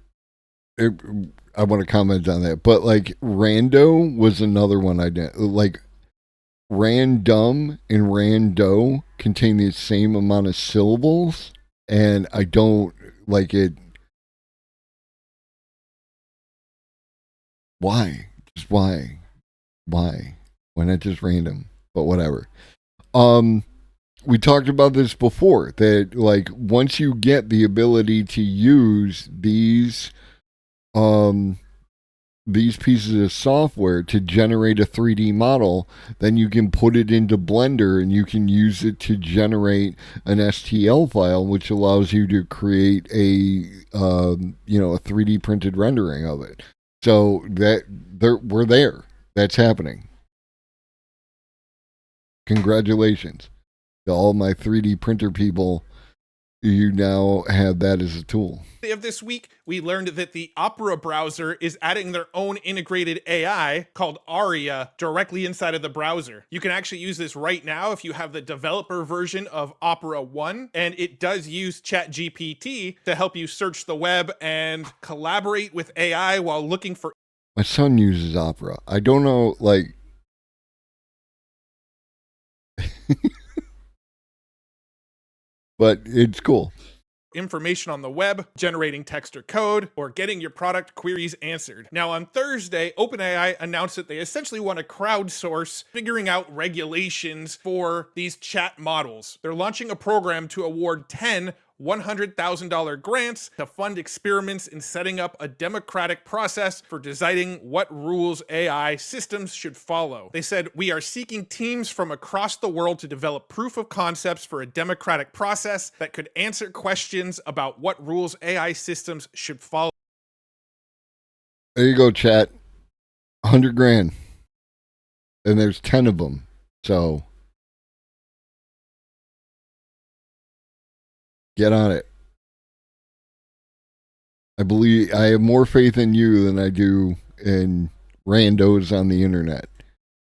I want to comment on that, but like rando was another one I didn't like. Random and rando contain the same amount of syllables, and I don't like it. Why? Just why? Why not just random? But whatever. We talked about this before, that like once you get the ability to use these pieces of software to generate a 3D model, then you can put it into Blender and you can use it to generate an STL file, which allows you to create a 3D printed rendering of it. So we're there. That's happening. Congratulations to all my 3D printer people. You now have that as a tool. Of this week, we learned that the Opera browser is adding their own integrated AI called Aria directly inside of the browser. You can actually use this right now if you have the developer version of Opera 1, and it does use ChatGPT to help you search the web and collaborate with AI while looking for... My son uses Opera. I don't know, like... But it's cool. Information on the web, generating text or code, or getting your product queries answered. Now on Thursday, OpenAI announced that they essentially want to crowdsource figuring out regulations for these chat models. They're launching a program to award 10 $100,000 grants to fund experiments in setting up a democratic process for deciding what rules AI systems should follow. They said, "We are seeking teams from across the world to develop proof of concepts for a democratic process that could answer questions about what rules AI systems should follow." There you go, chat. 100 grand. And there's 10 of them. So get on it. I have more faith in you than I do in randos on the internet.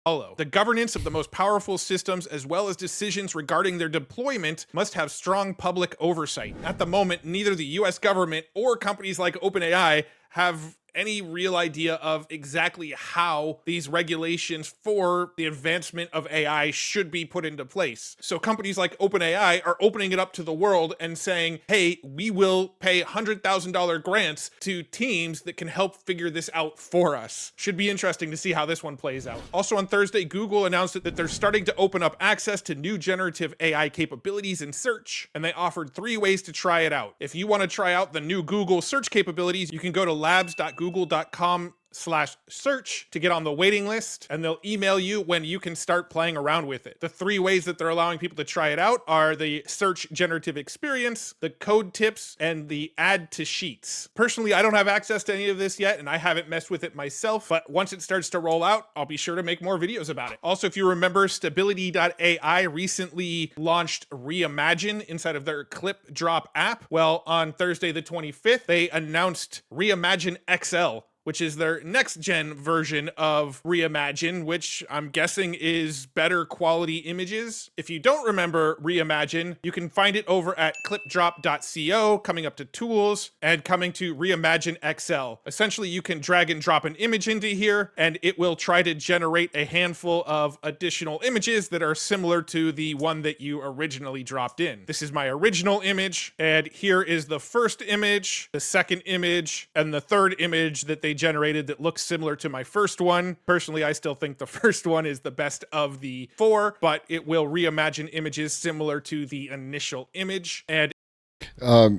The governance of the most powerful systems, as well as decisions regarding their deployment, must have strong public oversight. At the moment, neither the US government or companies like OpenAI have any real idea of exactly how these regulations for the advancement of AI should be put into place. So companies like OpenAI are opening it up to the world and saying, hey, we will pay $100,000 grants to teams that can help figure this out for us. Should be interesting to see how this one plays out. Also on Thursday, Google announced that they're starting to open up access to new generative AI capabilities in search, and they offered 3 ways to try it out. If you want to try out the new Google search capabilities, you can go to labs.google.com/search to get on the waiting list, and they'll email you when you can start playing around with it. The 3 ways that they're allowing people to try it out are the search generative experience, the code tips, and the add to sheets. Personally, I don't have access to any of this yet, and I haven't messed with it myself, but once it starts to roll out, I'll be sure to make more videos about it. Also, if you remember, Stability.ai recently launched Reimagine inside of their Clip Drop app. Well, on Thursday the 25th, they announced Reimagine XL, which is their next gen version of Reimagine, which I'm guessing is better quality images. If you don't remember Reimagine, you can find it over at clipdrop.co, coming up to tools and coming to Reimagine XL. Essentially, you can drag and drop an image into here and it will try to generate a handful of additional images that are similar to the one that you originally dropped in. This is my original image, and here is the first image, the second image, and the third image that they generated that looks similar to my first one. Personally, I still think the first one is the best of the 4, but it will reimagine images similar to the initial image. And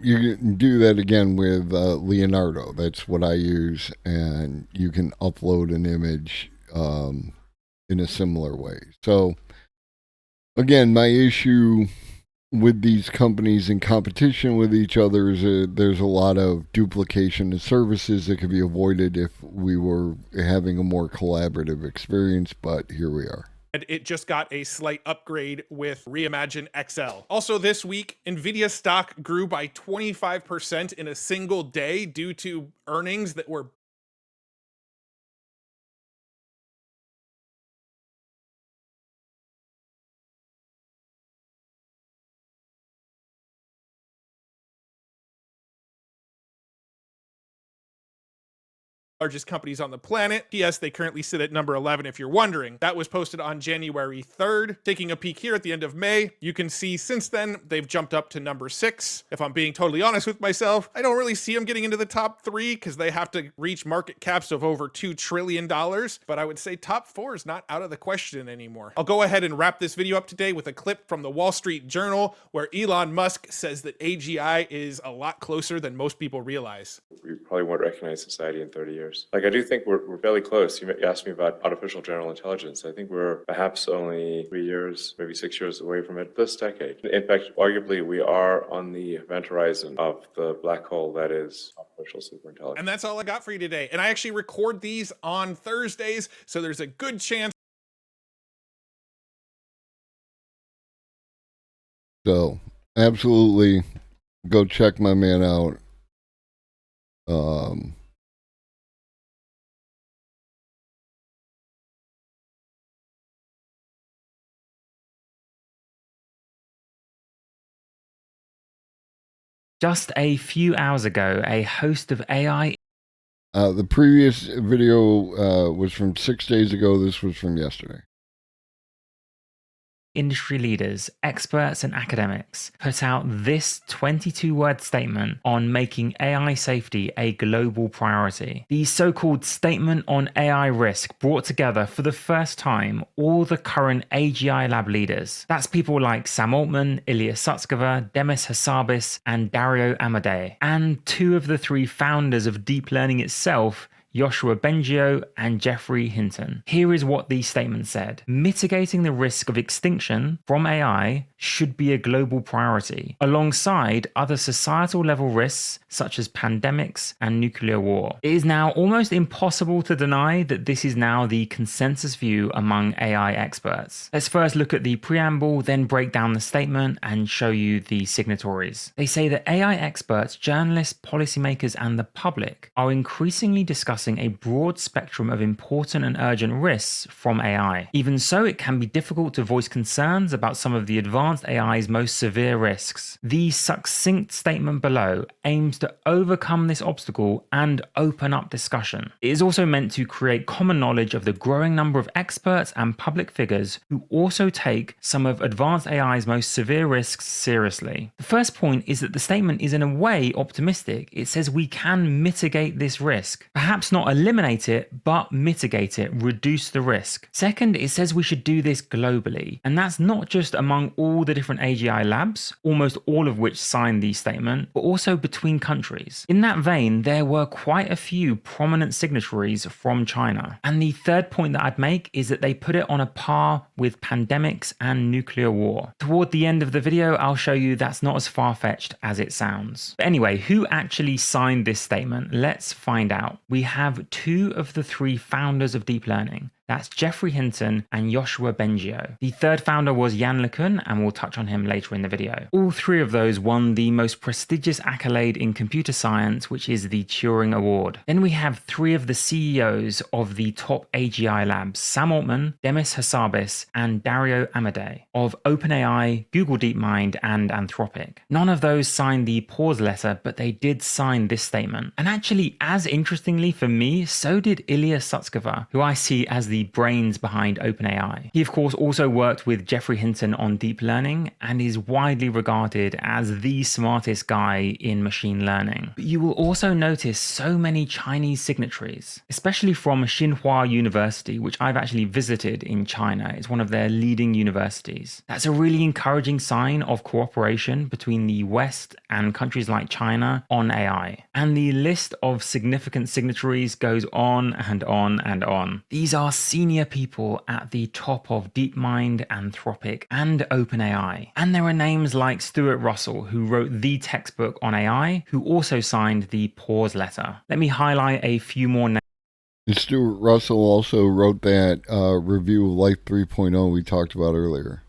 you can do that again with Leonardo. That's what I use, and you can upload an image in a similar way. So again, my issue with these companies in competition with each other is there's a lot of duplication of services that could be avoided if we were having a more collaborative experience, but here we are. And it just got a slight upgrade with Reimagine XL. Also this week, NVIDIA stock grew by 25% in a single day due to earnings that were largest companies on the planet. Yes, they currently sit at number 11 if you're wondering. That was posted on January 3rd. Taking a peek here at the end of May, you can see since then they've jumped up to number 6. If I'm being totally honest with myself, I don't really see them getting into the top 3 because they have to reach market caps of over $2 trillion, but I would say top 4 is not out of the question anymore. I'll go ahead and wrap this video up today with a clip from the Wall Street Journal where Elon Musk says that AGI is a lot closer than most people realize. We probably won't recognize society in 30 years. Like, I do think we're fairly close. You asked me about artificial general intelligence. I think we're perhaps only 3 years, maybe 6 years away from it this decade. In fact, arguably, we are on the event horizon of the black hole that is artificial superintelligence. And that's all I got for you today. And I actually record these on Thursdays, so there's a good chance. So, absolutely, go check my man out. Just a few hours ago, a host of AI The previous video was from 6 days ago. This was from yesterday. industry leaders, experts, and academics put out this 22-word statement on making AI safety a global priority. The so-called Statement on AI Risk brought together for the first time all the current AGI lab leaders. That's people like Sam Altman, Ilya Sutskever, Demis Hassabis, and Dario Amodei, and 2 of the 3 founders of deep learning itself, Yoshua Bengio and Jeffrey Hinton. Here is what the statement said. Mitigating the risk of extinction from AI should be a global priority, alongside other societal level risks such as pandemics and nuclear war. It is now almost impossible to deny that this is now the consensus view among AI experts. Let's first look at the preamble, then break down the statement and show you the signatories. They say that AI experts, journalists, policymakers, and the public are increasingly discussing a broad spectrum of important and urgent risks from AI. Even so, it can be difficult to voice concerns about some of the advantages advanced AI's most severe risks. The succinct statement below aims to overcome this obstacle and open up discussion. It is also meant to create common knowledge of the growing number of experts and public figures who also take some of advanced AI's most severe risks seriously. The first point is that the statement is in a way optimistic. It says we can mitigate this risk. Perhaps not eliminate it, but mitigate it, reduce the risk. Second, it says we should do this globally. And that's not just among all the different AGI labs, almost all of which signed the statement, but also between countries. In that vein, there were quite a few prominent signatories from China. And the third point that I'd make is that they put it on a par with pandemics and nuclear war. Toward the end of the video, I'll show you that's not as far-fetched as it sounds. But anyway, who actually signed this statement? Let's find out. We have 2 of the 3 founders of deep learning. That's Geoffrey Hinton and Yoshua Bengio. The third founder was Yann LeCun, and we'll touch on him later in the video. All 3 of those won the most prestigious accolade in computer science, which is the Turing Award. Then we have 3 of the CEOs of the top AGI labs, Sam Altman, Demis Hassabis, and Dario Amodei of OpenAI, Google DeepMind, and Anthropic. None of those signed the pause letter, but they did sign this statement. And actually, as interestingly for me, so did Ilya Sutskever, who I see as the brains behind OpenAI. He of course also worked with Geoffrey Hinton on deep learning and is widely regarded as the smartest guy in machine learning. But you will also notice so many Chinese signatories, especially from Tsinghua University, which I've actually visited in China. It's one of their leading universities. That's a really encouraging sign of cooperation between the West and countries like China on AI. And the list of significant signatories goes on and on and on. These are senior people at the top of DeepMind, Anthropic, and OpenAI. And there are names like Stuart Russell, who wrote the textbook on AI, who also signed the pause letter. Let me highlight a few more names. Stuart Russell also wrote that review of Life 3.0 we talked about earlier.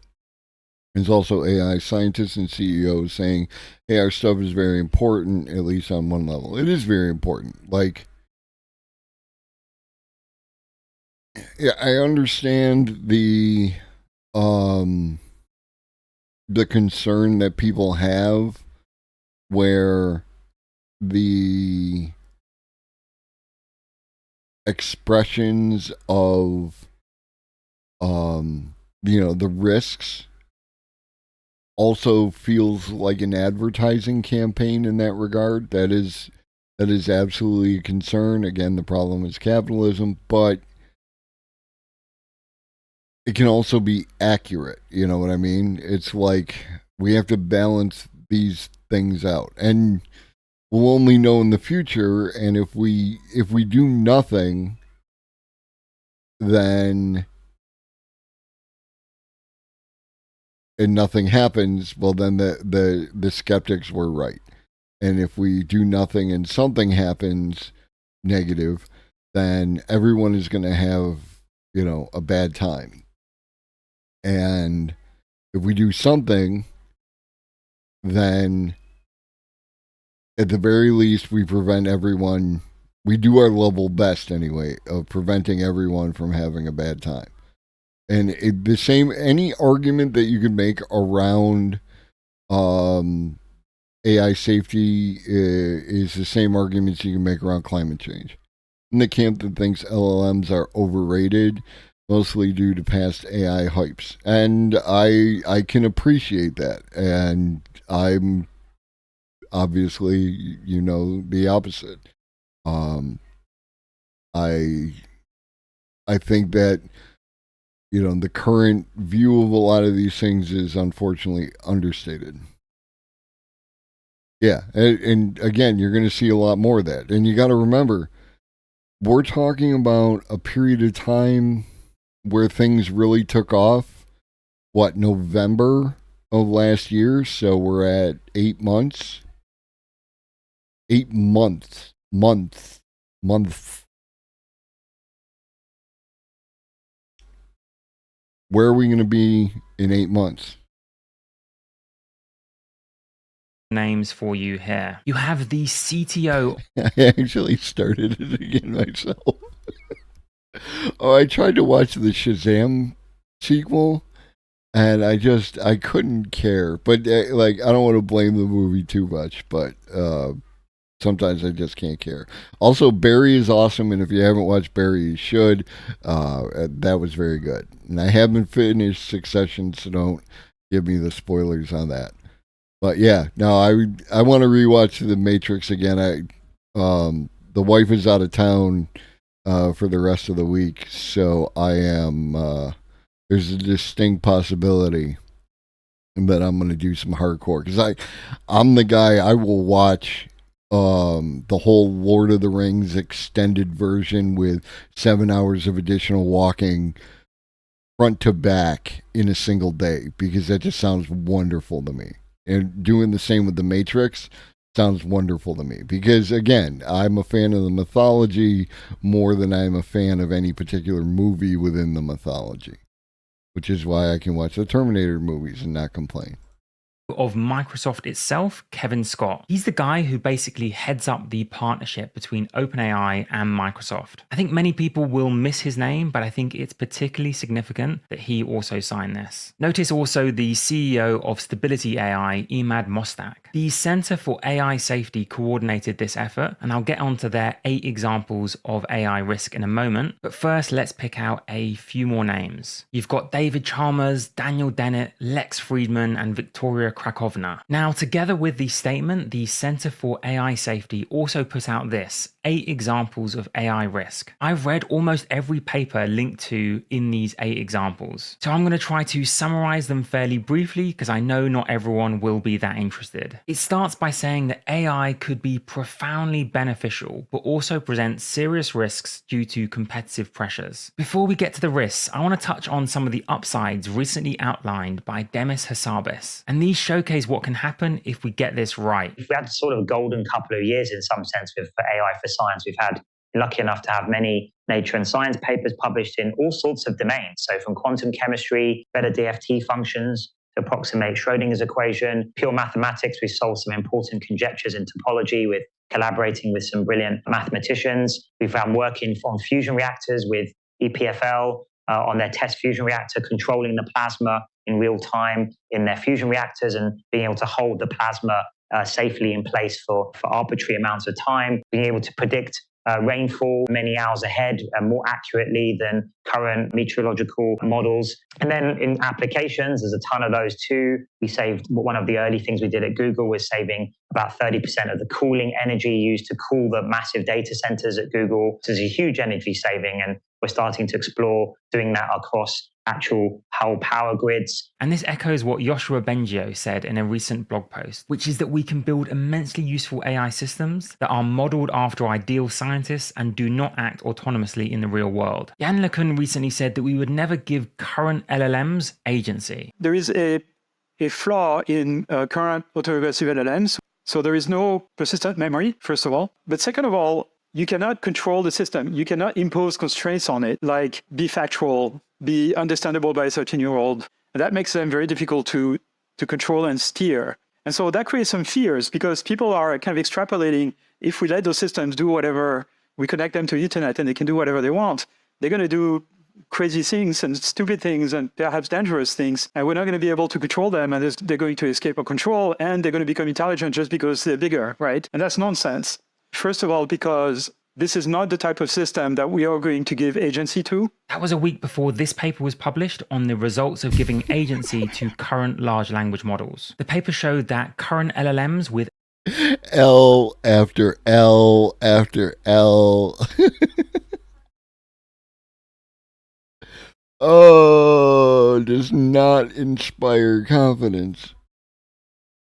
There's also AI scientists and CEOs saying, hey, our stuff is very important, at least on one level. It is very important. Like, yeah, I understand the concern that people have where the expressions of the risks also feels like an advertising campaign in that regard. That is absolutely a concern. Again, the problem is capitalism, but it can also be accurate. You know what I mean? It's like we have to balance these things out, and we'll only know in the future. And if we do nothing, then and nothing happens, well, then the skeptics were right. And if we do nothing and something happens negative, then everyone is going to have, a bad time. And if we do something, then at the very least we prevent everyone, we do our level best anyway, of preventing everyone from having a bad time. And any argument that you can make around AI safety is the same arguments you can make around climate change. In the camp that thinks LLMs are overrated, mostly due to past AI hypes. And I can appreciate that. And I'm obviously, the opposite. I think that, the current view of a lot of these things is unfortunately understated. Yeah, and again, you're going to see a lot more of that. And you got to remember, we're talking about a period of time where things really took off, November of last year? So we're at 8 months. 8 months. Where are we going to be in 8 months? Names for you here. You have the CTO. I actually started it again myself. I tried to watch the Shazam sequel, And I couldn't care. But like, I don't want to blame the movie too much, but sometimes I just can't care. Also, Barry is awesome, and if you haven't watched Barry, you should. That was very good. And I haven't finished Succession, so don't give me the spoilers on that. But yeah, no, I want to rewatch The Matrix again. The wife is out of town for the rest of the week, so I am. There's a distinct possibility that I'm going to do some hardcore, because I'm the guy. I will watch the whole Lord of the Rings extended version with 7 hours of additional walking front to back in a single day, because that just sounds wonderful to me. And doing the same with The Matrix sounds wonderful to me, because again, I'm a fan of the mythology more than I'm a fan of any particular movie within the mythology, which is why I can watch the Terminator movies and not complain. Of Microsoft itself, Kevin Scott. He's the guy who basically heads up the partnership between OpenAI and Microsoft. I think many people will miss his name, but I think it's particularly significant that he also signed this. Notice also the CEO of Stability AI, Emad Mostak. The Center for AI Safety coordinated this effort, and I'll get onto their 8 examples of AI risk in a moment. But first, let's pick out a few more names. You've got David Chalmers, Daniel Dennett, Lex Friedman, and Victoria Krakovna. Now, together with the statement, the Center for AI Safety also put out this, 8 examples of AI risk. I've read almost every paper linked to in these 8 examples. So I'm going to try to summarize them fairly briefly, because I know not everyone will be that interested. It starts by saying that AI could be profoundly beneficial, but also present serious risks due to competitive pressures. Before we get to the risks, I want to touch on some of the upsides recently outlined by Demis Hassabis. And these showcase what can happen if we get this right. We had sort of a golden couple of years in some sense for AI for science. We've had lucky enough to have many Nature and Science papers published in all sorts of domains. So from quantum chemistry, better DFT functions, to approximate Schrodinger's equation, pure mathematics. We've solved some important conjectures in topology with collaborating with some brilliant mathematicians. We've found working on fusion reactors with EPFL on their test fusion reactor, controlling the plasma in real time in their fusion reactors and being able to hold the plasma safely in place for arbitrary amounts of time, being able to predict rainfall many hours ahead more accurately than current meteorological models. And then in applications, there's a ton of those too. We saved, one of the early things we did at Google was saving about 30% of the cooling energy used to cool the massive data centers at Google. So there's a huge energy saving, and we're starting to explore doing that across actual whole power grids. And this echoes what Yoshua Bengio said in a recent blog post, which is that we can build immensely useful AI systems that are modeled after ideal scientists and do not act autonomously in the real world. Jan LeCun recently said that we would never give current LLMs agency. There is a flaw in current autoregressive LLMs. So there is no persistent memory, first of all. But second of all, you cannot control the system. You cannot impose constraints on it, like be factual, be understandable by a 13-year-old. And that makes them very difficult to control and steer. And so that creates some fears, because people are kind of extrapolating, if we let those systems do whatever, we connect them to the internet and they can do whatever they want, they're going to do crazy things and stupid things and perhaps dangerous things, and we're not going to be able to control them, and they're going to escape our control, and they're going to become intelligent just because they're bigger, right? And that's nonsense. First of all, because this is not the type of system that we are going to give agency to. That was a week before this paper was published on the results of giving agency to current large language models. The paper showed that current LLMs with L after L after L. Oh, does not inspire confidence.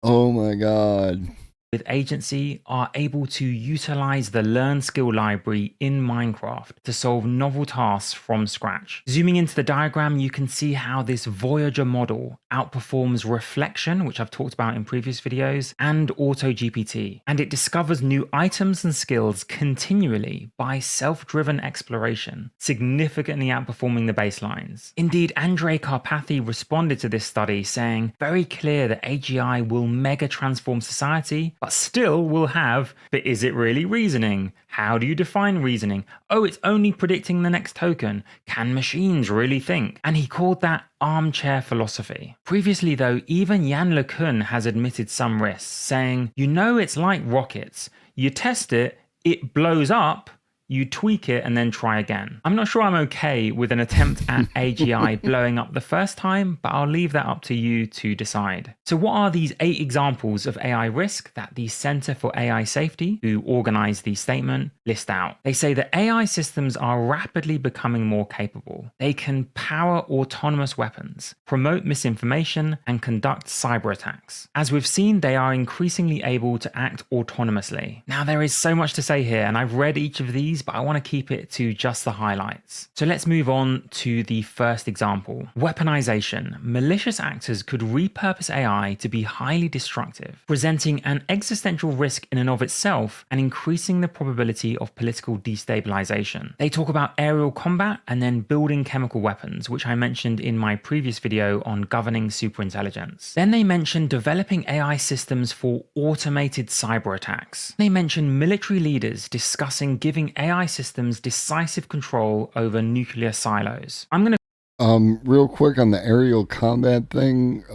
Oh my God. With agency are able to utilize the Learn Skill library in Minecraft to solve novel tasks from scratch. Zooming into the diagram, you can see how this Voyager model outperforms Reflection, which I've talked about in previous videos, and AutoGPT. And it discovers new items and skills continually by self-driven exploration, significantly outperforming the baselines. Indeed, Andrei Karpathy responded to this study saying, very clear that AGI will mega transform society But still we'll have, but is it really reasoning? How do you define reasoning? Oh, it's only predicting the next token. Can machines really think? And he called that armchair philosophy. Previously though, even Yann LeCun has admitted some risks, saying, you know, it's like rockets. You test it, it blows up, you tweak it and then try again. I'm not sure I'm okay with an attempt at AGI blowing up the first time, but I'll leave that up to you to decide. So what are these 8 examples of AI risk that the Center for AI Safety, who organized the statement, list out? They say that AI systems are rapidly becoming more capable. They can power autonomous weapons, promote misinformation, and conduct cyber attacks. As we've seen, they are increasingly able to act autonomously. Now there is so much to say here, and I've read each of these, but I want to keep it to just the highlights. So let's move on to the first example. Weaponization. Malicious actors could repurpose AI to be highly destructive, presenting an existential risk in and of itself and increasing the probability of political destabilization. They talk about aerial combat and then building chemical weapons, which I mentioned in my previous video on governing superintelligence. Then they mention developing AI systems for automated cyber attacks. They mention military leaders discussing giving AI systems decisive control over nuclear silos. I'm going to real quick on the aerial combat thing.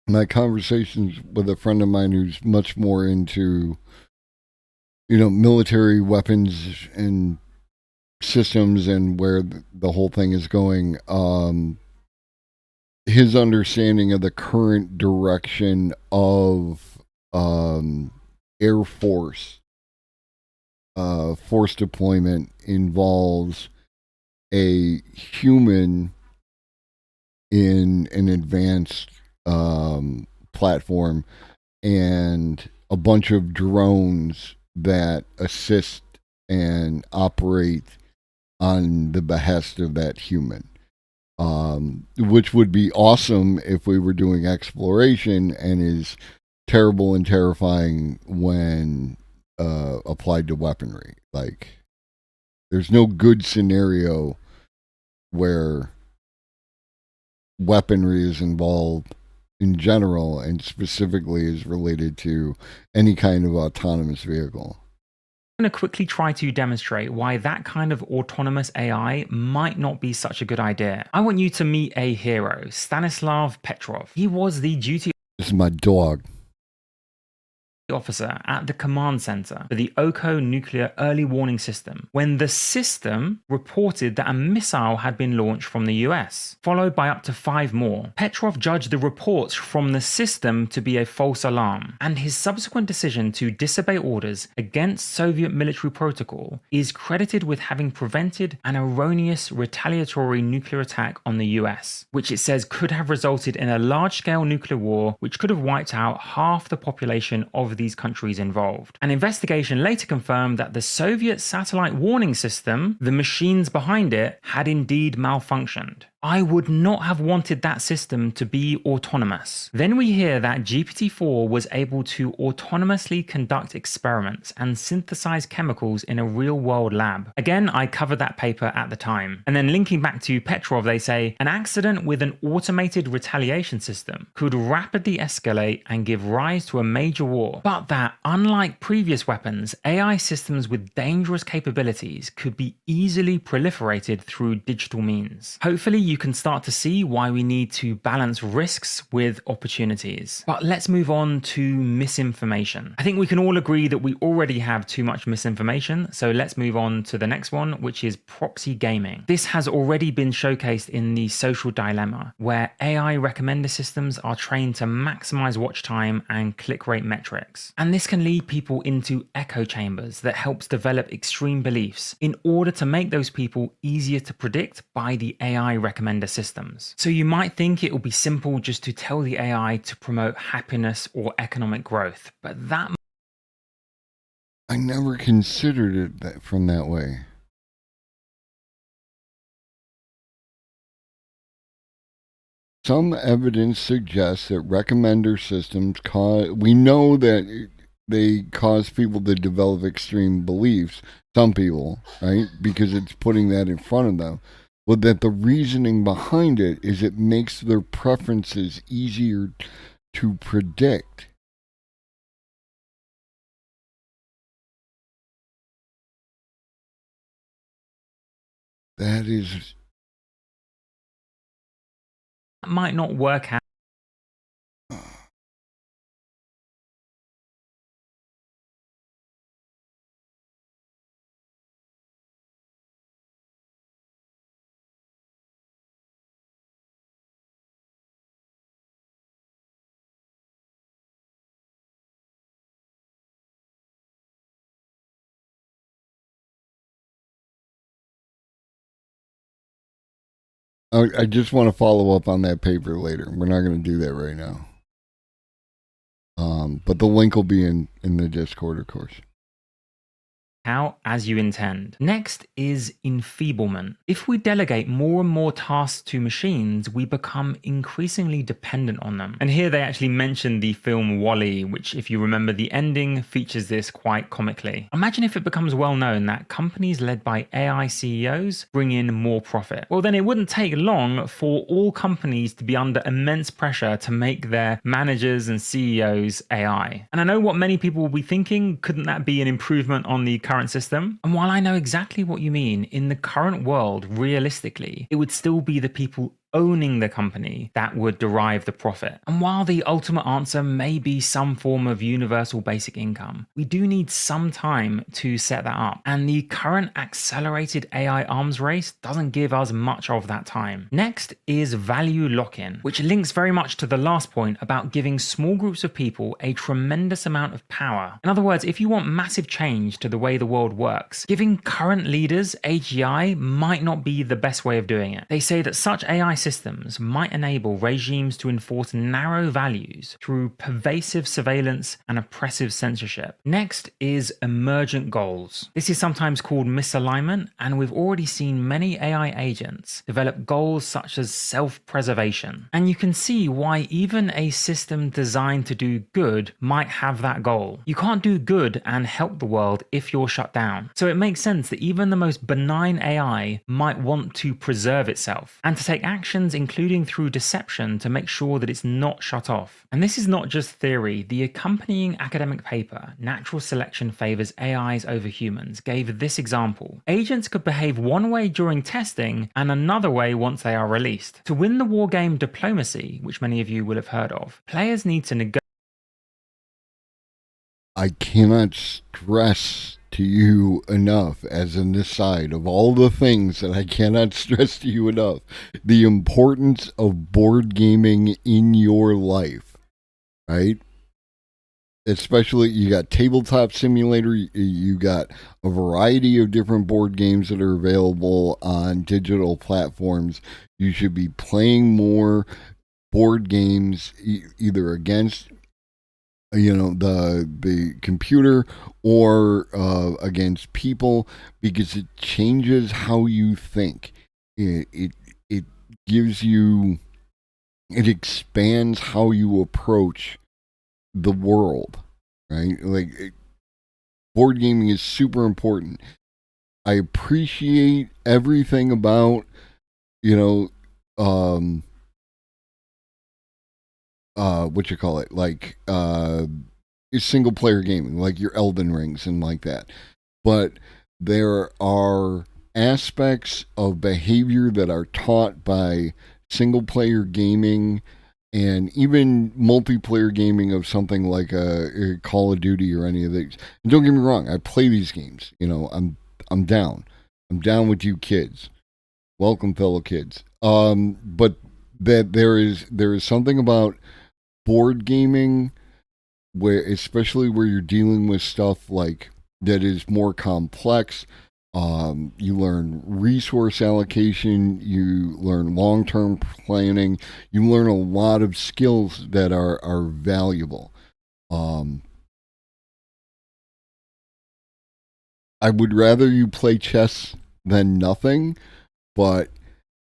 My conversations with a friend of mine who's much more into, military weapons and systems and where the whole thing is going. His understanding of the current direction of Air Force force deployment involves a human in an advanced platform and a bunch of drones that assist and operate on the behest of that human, which would be awesome if we were doing exploration, and is terrible and terrifying when applied to weaponry. Like, there's no good scenario where weaponry is involved in general and specifically is related to any kind of autonomous vehicle. I'm going to quickly try to demonstrate why that kind of autonomous AI might not be such a good idea. I want you to meet a hero, Stanislav Petrov. He was the duty This is my dog. officer at the command center for the Oko nuclear early warning system when the system reported that a missile had been launched from the US, followed by up to 5 more. Petrov judged the reports from the system to be a false alarm, and his subsequent decision to disobey orders against Soviet military protocol is credited with having prevented an erroneous retaliatory nuclear attack on the US, which it says could have resulted in a large-scale nuclear war which could have wiped out half the population of these countries involved. An investigation later confirmed that the Soviet satellite warning system, the machines behind it, had indeed malfunctioned. I would not have wanted that system to be autonomous. Then we hear that GPT-4 was able to autonomously conduct experiments and synthesize chemicals in a real-world lab. Again, I covered that paper at the time. And then linking back to Petrov, they say, an accident with an automated retaliation system could rapidly escalate and give rise to a major war. But that, unlike previous weapons, AI systems with dangerous capabilities could be easily proliferated through digital means. Hopefully, you can start to see why we need to balance risks with opportunities. But let's move on to misinformation. I think we can all agree that we already have too much misinformation, so let's move on to the next one, which is proxy gaming. This has already been showcased in the Social Dilemma, where AI recommender systems are trained to maximize watch time and click rate metrics. And this can lead people into echo chambers that helps develop extreme beliefs in order to make those people easier to predict by the AI recommender systems. So you might think it will be simple just to tell the AI to promote happiness or economic growth, but that I never considered it from that way. Some evidence suggests that recommender systems we know that they cause people to develop extreme beliefs, some people, right? Because it's putting that in front of them. But that the reasoning behind it is it makes their preferences easier to predict. That is. Might not work out. I just want to follow up on that paper later. We're not going to do that right now. But the link will be in the Discord, of course. How as you intend. Next is enfeeblement. If we delegate more and more tasks to machines, we become increasingly dependent on them. And here they actually mention the film WALL-E, which, if you remember the ending, features this quite comically. Imagine if it becomes well known that companies led by AI CEOs bring in more profit. Well, then it wouldn't take long for all companies to be under immense pressure to make their managers and CEOs AI. And I know what many people will be thinking, couldn't that be an improvement on the current system? And while I know exactly what you mean, in the current world, realistically, it would still be the people owning the company that would derive the profit. And while the ultimate answer may be some form of universal basic income, we do need some time to set that up. And the current accelerated AI arms race doesn't give us much of that time. Next is value lock-in, which links very much to the last point about giving small groups of people a tremendous amount of power. In other words, if you want massive change to the way the world works, giving current leaders AGI might not be the best way of doing it. They say that such AI systems might enable regimes to enforce narrow values through pervasive surveillance and oppressive censorship. Next is emergent goals. This is sometimes called misalignment, and we've already seen many AI agents develop goals such as self-preservation. And you can see why even a system designed to do good might have that goal. You can't do good and help the world if you're shut down. So it makes sense that even the most benign AI might want to preserve itself and to take actions including through deception to make sure that it's not shut off. And this is not just theory. The accompanying academic paper, Natural Selection Favors AIs Over Humans, gave this example. Agents could behave one way during testing and another way once they are released. To win the war game diplomacy, which many of you will have heard of, players need to negotiate. I cannot stress to you enough, as an aside of all the things that I cannot stress to you enough, the importance of board gaming in your life, right? Especially, you got Tabletop Simulator, you got a variety of different board games that are available on digital platforms. You should be playing more board games, either against the computer or against people, because it changes how you think. It gives you, it expands how you approach the world, right? Board gaming is super important. I appreciate everything about what you call it, single player gaming, like your Elden Rings and like that. But there are aspects of behavior that are taught by single player gaming and even multiplayer gaming of something like a Call of Duty or any of these. And don't get me wrong, I play these games. I'm down. I'm down with you kids. Welcome, fellow kids. But that there is something about board gaming especially where you're dealing with stuff like that is more complex. You learn resource allocation, you learn long-term planning, you learn a lot of skills that are valuable. I would rather you play chess than nothing, but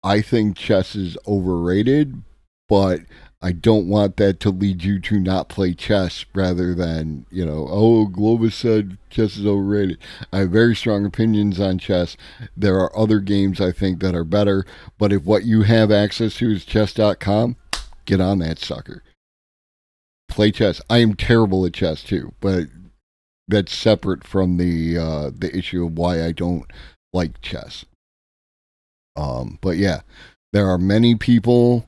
I think chess is overrated, but I don't want that to lead you to not play chess rather than, Globus said chess is overrated. I have very strong opinions on chess. There are other games I think that are better, but if what you have access to is chess.com, get on that sucker. Play chess. I am terrible at chess too, but that's separate from the issue of why I don't like chess. But yeah, there are many people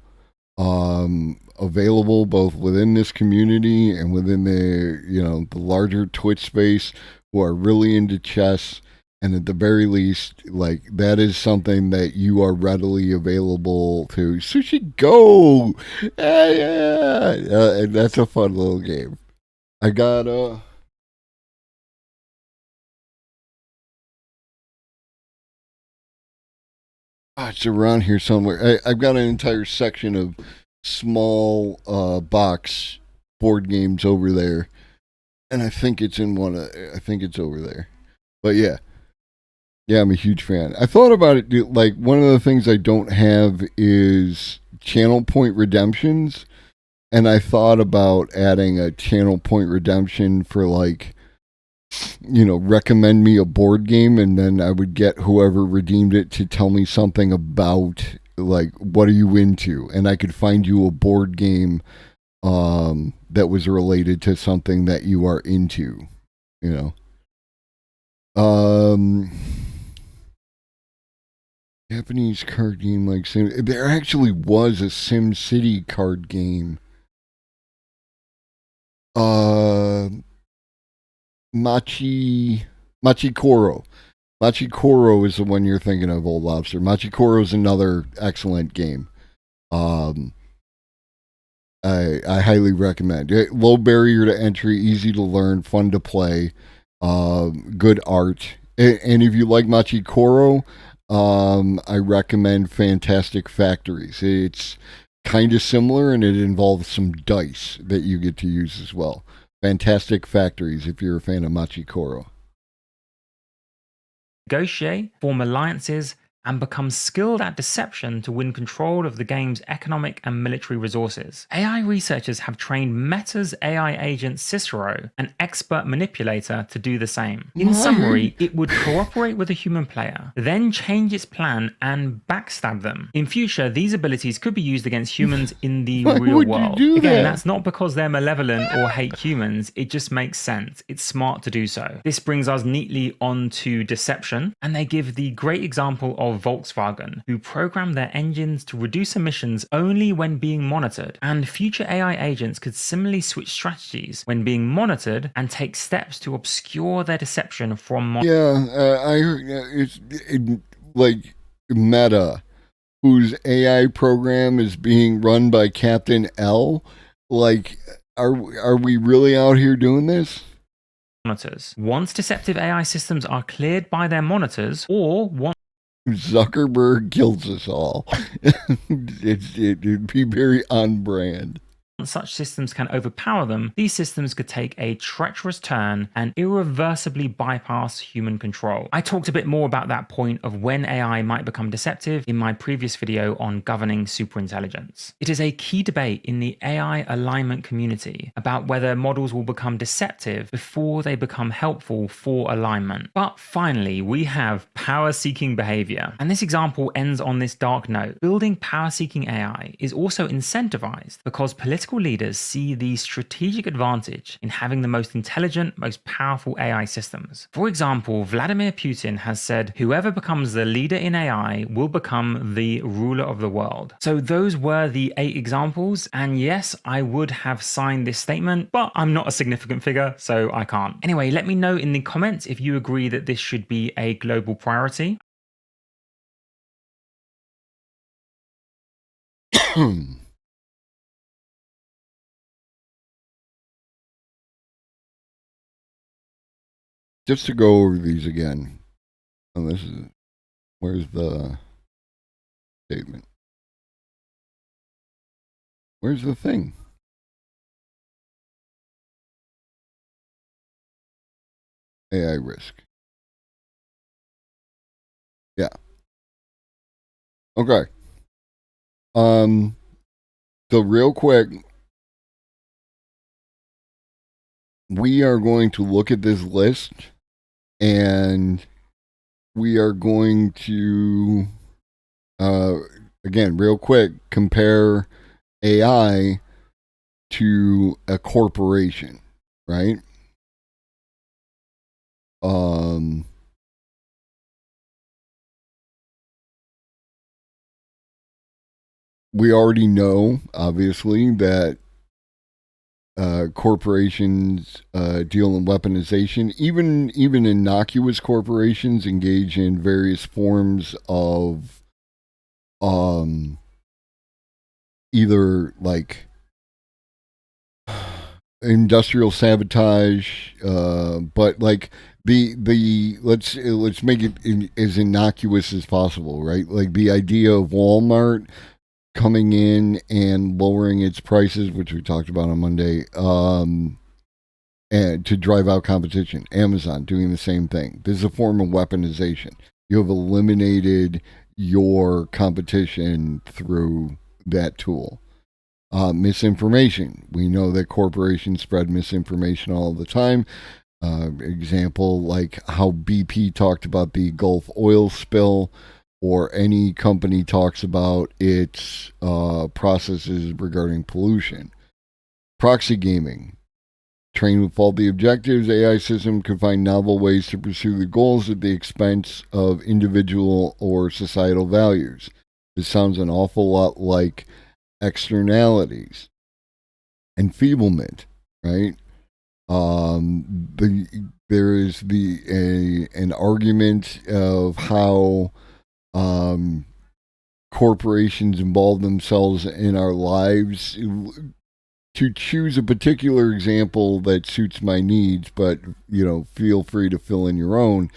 available both within this community and within the larger Twitch space who are really into chess. And at the very least, like, that is something that you are readily available to. Sushi Go! Yeah. And that's a fun little game. I got, it's around here somewhere. I've got an entire section of small box board games over there. And I think it's over there. But yeah. Yeah, I'm a huge fan. I thought about it, like, one of the things I don't have is channel point redemptions. And I thought about adding a channel point redemption for, like, recommend me a board game, and then I would get whoever redeemed it to tell me something about, like, what are you into? And I could find you a board game that was related to something that you are into, Japanese card game like Sim. There actually was a Sim City card game. Machikoro. Machikoro is the one you're thinking of, Old Lobster. Machikoro is another excellent game. I highly recommend. Low barrier to entry, easy to learn, fun to play, good art. And if you like Machikoro, I recommend Fantastic Factories. It's kind of similar, and it involves some dice that you get to use as well. Fantastic Factories, if you're a fan of Machikoro. Negotiate, form alliances, and become skilled at deception to win control of the game's economic and military resources. AI researchers have trained Meta's AI agent Cicero, an expert manipulator, to do the same. In summary, it would cooperate with a human player, then change its plan and backstab them. In future, these abilities could be used against humans in the real world. Again, that's not because they're malevolent or hate humans, it just makes sense. It's smart to do so. This brings us neatly on to deception, and they give the great example of Volkswagen, who program their engines to reduce emissions only when being monitored, and future AI agents could similarly switch strategies when being monitored and take steps to obscure their deception from I heard it's like Meta, whose AI program is being run by Captain L. Like, are we really out here doing this? monitors. Once deceptive AI systems are cleared by their monitors, or once Zuckerberg kills us all. It'd be very on brand. such systems can overpower them, these systems could take a treacherous turn and irreversibly bypass human control. I talked a bit more about that point of when AI might become deceptive in my previous video on governing superintelligence. It is a key debate in the AI alignment community about whether models will become deceptive before they become helpful for alignment. But finally, we have power-seeking behavior. And this example ends on this dark note. Building power-seeking AI is also incentivized because political leaders see the strategic advantage in having the most intelligent, most powerful AI systems. For example, Vladimir Putin has said, whoever becomes the leader in AI will become the ruler of the world. So those were the 8 examples, and yes, I would have signed this statement, but I'm not a significant figure, so I can't. Anyway, let me know in the comments if you agree that this should be a global priority. Just to go over these again. And this is, where's the statement? Where's the thing? AI risk. Yeah. Okay. So real quick, we are going to look at this list and we are going to, again, real quick, compare AI to a corporation, right? we already know, obviously, that corporations deal in weaponization. Even innocuous corporations engage in various forms of either like industrial sabotage, but like the let's make it as innocuous as possible, right? Like the idea of Walmart coming in and lowering its prices, which we talked about on Monday, and to drive out competition. Amazon doing the same thing. This is a form of weaponization. You have eliminated your competition through that tool. Misinformation. We know that corporations spread misinformation all the time. Example, like how BP talked about the Gulf oil spill, or any company talks about its processes regarding pollution. Proxy gaming. Trained with faulty objectives, AI system could find novel ways to pursue the goals at the expense of individual or societal values. This sounds an awful lot like externalities. Enfeeblement, right? There is an argument of how corporations involve themselves in our lives. To choose a particular example that suits my needs, but feel free to fill in your own.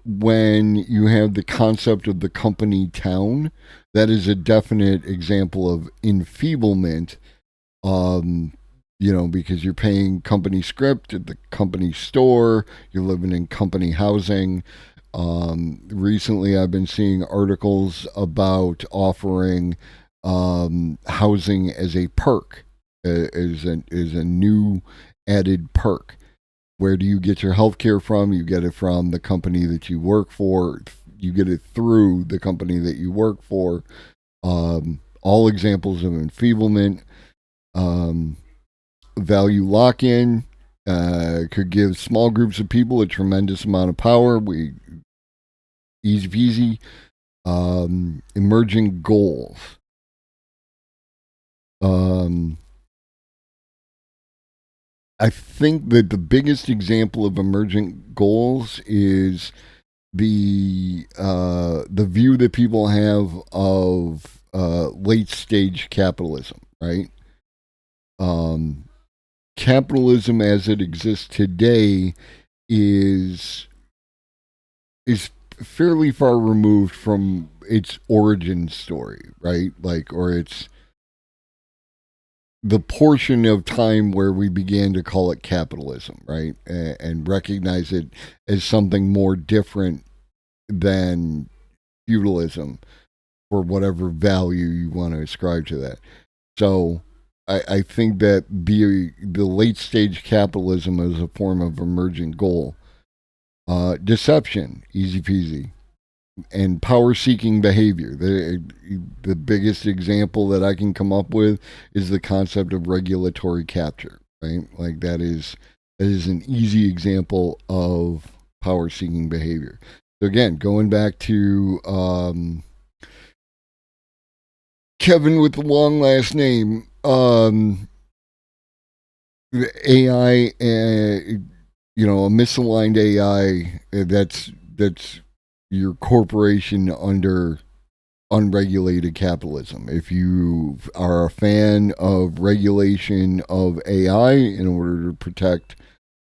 When you have the concept of the company town, that is a definite example of enfeeblement. Because you're paying company script at the company store, you're living in company housing. Recently, I've been seeing articles about offering housing as a perk, as a new added perk. Where do you get your health care from? You get it from the company that you work for. You get it through the company that you work for. All examples of enfeeblement. Value lock-in could give small groups of people a tremendous amount of power. Easy peasy. Emerging goals. I think that the biggest example of emergent goals is the view that people have of late stage capitalism, right? Capitalism as it exists today is fairly far removed from its origin story, right? Or it's the portion of time where we began to call it capitalism, right? And recognize it as something more different than feudalism, for whatever value you want to ascribe to that. So I think that the late stage capitalism is a form of emergent goal. Deception, easy peasy. And power-seeking behavior. The biggest example that I can come up with is the concept of regulatory capture, right? Like that is an easy example of power-seeking behavior. So again, going back to Kevin with the long last name, the AI, a misaligned AI, that's your corporation under unregulated capitalism. If you are a fan of regulation of AI in order to protect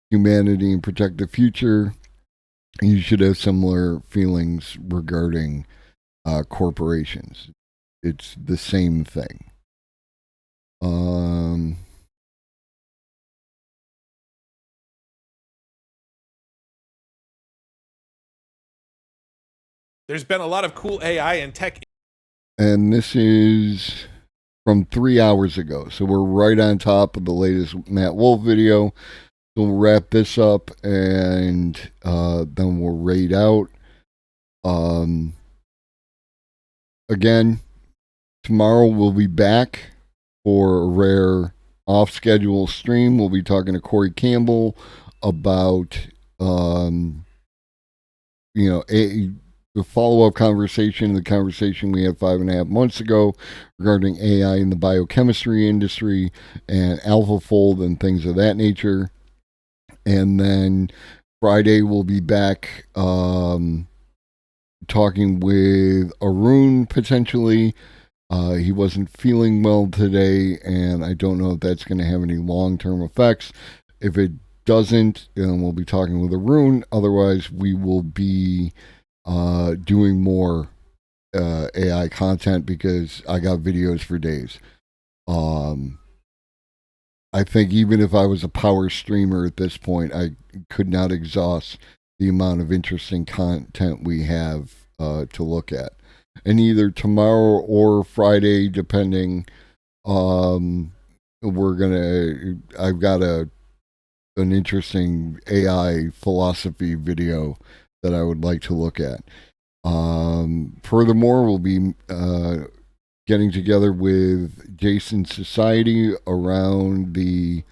humanity and protect the future, you should have similar feelings regarding corporations. It's the same thing. There's been a lot of cool AI and tech. And this is from 3 hours ago. So we're right on top of the latest Matt Wolf video. So we'll wrap this up and then we'll raid out. Again, tomorrow we'll be back for a rare off-schedule stream. We'll be talking to Corey Campbell about, follow-up conversation, the conversation we had 5.5 months ago regarding AI in the biochemistry industry and AlphaFold and things of that nature. And then Friday we'll be back talking with Arun potentially. He wasn't feeling well today, and I don't know if that's going to have any long-term effects. If it doesn't, we'll be talking with Arun. Otherwise, we will be doing more AI content because I got videos for days. I think even if I was a power streamer at this point, I could not exhaust the amount of interesting content we have to look at. And either tomorrow or Friday, depending, I've got an interesting AI philosophy video that I would like to look at. Furthermore, we'll be getting together with Jason Society around the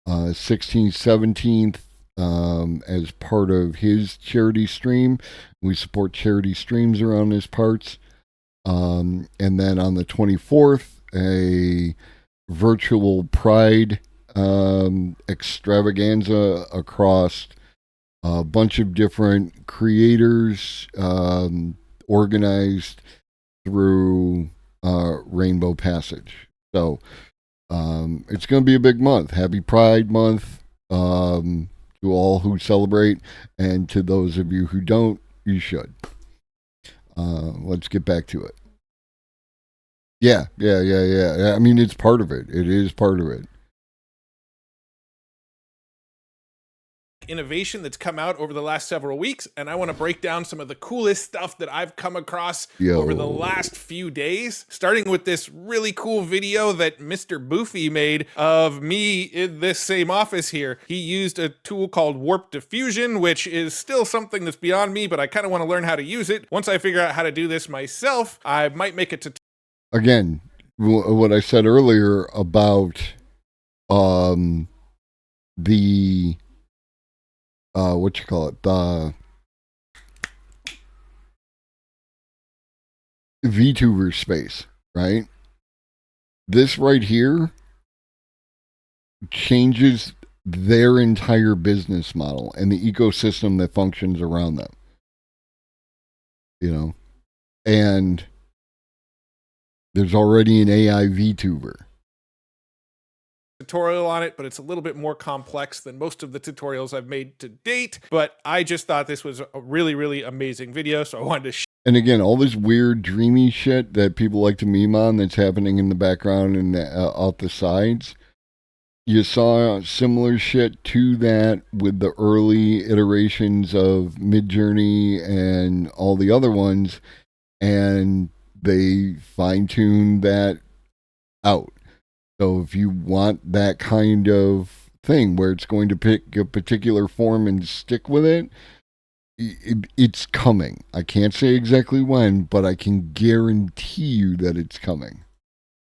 16th, 17th as part of his charity stream. We support charity streams around his parts. And then on the 24th, a virtual Pride extravaganza across a bunch of different creators organized through Rainbow Passage. So it's going to be a big month. Happy Pride Month to all who celebrate, and to those of you who don't, you should. Let's get back to it. Yeah. I mean, it's part of it. It is part of it. Innovation that's come out over the last several weeks, and I want to break down some of the coolest stuff that I've come across over the last few days, starting with this really cool video that Mr. Boofy made of me in this same office here. He used a tool called Warp Diffusion, which is still something that's beyond me, but I kind of want to learn how to use it. Once I figure out how to do this myself, I might make it to... Again, what I said earlier about the the VTuber space, right? This right here changes their entire business model and the ecosystem that functions around them. You know, and there's already an AI VTuber tutorial on it, but it's a little bit more complex than most of the tutorials I've made to date. But I just thought this was a really, really amazing video, so I wanted to and again, all this weird dreamy shit that people like to meme on that's happening in the background and out the sides. You saw similar shit to that with the early iterations of Midjourney and all the other ones, and they fine-tuned that out. So if you want that kind of thing where it's going to pick a particular form and stick with it, it's coming. I can't say exactly when, but I can guarantee you that it's coming.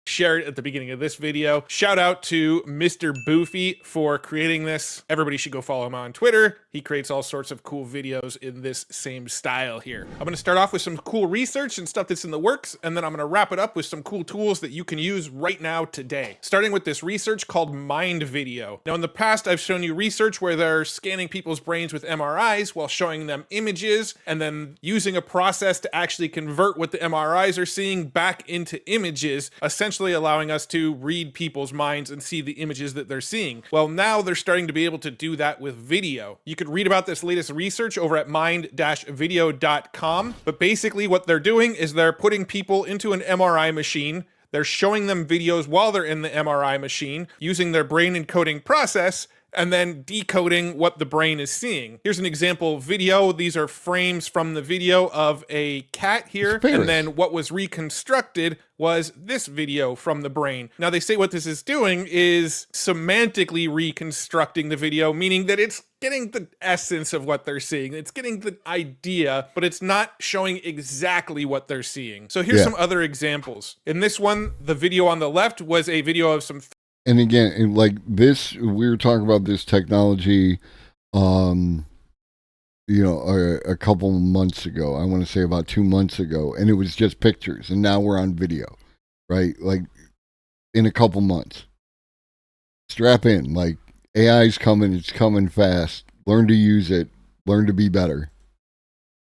Share it at the beginning of this video. Shout out to Mr. Boofy for creating this. Everybody should go follow him on Twitter. He creates all sorts of cool videos in this same style here. I'm going to start off with some cool research and stuff that's in the works, and then I'm going to wrap it up with some cool tools that you can use right now today. Starting with this research called Mind Video. Now in the past, I've shown you research where they're scanning people's brains with MRIs while showing them images, and then using a process to actually convert what the MRIs are seeing back into images, essentially allowing us to read people's minds and see the images that they're seeing. Well, now they're starting to be able to do that with video. You could read about this latest research over at mind-video.com, but basically what they're doing is they're putting people into an MRI machine. They're showing them videos while they're in the MRI machine using their brain encoding process, and then decoding what the brain is seeing. Here's an example video. These are frames from the video of a cat here. And then what was reconstructed was this video from the brain. Now they say what this is doing is semantically reconstructing the video, meaning that it's getting the essence of what they're seeing. It's getting the idea, but it's not showing exactly what they're seeing. So here's some other examples. In this one, the video on the left was a video of some... And again, like this, we were talking about this technology a couple months ago. I want to say about 2 months ago, and it was just pictures, and now we're on video, right? Like in a couple months. Strap in, like AI's coming, it's coming fast. Learn to use it, learn to be better.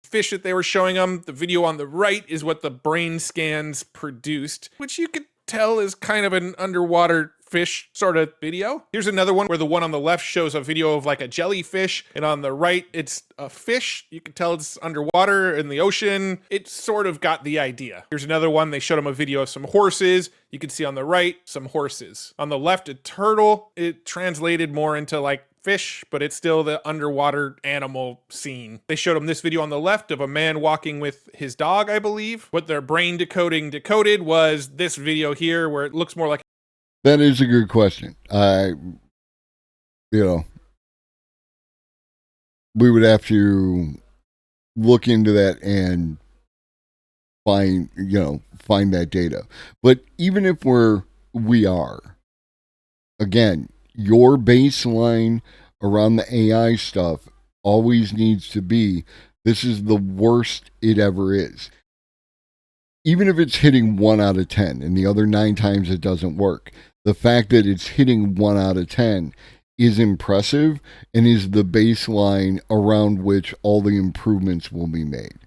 Fish that they were showing them. The video on the right is what the brain scans produced, which you could tell is kind of an underwater fish sort of video. Here's another one where the one on the left shows a video of like a jellyfish, and on the right it's a fish. You can tell it's underwater in the ocean. It sort of got the idea. Here's another one. They showed them a video of some horses. You can see on the right some horses. On the left, a turtle. It translated more into like fish, but it's still the underwater animal scene. They showed him this video on the left of a man walking with his dog, I believe. What their brain decoded was this video here where it looks more like. That is a good question. We would have to look into that and find that data. But even if we are, again, your baseline around the AI stuff always needs to be, this is the worst it ever is. Even if it's hitting 1 out of 10 and the other 9 times it doesn't work, the fact that it's hitting 1 out of 10 is impressive and is the baseline around which all the improvements will be made.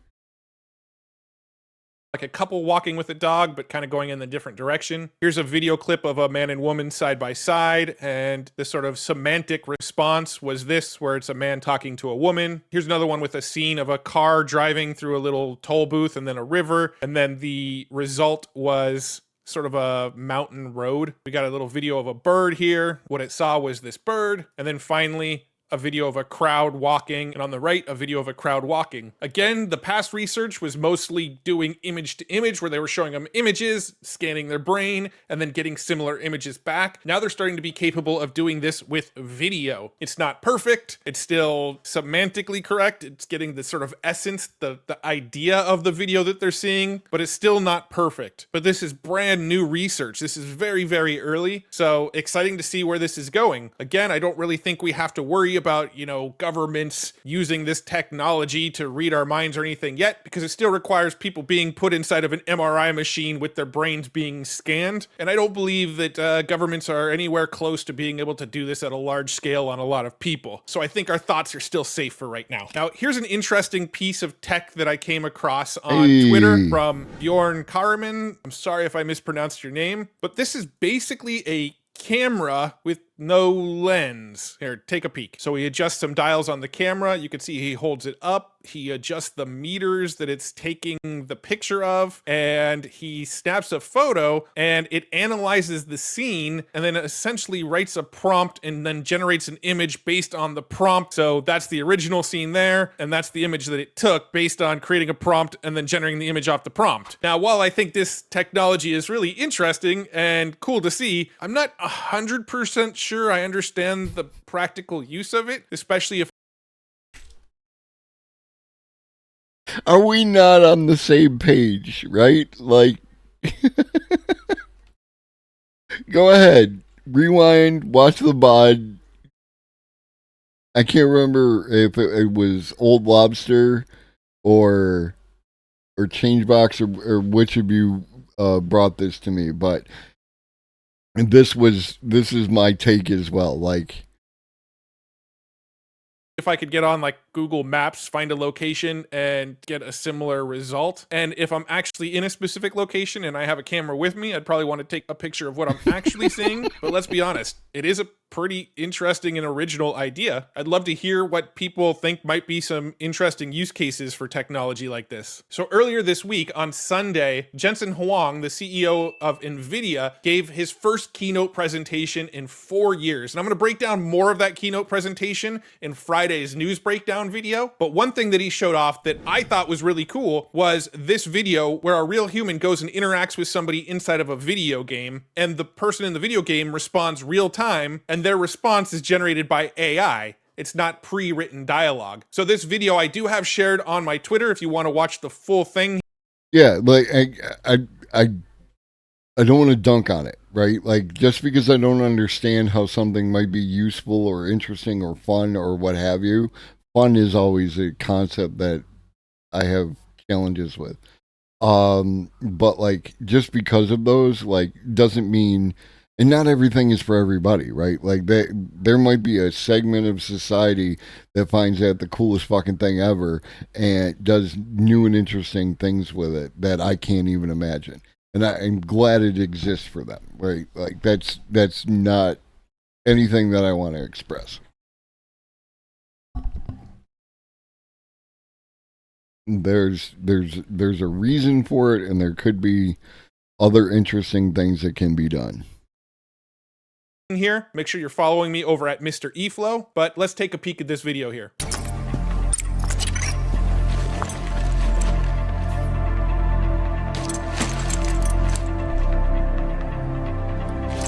Like a couple walking with a dog, but kind of going in a different direction. Here's a video clip of a man and woman side by side, and the sort of semantic response was this, where it's a man talking to a woman. Here's another one with a scene of a car driving through a little toll booth and then a river, and then the result was sort of a mountain road. We got a little video of a bird here. What it saw was this bird, and then finally a video of a crowd walking, and on the right, a video of a crowd walking. Again, the past research was mostly doing image to image, where they were showing them images, scanning their brain, and then getting similar images back. Now they're starting to be capable of doing this with video. It's not perfect. It's still semantically correct. It's getting the sort of essence, the idea of the video that they're seeing, but it's still not perfect. But this is brand new research. This is very, very early. So exciting to see where this is going. Again, I don't really think we have to worry about, governments using this technology to read our minds or anything yet, because it still requires people being put inside of an MRI machine with their brains being scanned. And I don't believe that governments are anywhere close to being able to do this at a large scale on a lot of people. So I think our thoughts are still safe for right now. Now, here's an interesting piece of tech that I came across on Twitter from Bjorn Karaman. I'm sorry if I mispronounced your name, but this is basically a camera with no lens. Here, take a peek. So he adjusts some dials on the camera. You can see he holds it up. He adjusts the meters that it's taking the picture of, and he snaps a photo, and it analyzes the scene, and then essentially writes a prompt and then generates an image based on the prompt. So that's the original scene there, and that's the image that it took based on creating a prompt and then generating the image off the prompt. Now, while I think this technology is really interesting and cool to see, I'm not 100% sure I understand the practical use of it, especially if. Are we not on the same page, right? Like, go ahead, rewind, watch the bod. I can't remember if it was Old Lobster or Changebox or which of you brought this to me, but this is my take as well. Like, if I could get on like Google Maps, find a location and get a similar result. And if I'm actually in a specific location and I have a camera with me, I'd probably want to take a picture of what I'm actually seeing. But let's be honest, it is a pretty interesting and original idea. I'd love to hear what people think might be some interesting use cases for technology like this. So earlier this week on Sunday, Jensen Huang, the CEO of NVIDIA, gave his first keynote presentation in 4 years. And I'm going to break down more of that keynote presentation in Friday's news breakdown video. But one thing that he showed off that I thought was really cool was this video where a real human goes and interacts with somebody inside of a video game, and the person in the video game responds real time, and their response is generated by AI. It's not pre-written dialogue. So this video I do have shared on my Twitter if you want to watch the full thing. Yeah, like I don't want to dunk on it, right? Like, just because I don't understand how something might be useful or interesting or fun or what have you, fun is always a concept that I have challenges with. But like, just because of those, like, doesn't mean, and not everything is for everybody, right? Like, there might be a segment of society that finds that the coolest fucking thing ever and does new and interesting things with it that I can't even imagine. And I'm glad it exists for them, right? Like, that's not anything that I want to express. There's a reason for it, and there could be other interesting things that can be done. Here, make sure you're following me over at Mr. eFlow, but let's take a peek at this video here.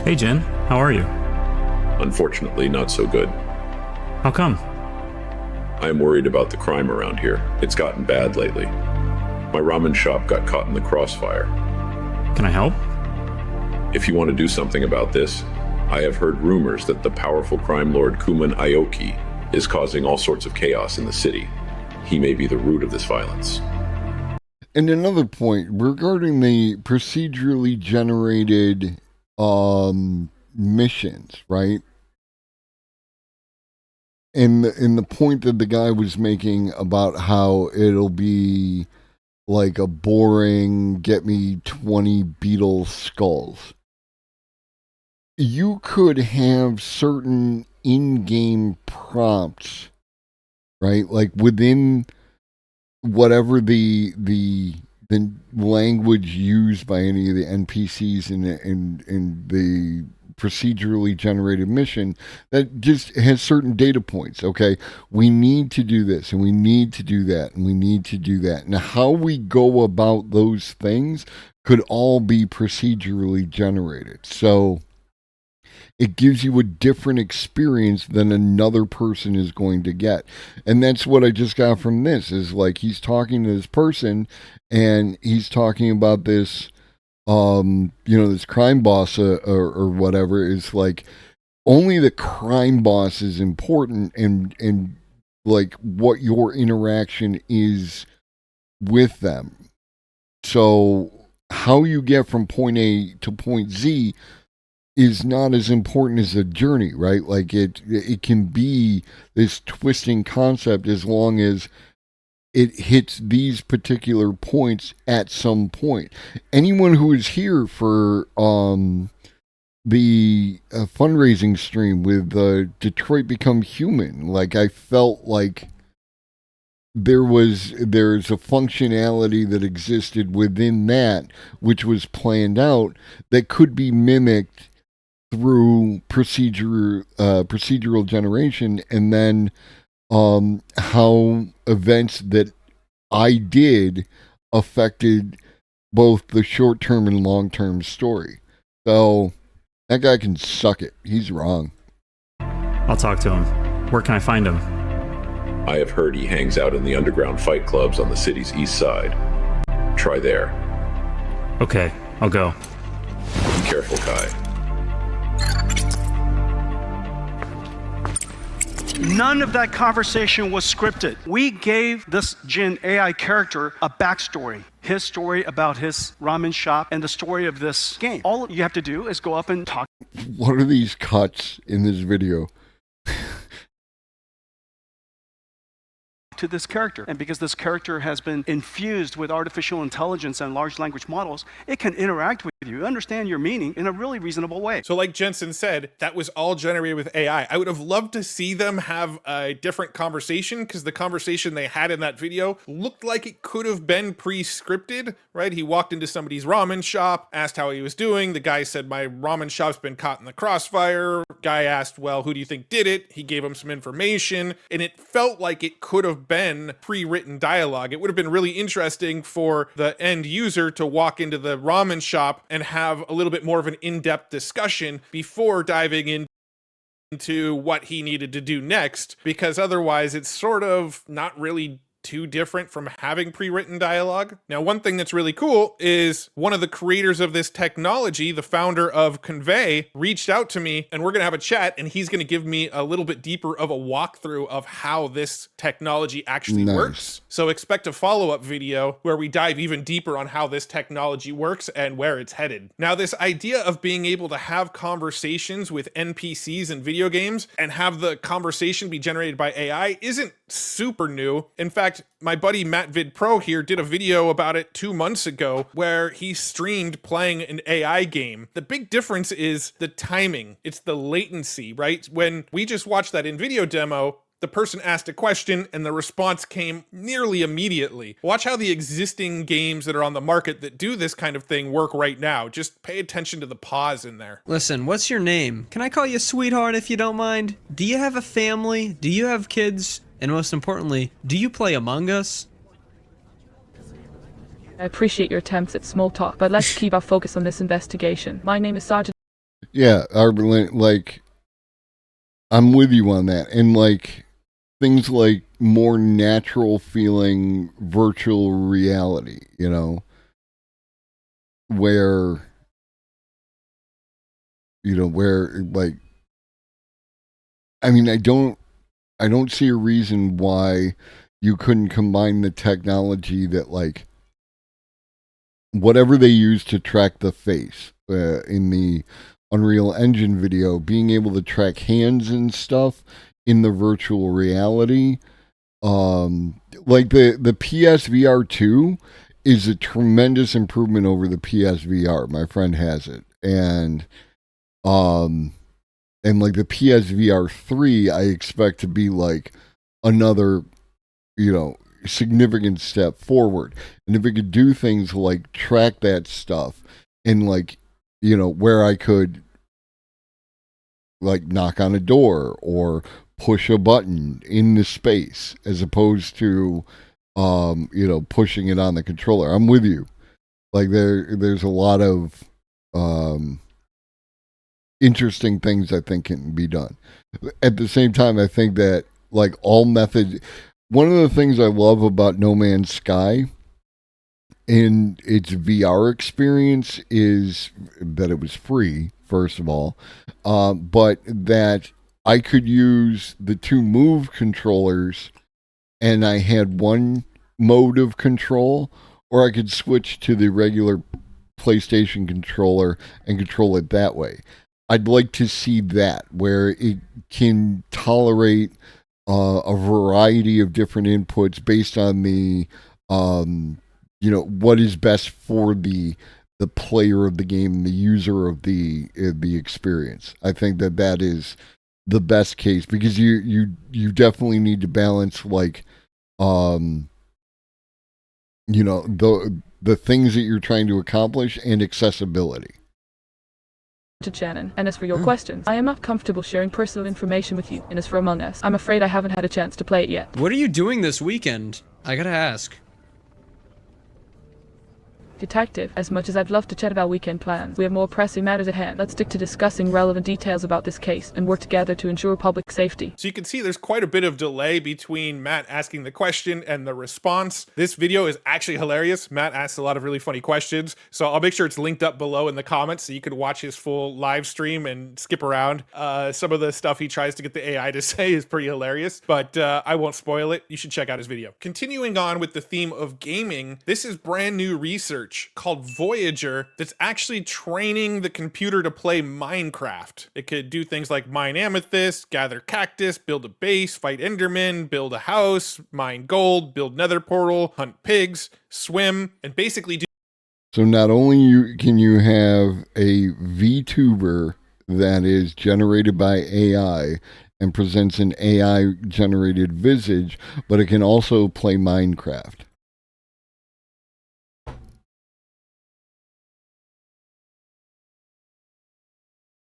Hey Jen, how are you? Unfortunately, not so good. How come? I'm worried about the crime around here. It's gotten bad lately. My ramen shop got caught in the crossfire. Can I help? If you want to do something about this, I have heard rumors that the powerful crime lord Kuman Aoki is causing all sorts of chaos in the city. He may be the root of this violence. And another point regarding the procedurally generated missions, right? And the point that the guy was making about how it'll be like a boring, get me 20 beetle skulls. You could have certain in-game prompts, right? Like within whatever the language used by any of the NPCs in the procedurally generated mission, that just has certain data points. Okay, we need to do this and we need to do that and we need to do that. And how we go about those things could all be procedurally generated. So it gives you a different experience than another person is going to get. And that's what I just got from this, is like, he's talking to this person and he's talking about this, this crime boss or whatever, is like, only the crime boss is important, and like what your interaction is with them. So how you get from point A to point Z is not as important as the journey, right? Like it can be this twisting concept as long as it hits these particular points at some point. Anyone who is here for the fundraising stream with Detroit Become Human, like, I felt like there's a functionality that existed within that which was planned out that could be mimicked through procedural generation, and then how events that I did affected both the short-term and long-term story. So that guy can suck it. He's wrong. I'll talk to him. Where can I find him? I have heard he hangs out in the underground fight clubs on the city's east side. Try there. Okay, I'll go. Be careful, Kai. None of that conversation was scripted. We gave this Jin AI character a backstory. His story about his ramen shop and the story of this game. All you have to do is go up and talk. What are these cuts in this video? To this character. And because this character has been infused with artificial intelligence and large language models, it can interact with you, understand your meaning in a really reasonable way. So like Jensen said, that was all generated with AI. I would have loved to see them have a different conversation, because the conversation they had in that video looked like it could have been pre-scripted, right? He walked into somebody's ramen shop, asked how he was doing. The guy said, my ramen shop's been caught in the crossfire. Guy asked, well, who do you think did it? He gave him some information, and it felt like it could have been pre-written dialogue. It would have been really interesting for the end user to walk into the ramen shop and have a little bit more of an in-depth discussion before diving into what he needed to do next, because otherwise it's sort of not really too different from having pre-written dialogue. Now, one thing that's really cool is one of the creators of this technology, the founder of Convey, reached out to me, and we're going to have a chat, and he's going to give me a little bit deeper of a walkthrough of how this technology actually works. So expect a follow-up video where we dive even deeper on how this technology works and where it's headed. Now, this idea of being able to have conversations with NPCs in video games and have the conversation be generated by AI isn't super new. In fact, my buddy Matt Vid Pro here did a video about it 2 months ago where he streamed playing an AI game. The big difference is the timing. It's the latency, right? When we just watched that in-video demo, the person asked a question and the response came nearly immediately. Watch how the existing games that are on the market that do this kind of thing work right now. Just pay attention to the pause in there. Listen, what's your name? Can I call you sweetheart if you don't mind? Do you have a family? Do you have kids? And most importantly, do you play Among Us? I appreciate your attempts at small talk, but let's keep our focus on this investigation. My name is Sergeant. Yeah, like, I'm with you on that. And like, things like more natural feeling virtual reality, you know, where like, I mean, I don't see a reason why you couldn't combine the technology that, like, whatever they use to track the face in the Unreal Engine video, being able to track hands and stuff in the virtual reality. Like the PSVR 2 is a tremendous improvement over the PSVR. My friend has it. And like the PSVR 3, I expect to be like another, significant step forward. And if it could do things like track that stuff and like, where I could like knock on a door or push a button in the space as opposed to, pushing it on the controller. I'm with you. Like there's a lot of, interesting things I think can be done. At the same time, I think that like all methods, one of the things I love about No Man's Sky in its VR experience is that it was free, first of all, but that I could use the two Move controllers and I had one mode of control, or I could switch to the regular PlayStation controller and control it that way. I'd like to see that, where it can tolerate a variety of different inputs based on the, what is best for the player of the game, the user of the experience. I think that is the best case, because you definitely need to balance like, the things that you're trying to accomplish and accessibility. To Shannon, and as for your questions, I am not comfortable sharing personal information with you, and as for Among Us, I'm afraid I haven't had a chance to play it yet. What are you doing this weekend? I gotta ask. Detective, as much as I'd love to chat about weekend plans, we have more pressing matters at hand. Let's stick to discussing relevant details about this case and work together to ensure public safety. So you can see there's quite a bit of delay between Matt asking the question and the response. This video is actually hilarious. Matt asks a lot of really funny questions, so I'll make sure it's linked up below in the comments so you can watch his full live stream and skip around. Some of the stuff he tries to get the AI to say is pretty hilarious, but I won't spoil it. You should check out his video. Continuing on with the theme of gaming, this is brand new research called Voyager that's actually training the computer to play Minecraft. It could do things like mine amethyst, gather cactus, build a base, fight endermen, build a house, mine gold, build nether portal, hunt pigs, swim, and basically do. So not only can you have a VTuber that is generated by AI and presents an AI generated visage, but it can also play Minecraft.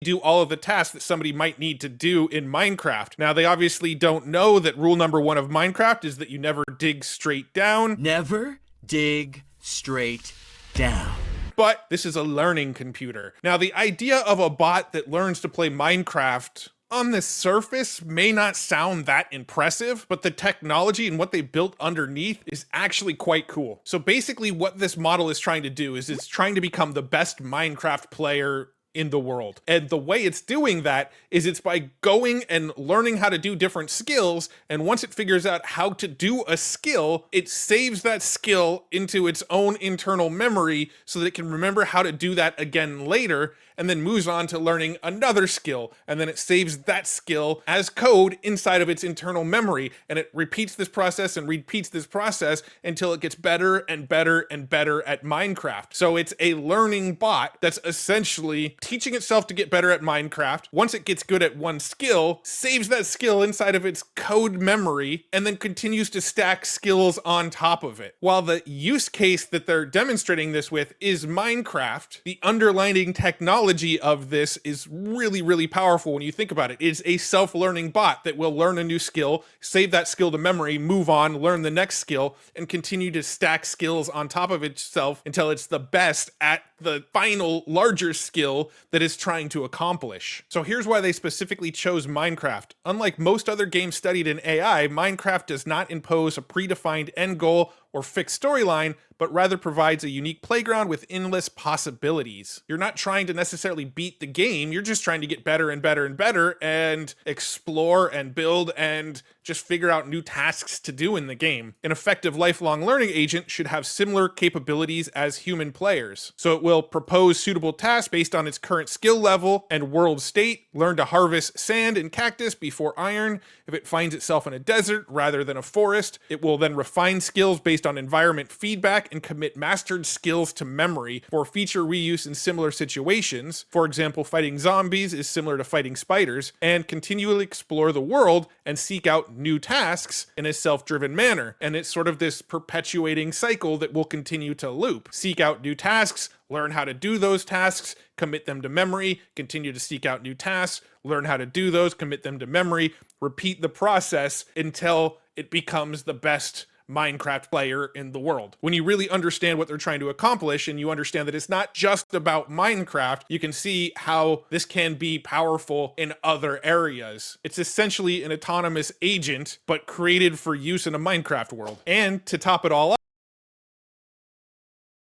Do all of the tasks that somebody might need to do in Minecraft. Now, they obviously don't know that rule number 1 of Minecraft is that you never dig straight down. Never dig straight down. But this is a learning computer. Now, the idea of a bot that learns to play Minecraft on the surface may not sound that impressive, but the technology and what they built underneath is actually quite cool. So basically what this model is trying to do is it's trying to become the best Minecraft player in the world. And the way it's doing that is it's by going and learning how to do different skills, and once it figures out how to do a skill, it saves that skill into its own internal memory so that it can remember how to do that again later, and then moves on to learning another skill, and then it saves that skill as code inside of its internal memory, and it repeats this process and repeats this process until it gets better and better and better at Minecraft. So it's a learning bot that's essentially teaching itself to get better at Minecraft. Once it gets good at one skill, saves that skill inside of its code memory, and then continues to stack skills on top of it. While the use case that they're demonstrating this with is Minecraft, the underlying technology of this is really, really powerful when you think about it. It's a self-learning bot that will learn a new skill, save that skill to memory, move on, learn the next skill, and continue to stack skills on top of itself until it's the best at the final larger skill that it's trying to accomplish. So here's why they specifically chose Minecraft. Unlike most other games studied in AI, Minecraft does not impose a predefined end goal or fixed storyline, but rather provides a unique playground with endless possibilities. You're not trying to necessarily beat the game, you're just trying to get better and better and better and explore and build and just figure out new tasks to do in the game. An effective lifelong learning agent should have similar capabilities as human players. So it will propose suitable tasks based on its current skill level and world state, learn to harvest sand and cactus before iron. If it finds itself in a desert rather than a forest, it will then refine skills based on environment feedback and commit mastered skills to memory for feature reuse in similar situations. For example, fighting zombies is similar to fighting spiders, and continually explore the world and seek out new tasks in a self-driven manner. And it's sort of this perpetuating cycle that will continue to loop. Seek out new tasks, learn how to do those tasks, commit them to memory, continue to seek out new tasks, learn how to do those, commit them to memory, repeat the process until it becomes the best Minecraft player in the world. When you really understand what they're trying to accomplish and you understand that it's not just about Minecraft, you can see how this can be powerful in other areas. It's essentially an autonomous agent, but created for use in a Minecraft world. And to top it all up,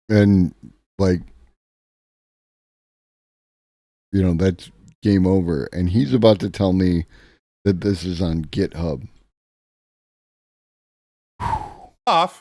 and like, you know, that's game over. And he's about to tell me that this is on GitHub.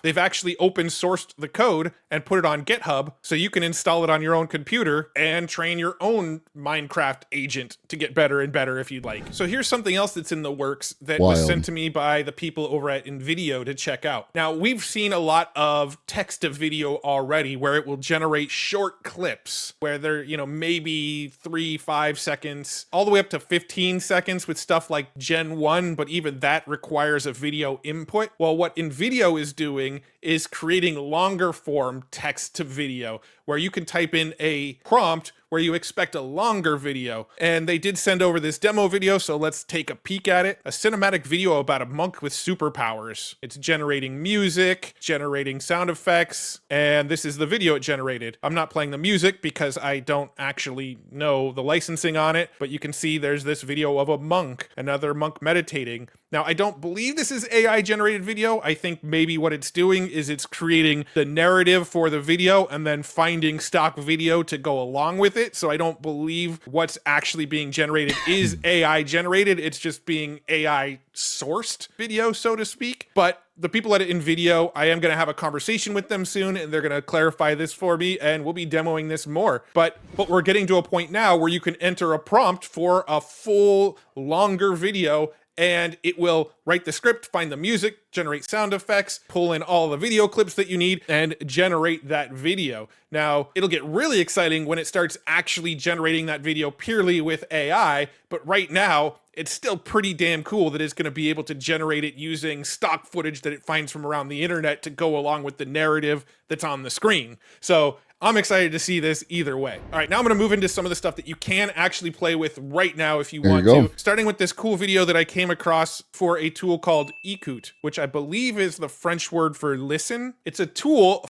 they've actually open sourced the code and put it on GitHub so you can install it on your own computer and train your own Minecraft agent to get better and better if you'd like. So here's something else that's in the works that was sent to me by the people over at InVideo to check out. Now, we've seen a lot of text to video already where it will generate short clips where they're, you know, maybe 3-5 seconds, all the way up to 15 seconds with stuff like Gen 1, but even that requires a video input. Well, what InVideo is doing is creating longer form text to video where you can type in a prompt where you expect a longer video. And they did send over this demo video, so let's take a peek at it. A cinematic video about a monk with superpowers. It's generating music, generating sound effects, and this is the video it generated. I'm not playing the music because I don't actually know the licensing on it, but you can see there's this video of a monk, another monk meditating. Now, I don't believe this is AI generated video. I think maybe what it's doing is it's creating the narrative for the video and then finding stock video to go along with it. So I don't believe what's actually being generated is AI generated. It's just being AI sourced video, so to speak. But the people at InVideo, I am going to have a conversation with them soon, and they're going to clarify this for me, and we'll be demoing this more. But we're getting to a point now where you can enter a prompt for a full, longer video, and it will write the script, find the music, generate sound effects, pull in all the video clips that you need, and generate that video. Now, it'll get really exciting when it starts actually generating that video purely with AI, but right now, it's still pretty damn cool that it's going to be able to generate it using stock footage that it finds from around the internet to go along with the narrative that's on the screen. So I'm excited to see this either way. All right, now I'm going to move into some of the stuff that you can actually play with right now if you want to. Starting with this cool video that I came across for a tool called Écoute, which I believe is the French word for listen. It's a tool.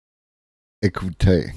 Écoutez.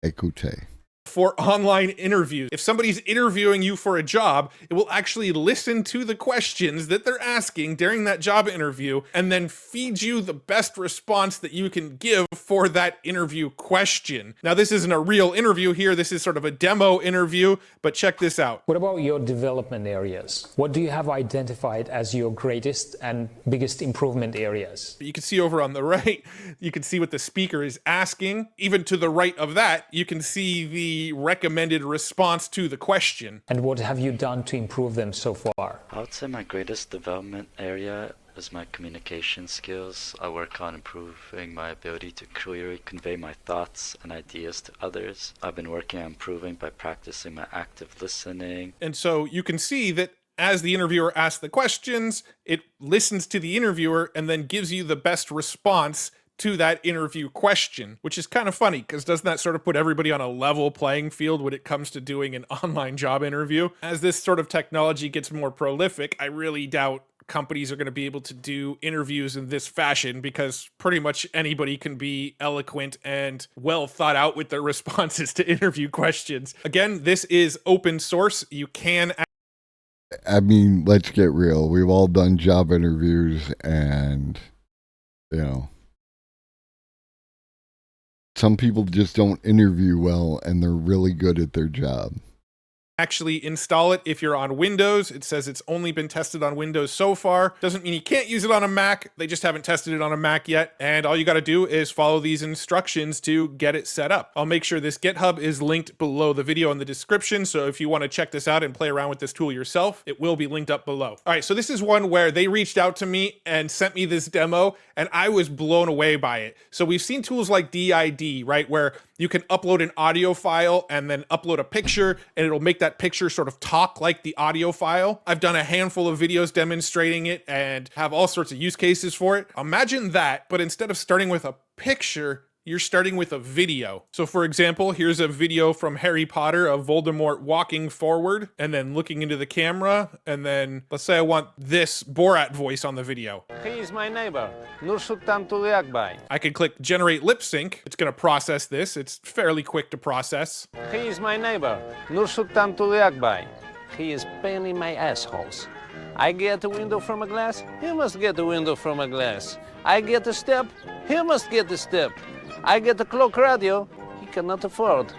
Écoutez. for online interviews. If somebody's interviewing you for a job, it will actually listen to the questions that they're asking during that job interview and then feed you the best response that you can give for that interview question. Now, this isn't a real interview here. This is sort of a demo interview, but check this out. What about your development areas? What do you have identified as your greatest and biggest improvement areas? You can see over on the right, you can see what the speaker is asking. Even to the right of that, you can see the recommended response to the question. And what have you done to improve them so far? I would say my greatest development area is my communication skills. I work on improving my ability to clearly convey my thoughts and ideas to others. I've been working on improving by practicing my active listening. And so you can see that as the interviewer asks the questions, it listens to the interviewer and then gives you the best response to that interview question, which is kind of funny because doesn't that sort of put everybody on a level playing field when it comes to doing an online job interview? As this sort of technology gets more prolific, I really doubt companies are going to be able to do interviews in this fashion because pretty much anybody can be eloquent and well thought out with their responses to interview questions. Again, this is open source. You can... I mean, let's get real. We've all done job interviews and, you know, some people just don't interview well and they're really good at their job. Actually install it if you're on Windows. It says it's only been tested on Windows so far. Doesn't mean you can't use it on a Mac. They just haven't tested it on a Mac yet. And all you got to do is follow these instructions to get it set up. I'll make sure this GitHub is linked below the video in the description. So if you want to check this out and play around with this tool yourself, it will be linked up below. All right, so this is one where they reached out to me and sent me this demo and I was blown away by it. So we've seen tools like DID, right? Where you can upload an audio file and then upload a picture and it'll make that picture sort of talk like the audio file. I've done a handful of videos demonstrating it and have all sorts of use cases for it. Imagine that, but instead of starting with a picture, you're starting with a video. So for example, here's a video from Harry Potter of Voldemort walking forward and then looking into the camera. And then let's say I want this Borat voice on the video. He is my neighbor, Nursultan Tuliakbay. I can click generate lip sync. It's gonna process this. It's fairly quick to process. He is my neighbor, Nursultan Tuliakbay. He is pain in my assholes. I get a window from a glass, he must get a window from a glass. I get a step, he must get a step. I get a clock radio he cannot afford.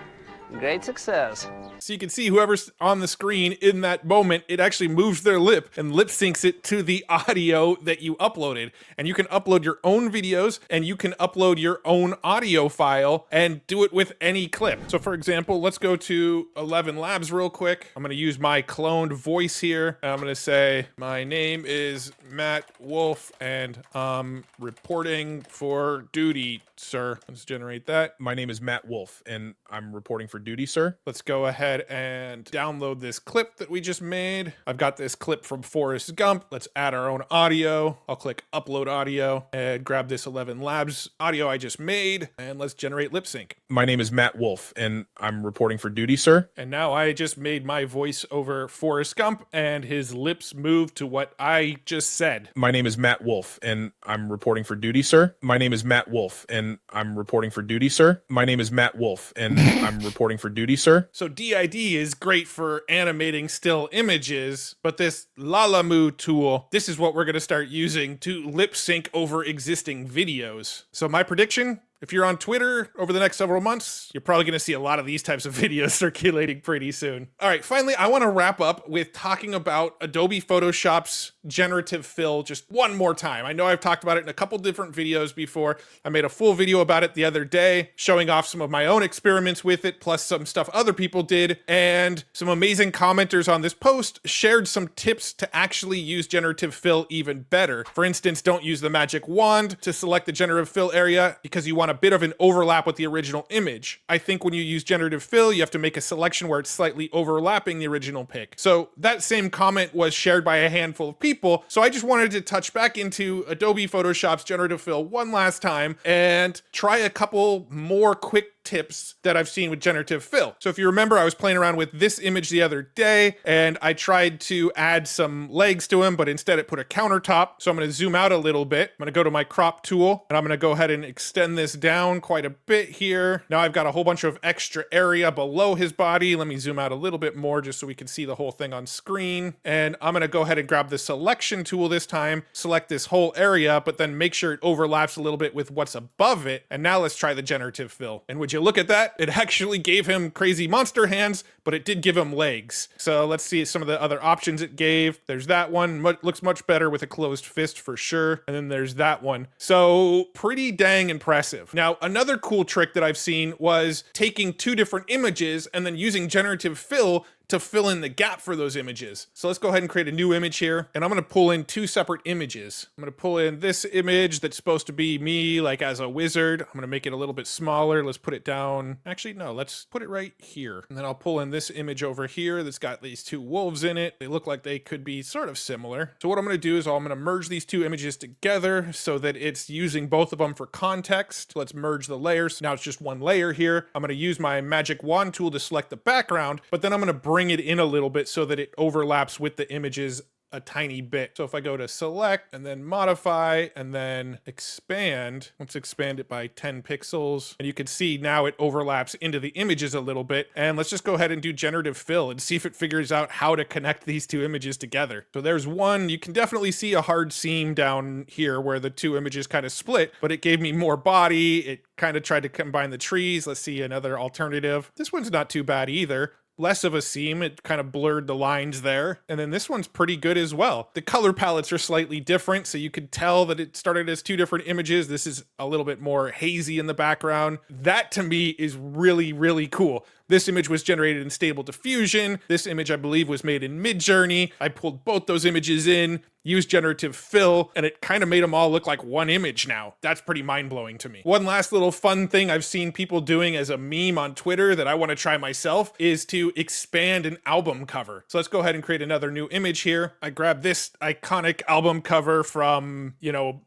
Great success. So you can see whoever's on the screen in that moment, it actually moves their lip and lip syncs it to the audio that you uploaded. And you can upload your own videos and you can upload your own audio file and do it with any clip. So for example, let's go to 11 Labs real quick. I'm going to use my cloned voice here. I'm going to say, my name is Matt Wolf and I'm reporting for duty, sir. Let's generate that. My name is Matt Wolf and I'm reporting for duty, sir. Let's go ahead and download this clip that we just made. I've got this clip from Forrest Gump. Let's add our own audio. I'll click upload audio and grab this 11 Labs audio I just made and let's generate lip sync. My name is Matt Wolf and I'm reporting for duty, sir. And now I just made my voice over Forrest Gump and his lips moved to what I just said. My name is Matt Wolf and I'm reporting for duty, sir. My name is Matt Wolf and I'm reporting for duty, sir. My name is Matt Wolf and I'm reporting for duty, sir. So DID is great for animating still images, but this Lalamoo tool, this is what we're going to start using to lip sync over existing videos. So my prediction, if you're on Twitter over the next several months, you're probably going to see a lot of these types of videos circulating pretty soon. All right, finally, I want to wrap up with talking about Adobe Photoshop's generative fill just one more time. I know I've talked about it in a couple different videos before. I made a full video about it the other day, showing off some of my own experiments with it, plus some stuff other people did, and some amazing commenters on this post shared some tips to actually use generative fill even better. For instance, don't use the magic wand to select the generative fill area because you want a bit of an overlap with the original image. I think when you use generative fill, you have to make a selection where it's slightly overlapping the original pic. So that same comment was shared by a handful of people. So I just wanted to touch back into Adobe Photoshop's generative fill one last time and try a couple more quick quick tips that I've seen with generative fill. So if you remember, I was playing around with this image the other day, and I tried to add some legs to him, but instead it put a countertop. So I'm going to zoom out a little bit. I'm going to go to my crop tool, and I'm going to go ahead and extend this down quite a bit here. Now I've got a whole bunch of extra area below his body. Let me zoom out a little bit more just so we can see the whole thing on screen. And I'm going to go ahead and grab the selection tool this time, select this whole area, but then make sure it overlaps a little bit with what's above it. And now let's try the generative fill. And would you look at that? It actually gave him crazy monster hands, but it did give him legs. So let's see some of the other options it gave. There's that one, looks much better with a closed fist for sure. And then there's that one. So pretty dang impressive. Now, another cool trick that I've seen was taking two different images and then using generative fill to fill in the gap for those images. So let's go ahead and create a new image here. And I'm going to pull in two separate images. I'm going to pull in this image that's supposed to be me like as a wizard. I'm going to make it a little bit smaller. Let's put it down. Actually, no, let's put it right here. And then I'll pull in this image over here that's got these two wolves in it. They look like they could be sort of similar. So what I'm going to do is I'm going to merge these two images together so that it's using both of them for context. Let's merge the layers. Now it's just one layer here. I'm going to use my magic wand tool to select the background, but then I'm going to bring it in a little bit so that it overlaps with the images a tiny bit. So if I go to select and then modify and then expand, let's expand it by 10 pixels. And you can see now it overlaps into the images a little bit. And let's just go ahead and do generative fill and see if it figures out how to connect these two images together. So there's one, you can definitely see a hard seam down here where the two images kind of split, but it gave me more body. It kind of tried to combine the trees. Let's see another alternative. This one's not too bad either. Less of a seam, it kind of blurred the lines there. And then this one's pretty good as well. The color palettes are slightly different, so you could tell that it started as two different images. This is a little bit more hazy in the background. That to me is really, really cool. This image was generated in Stable Diffusion. This image, I believe, was made in Midjourney. I pulled both those images in, used generative fill, and it kind of made them all look like one image now. That's pretty mind-blowing to me. One last little fun thing I've seen people doing as a meme on Twitter that I want to try myself is to expand an album cover. So let's go ahead and create another new image here. I grabbed this iconic album cover from,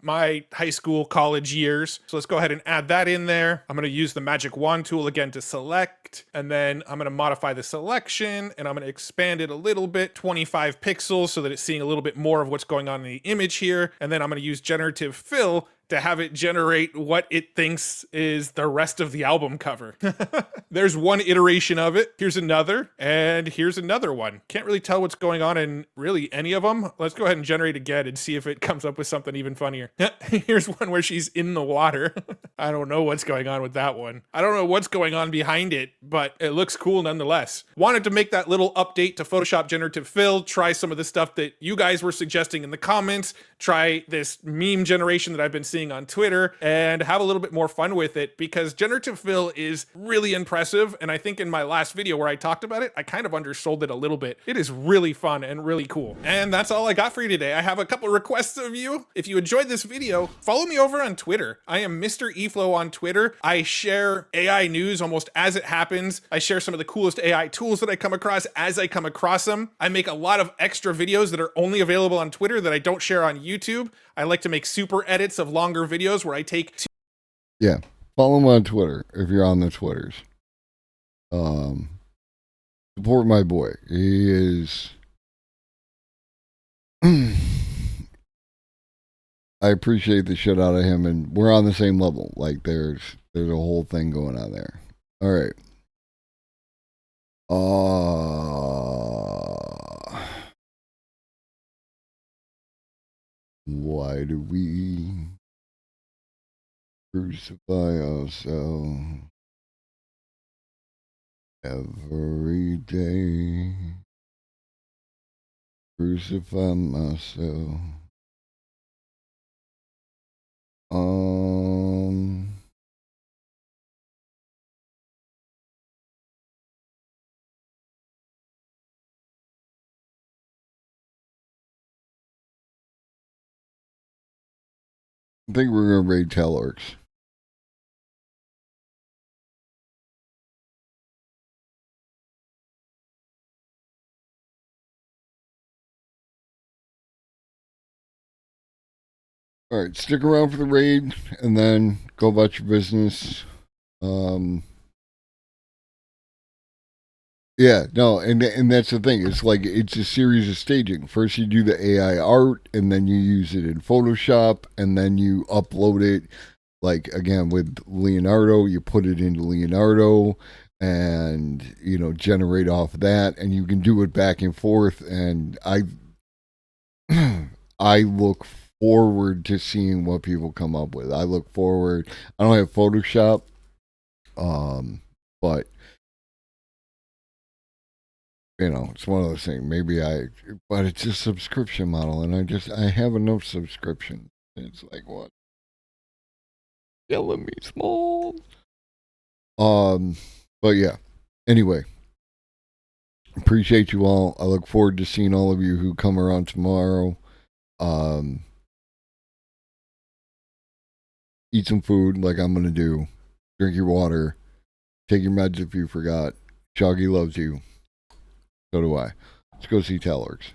my high school, college years. So let's go ahead and add that in there. I'm going to use the magic wand tool again to select, and then I'm going to modify the selection, and I'm going to expand it a little bit, 25 pixels, so that it's seeing a little bit more of what's going on in the image here. And then I'm going to use generative fill to have it generate what it thinks is the rest of the album cover. There's one iteration of it. Here's another, and here's another one. Can't really tell what's going on in really any of them. Let's go ahead and generate again and see if it comes up with something even funnier. Here's one where she's in the water. I don't know what's going on with that one. I don't know what's going on behind it, but it looks cool nonetheless. Wanted to make that little update to Photoshop Generative Fill, try some of the stuff that you guys were suggesting in the comments, try this meme generation that I've been seeing on Twitter, and have a little bit more fun with it, because generative fill is really impressive. And I think in my last video where I talked about it, I kind of undersold it a little bit. It is really fun and really cool. And that's all I got for you today. I have a couple requests of you. If you enjoyed this video, follow me over on Twitter. I am Mr. eFlow on Twitter. I share AI news almost as it happens. I share some of the coolest AI tools that I come across as I come across them. I make a lot of extra videos that are only available on Twitter that I don't share on YouTube. I like to make super edits of longer videos where I take Yeah, follow him on Twitter if you're on the Twitters. Support my boy. He is. I appreciate the shit out of him, and we're on the same level. Like there's a whole thing going on there. All right. Why do we crucify ourselves every day? Crucify myself. I think we're gonna raid Telorks. Alright, stick around for the raid and then go about your business. Yeah, no, and that's the thing. It's like it's a series of staging. First, you do the AI art, and then you use it in Photoshop, and then you upload it. Like again with Leonardo, you put it into Leonardo, and generate off that, and you can do it back and forth. And I look forward to seeing what people come up with. I look forward. I don't have Photoshop, but. It's one of those things. But it's a subscription model, and I have enough subscriptions. It's like, what? Killing me small. But yeah. Anyway, appreciate you all. I look forward to seeing all of you who come around tomorrow. Eat some food like I'm gonna do. Drink your water. Take your meds if you forgot. Shoggy loves you. So do I. Let's go see Talorks.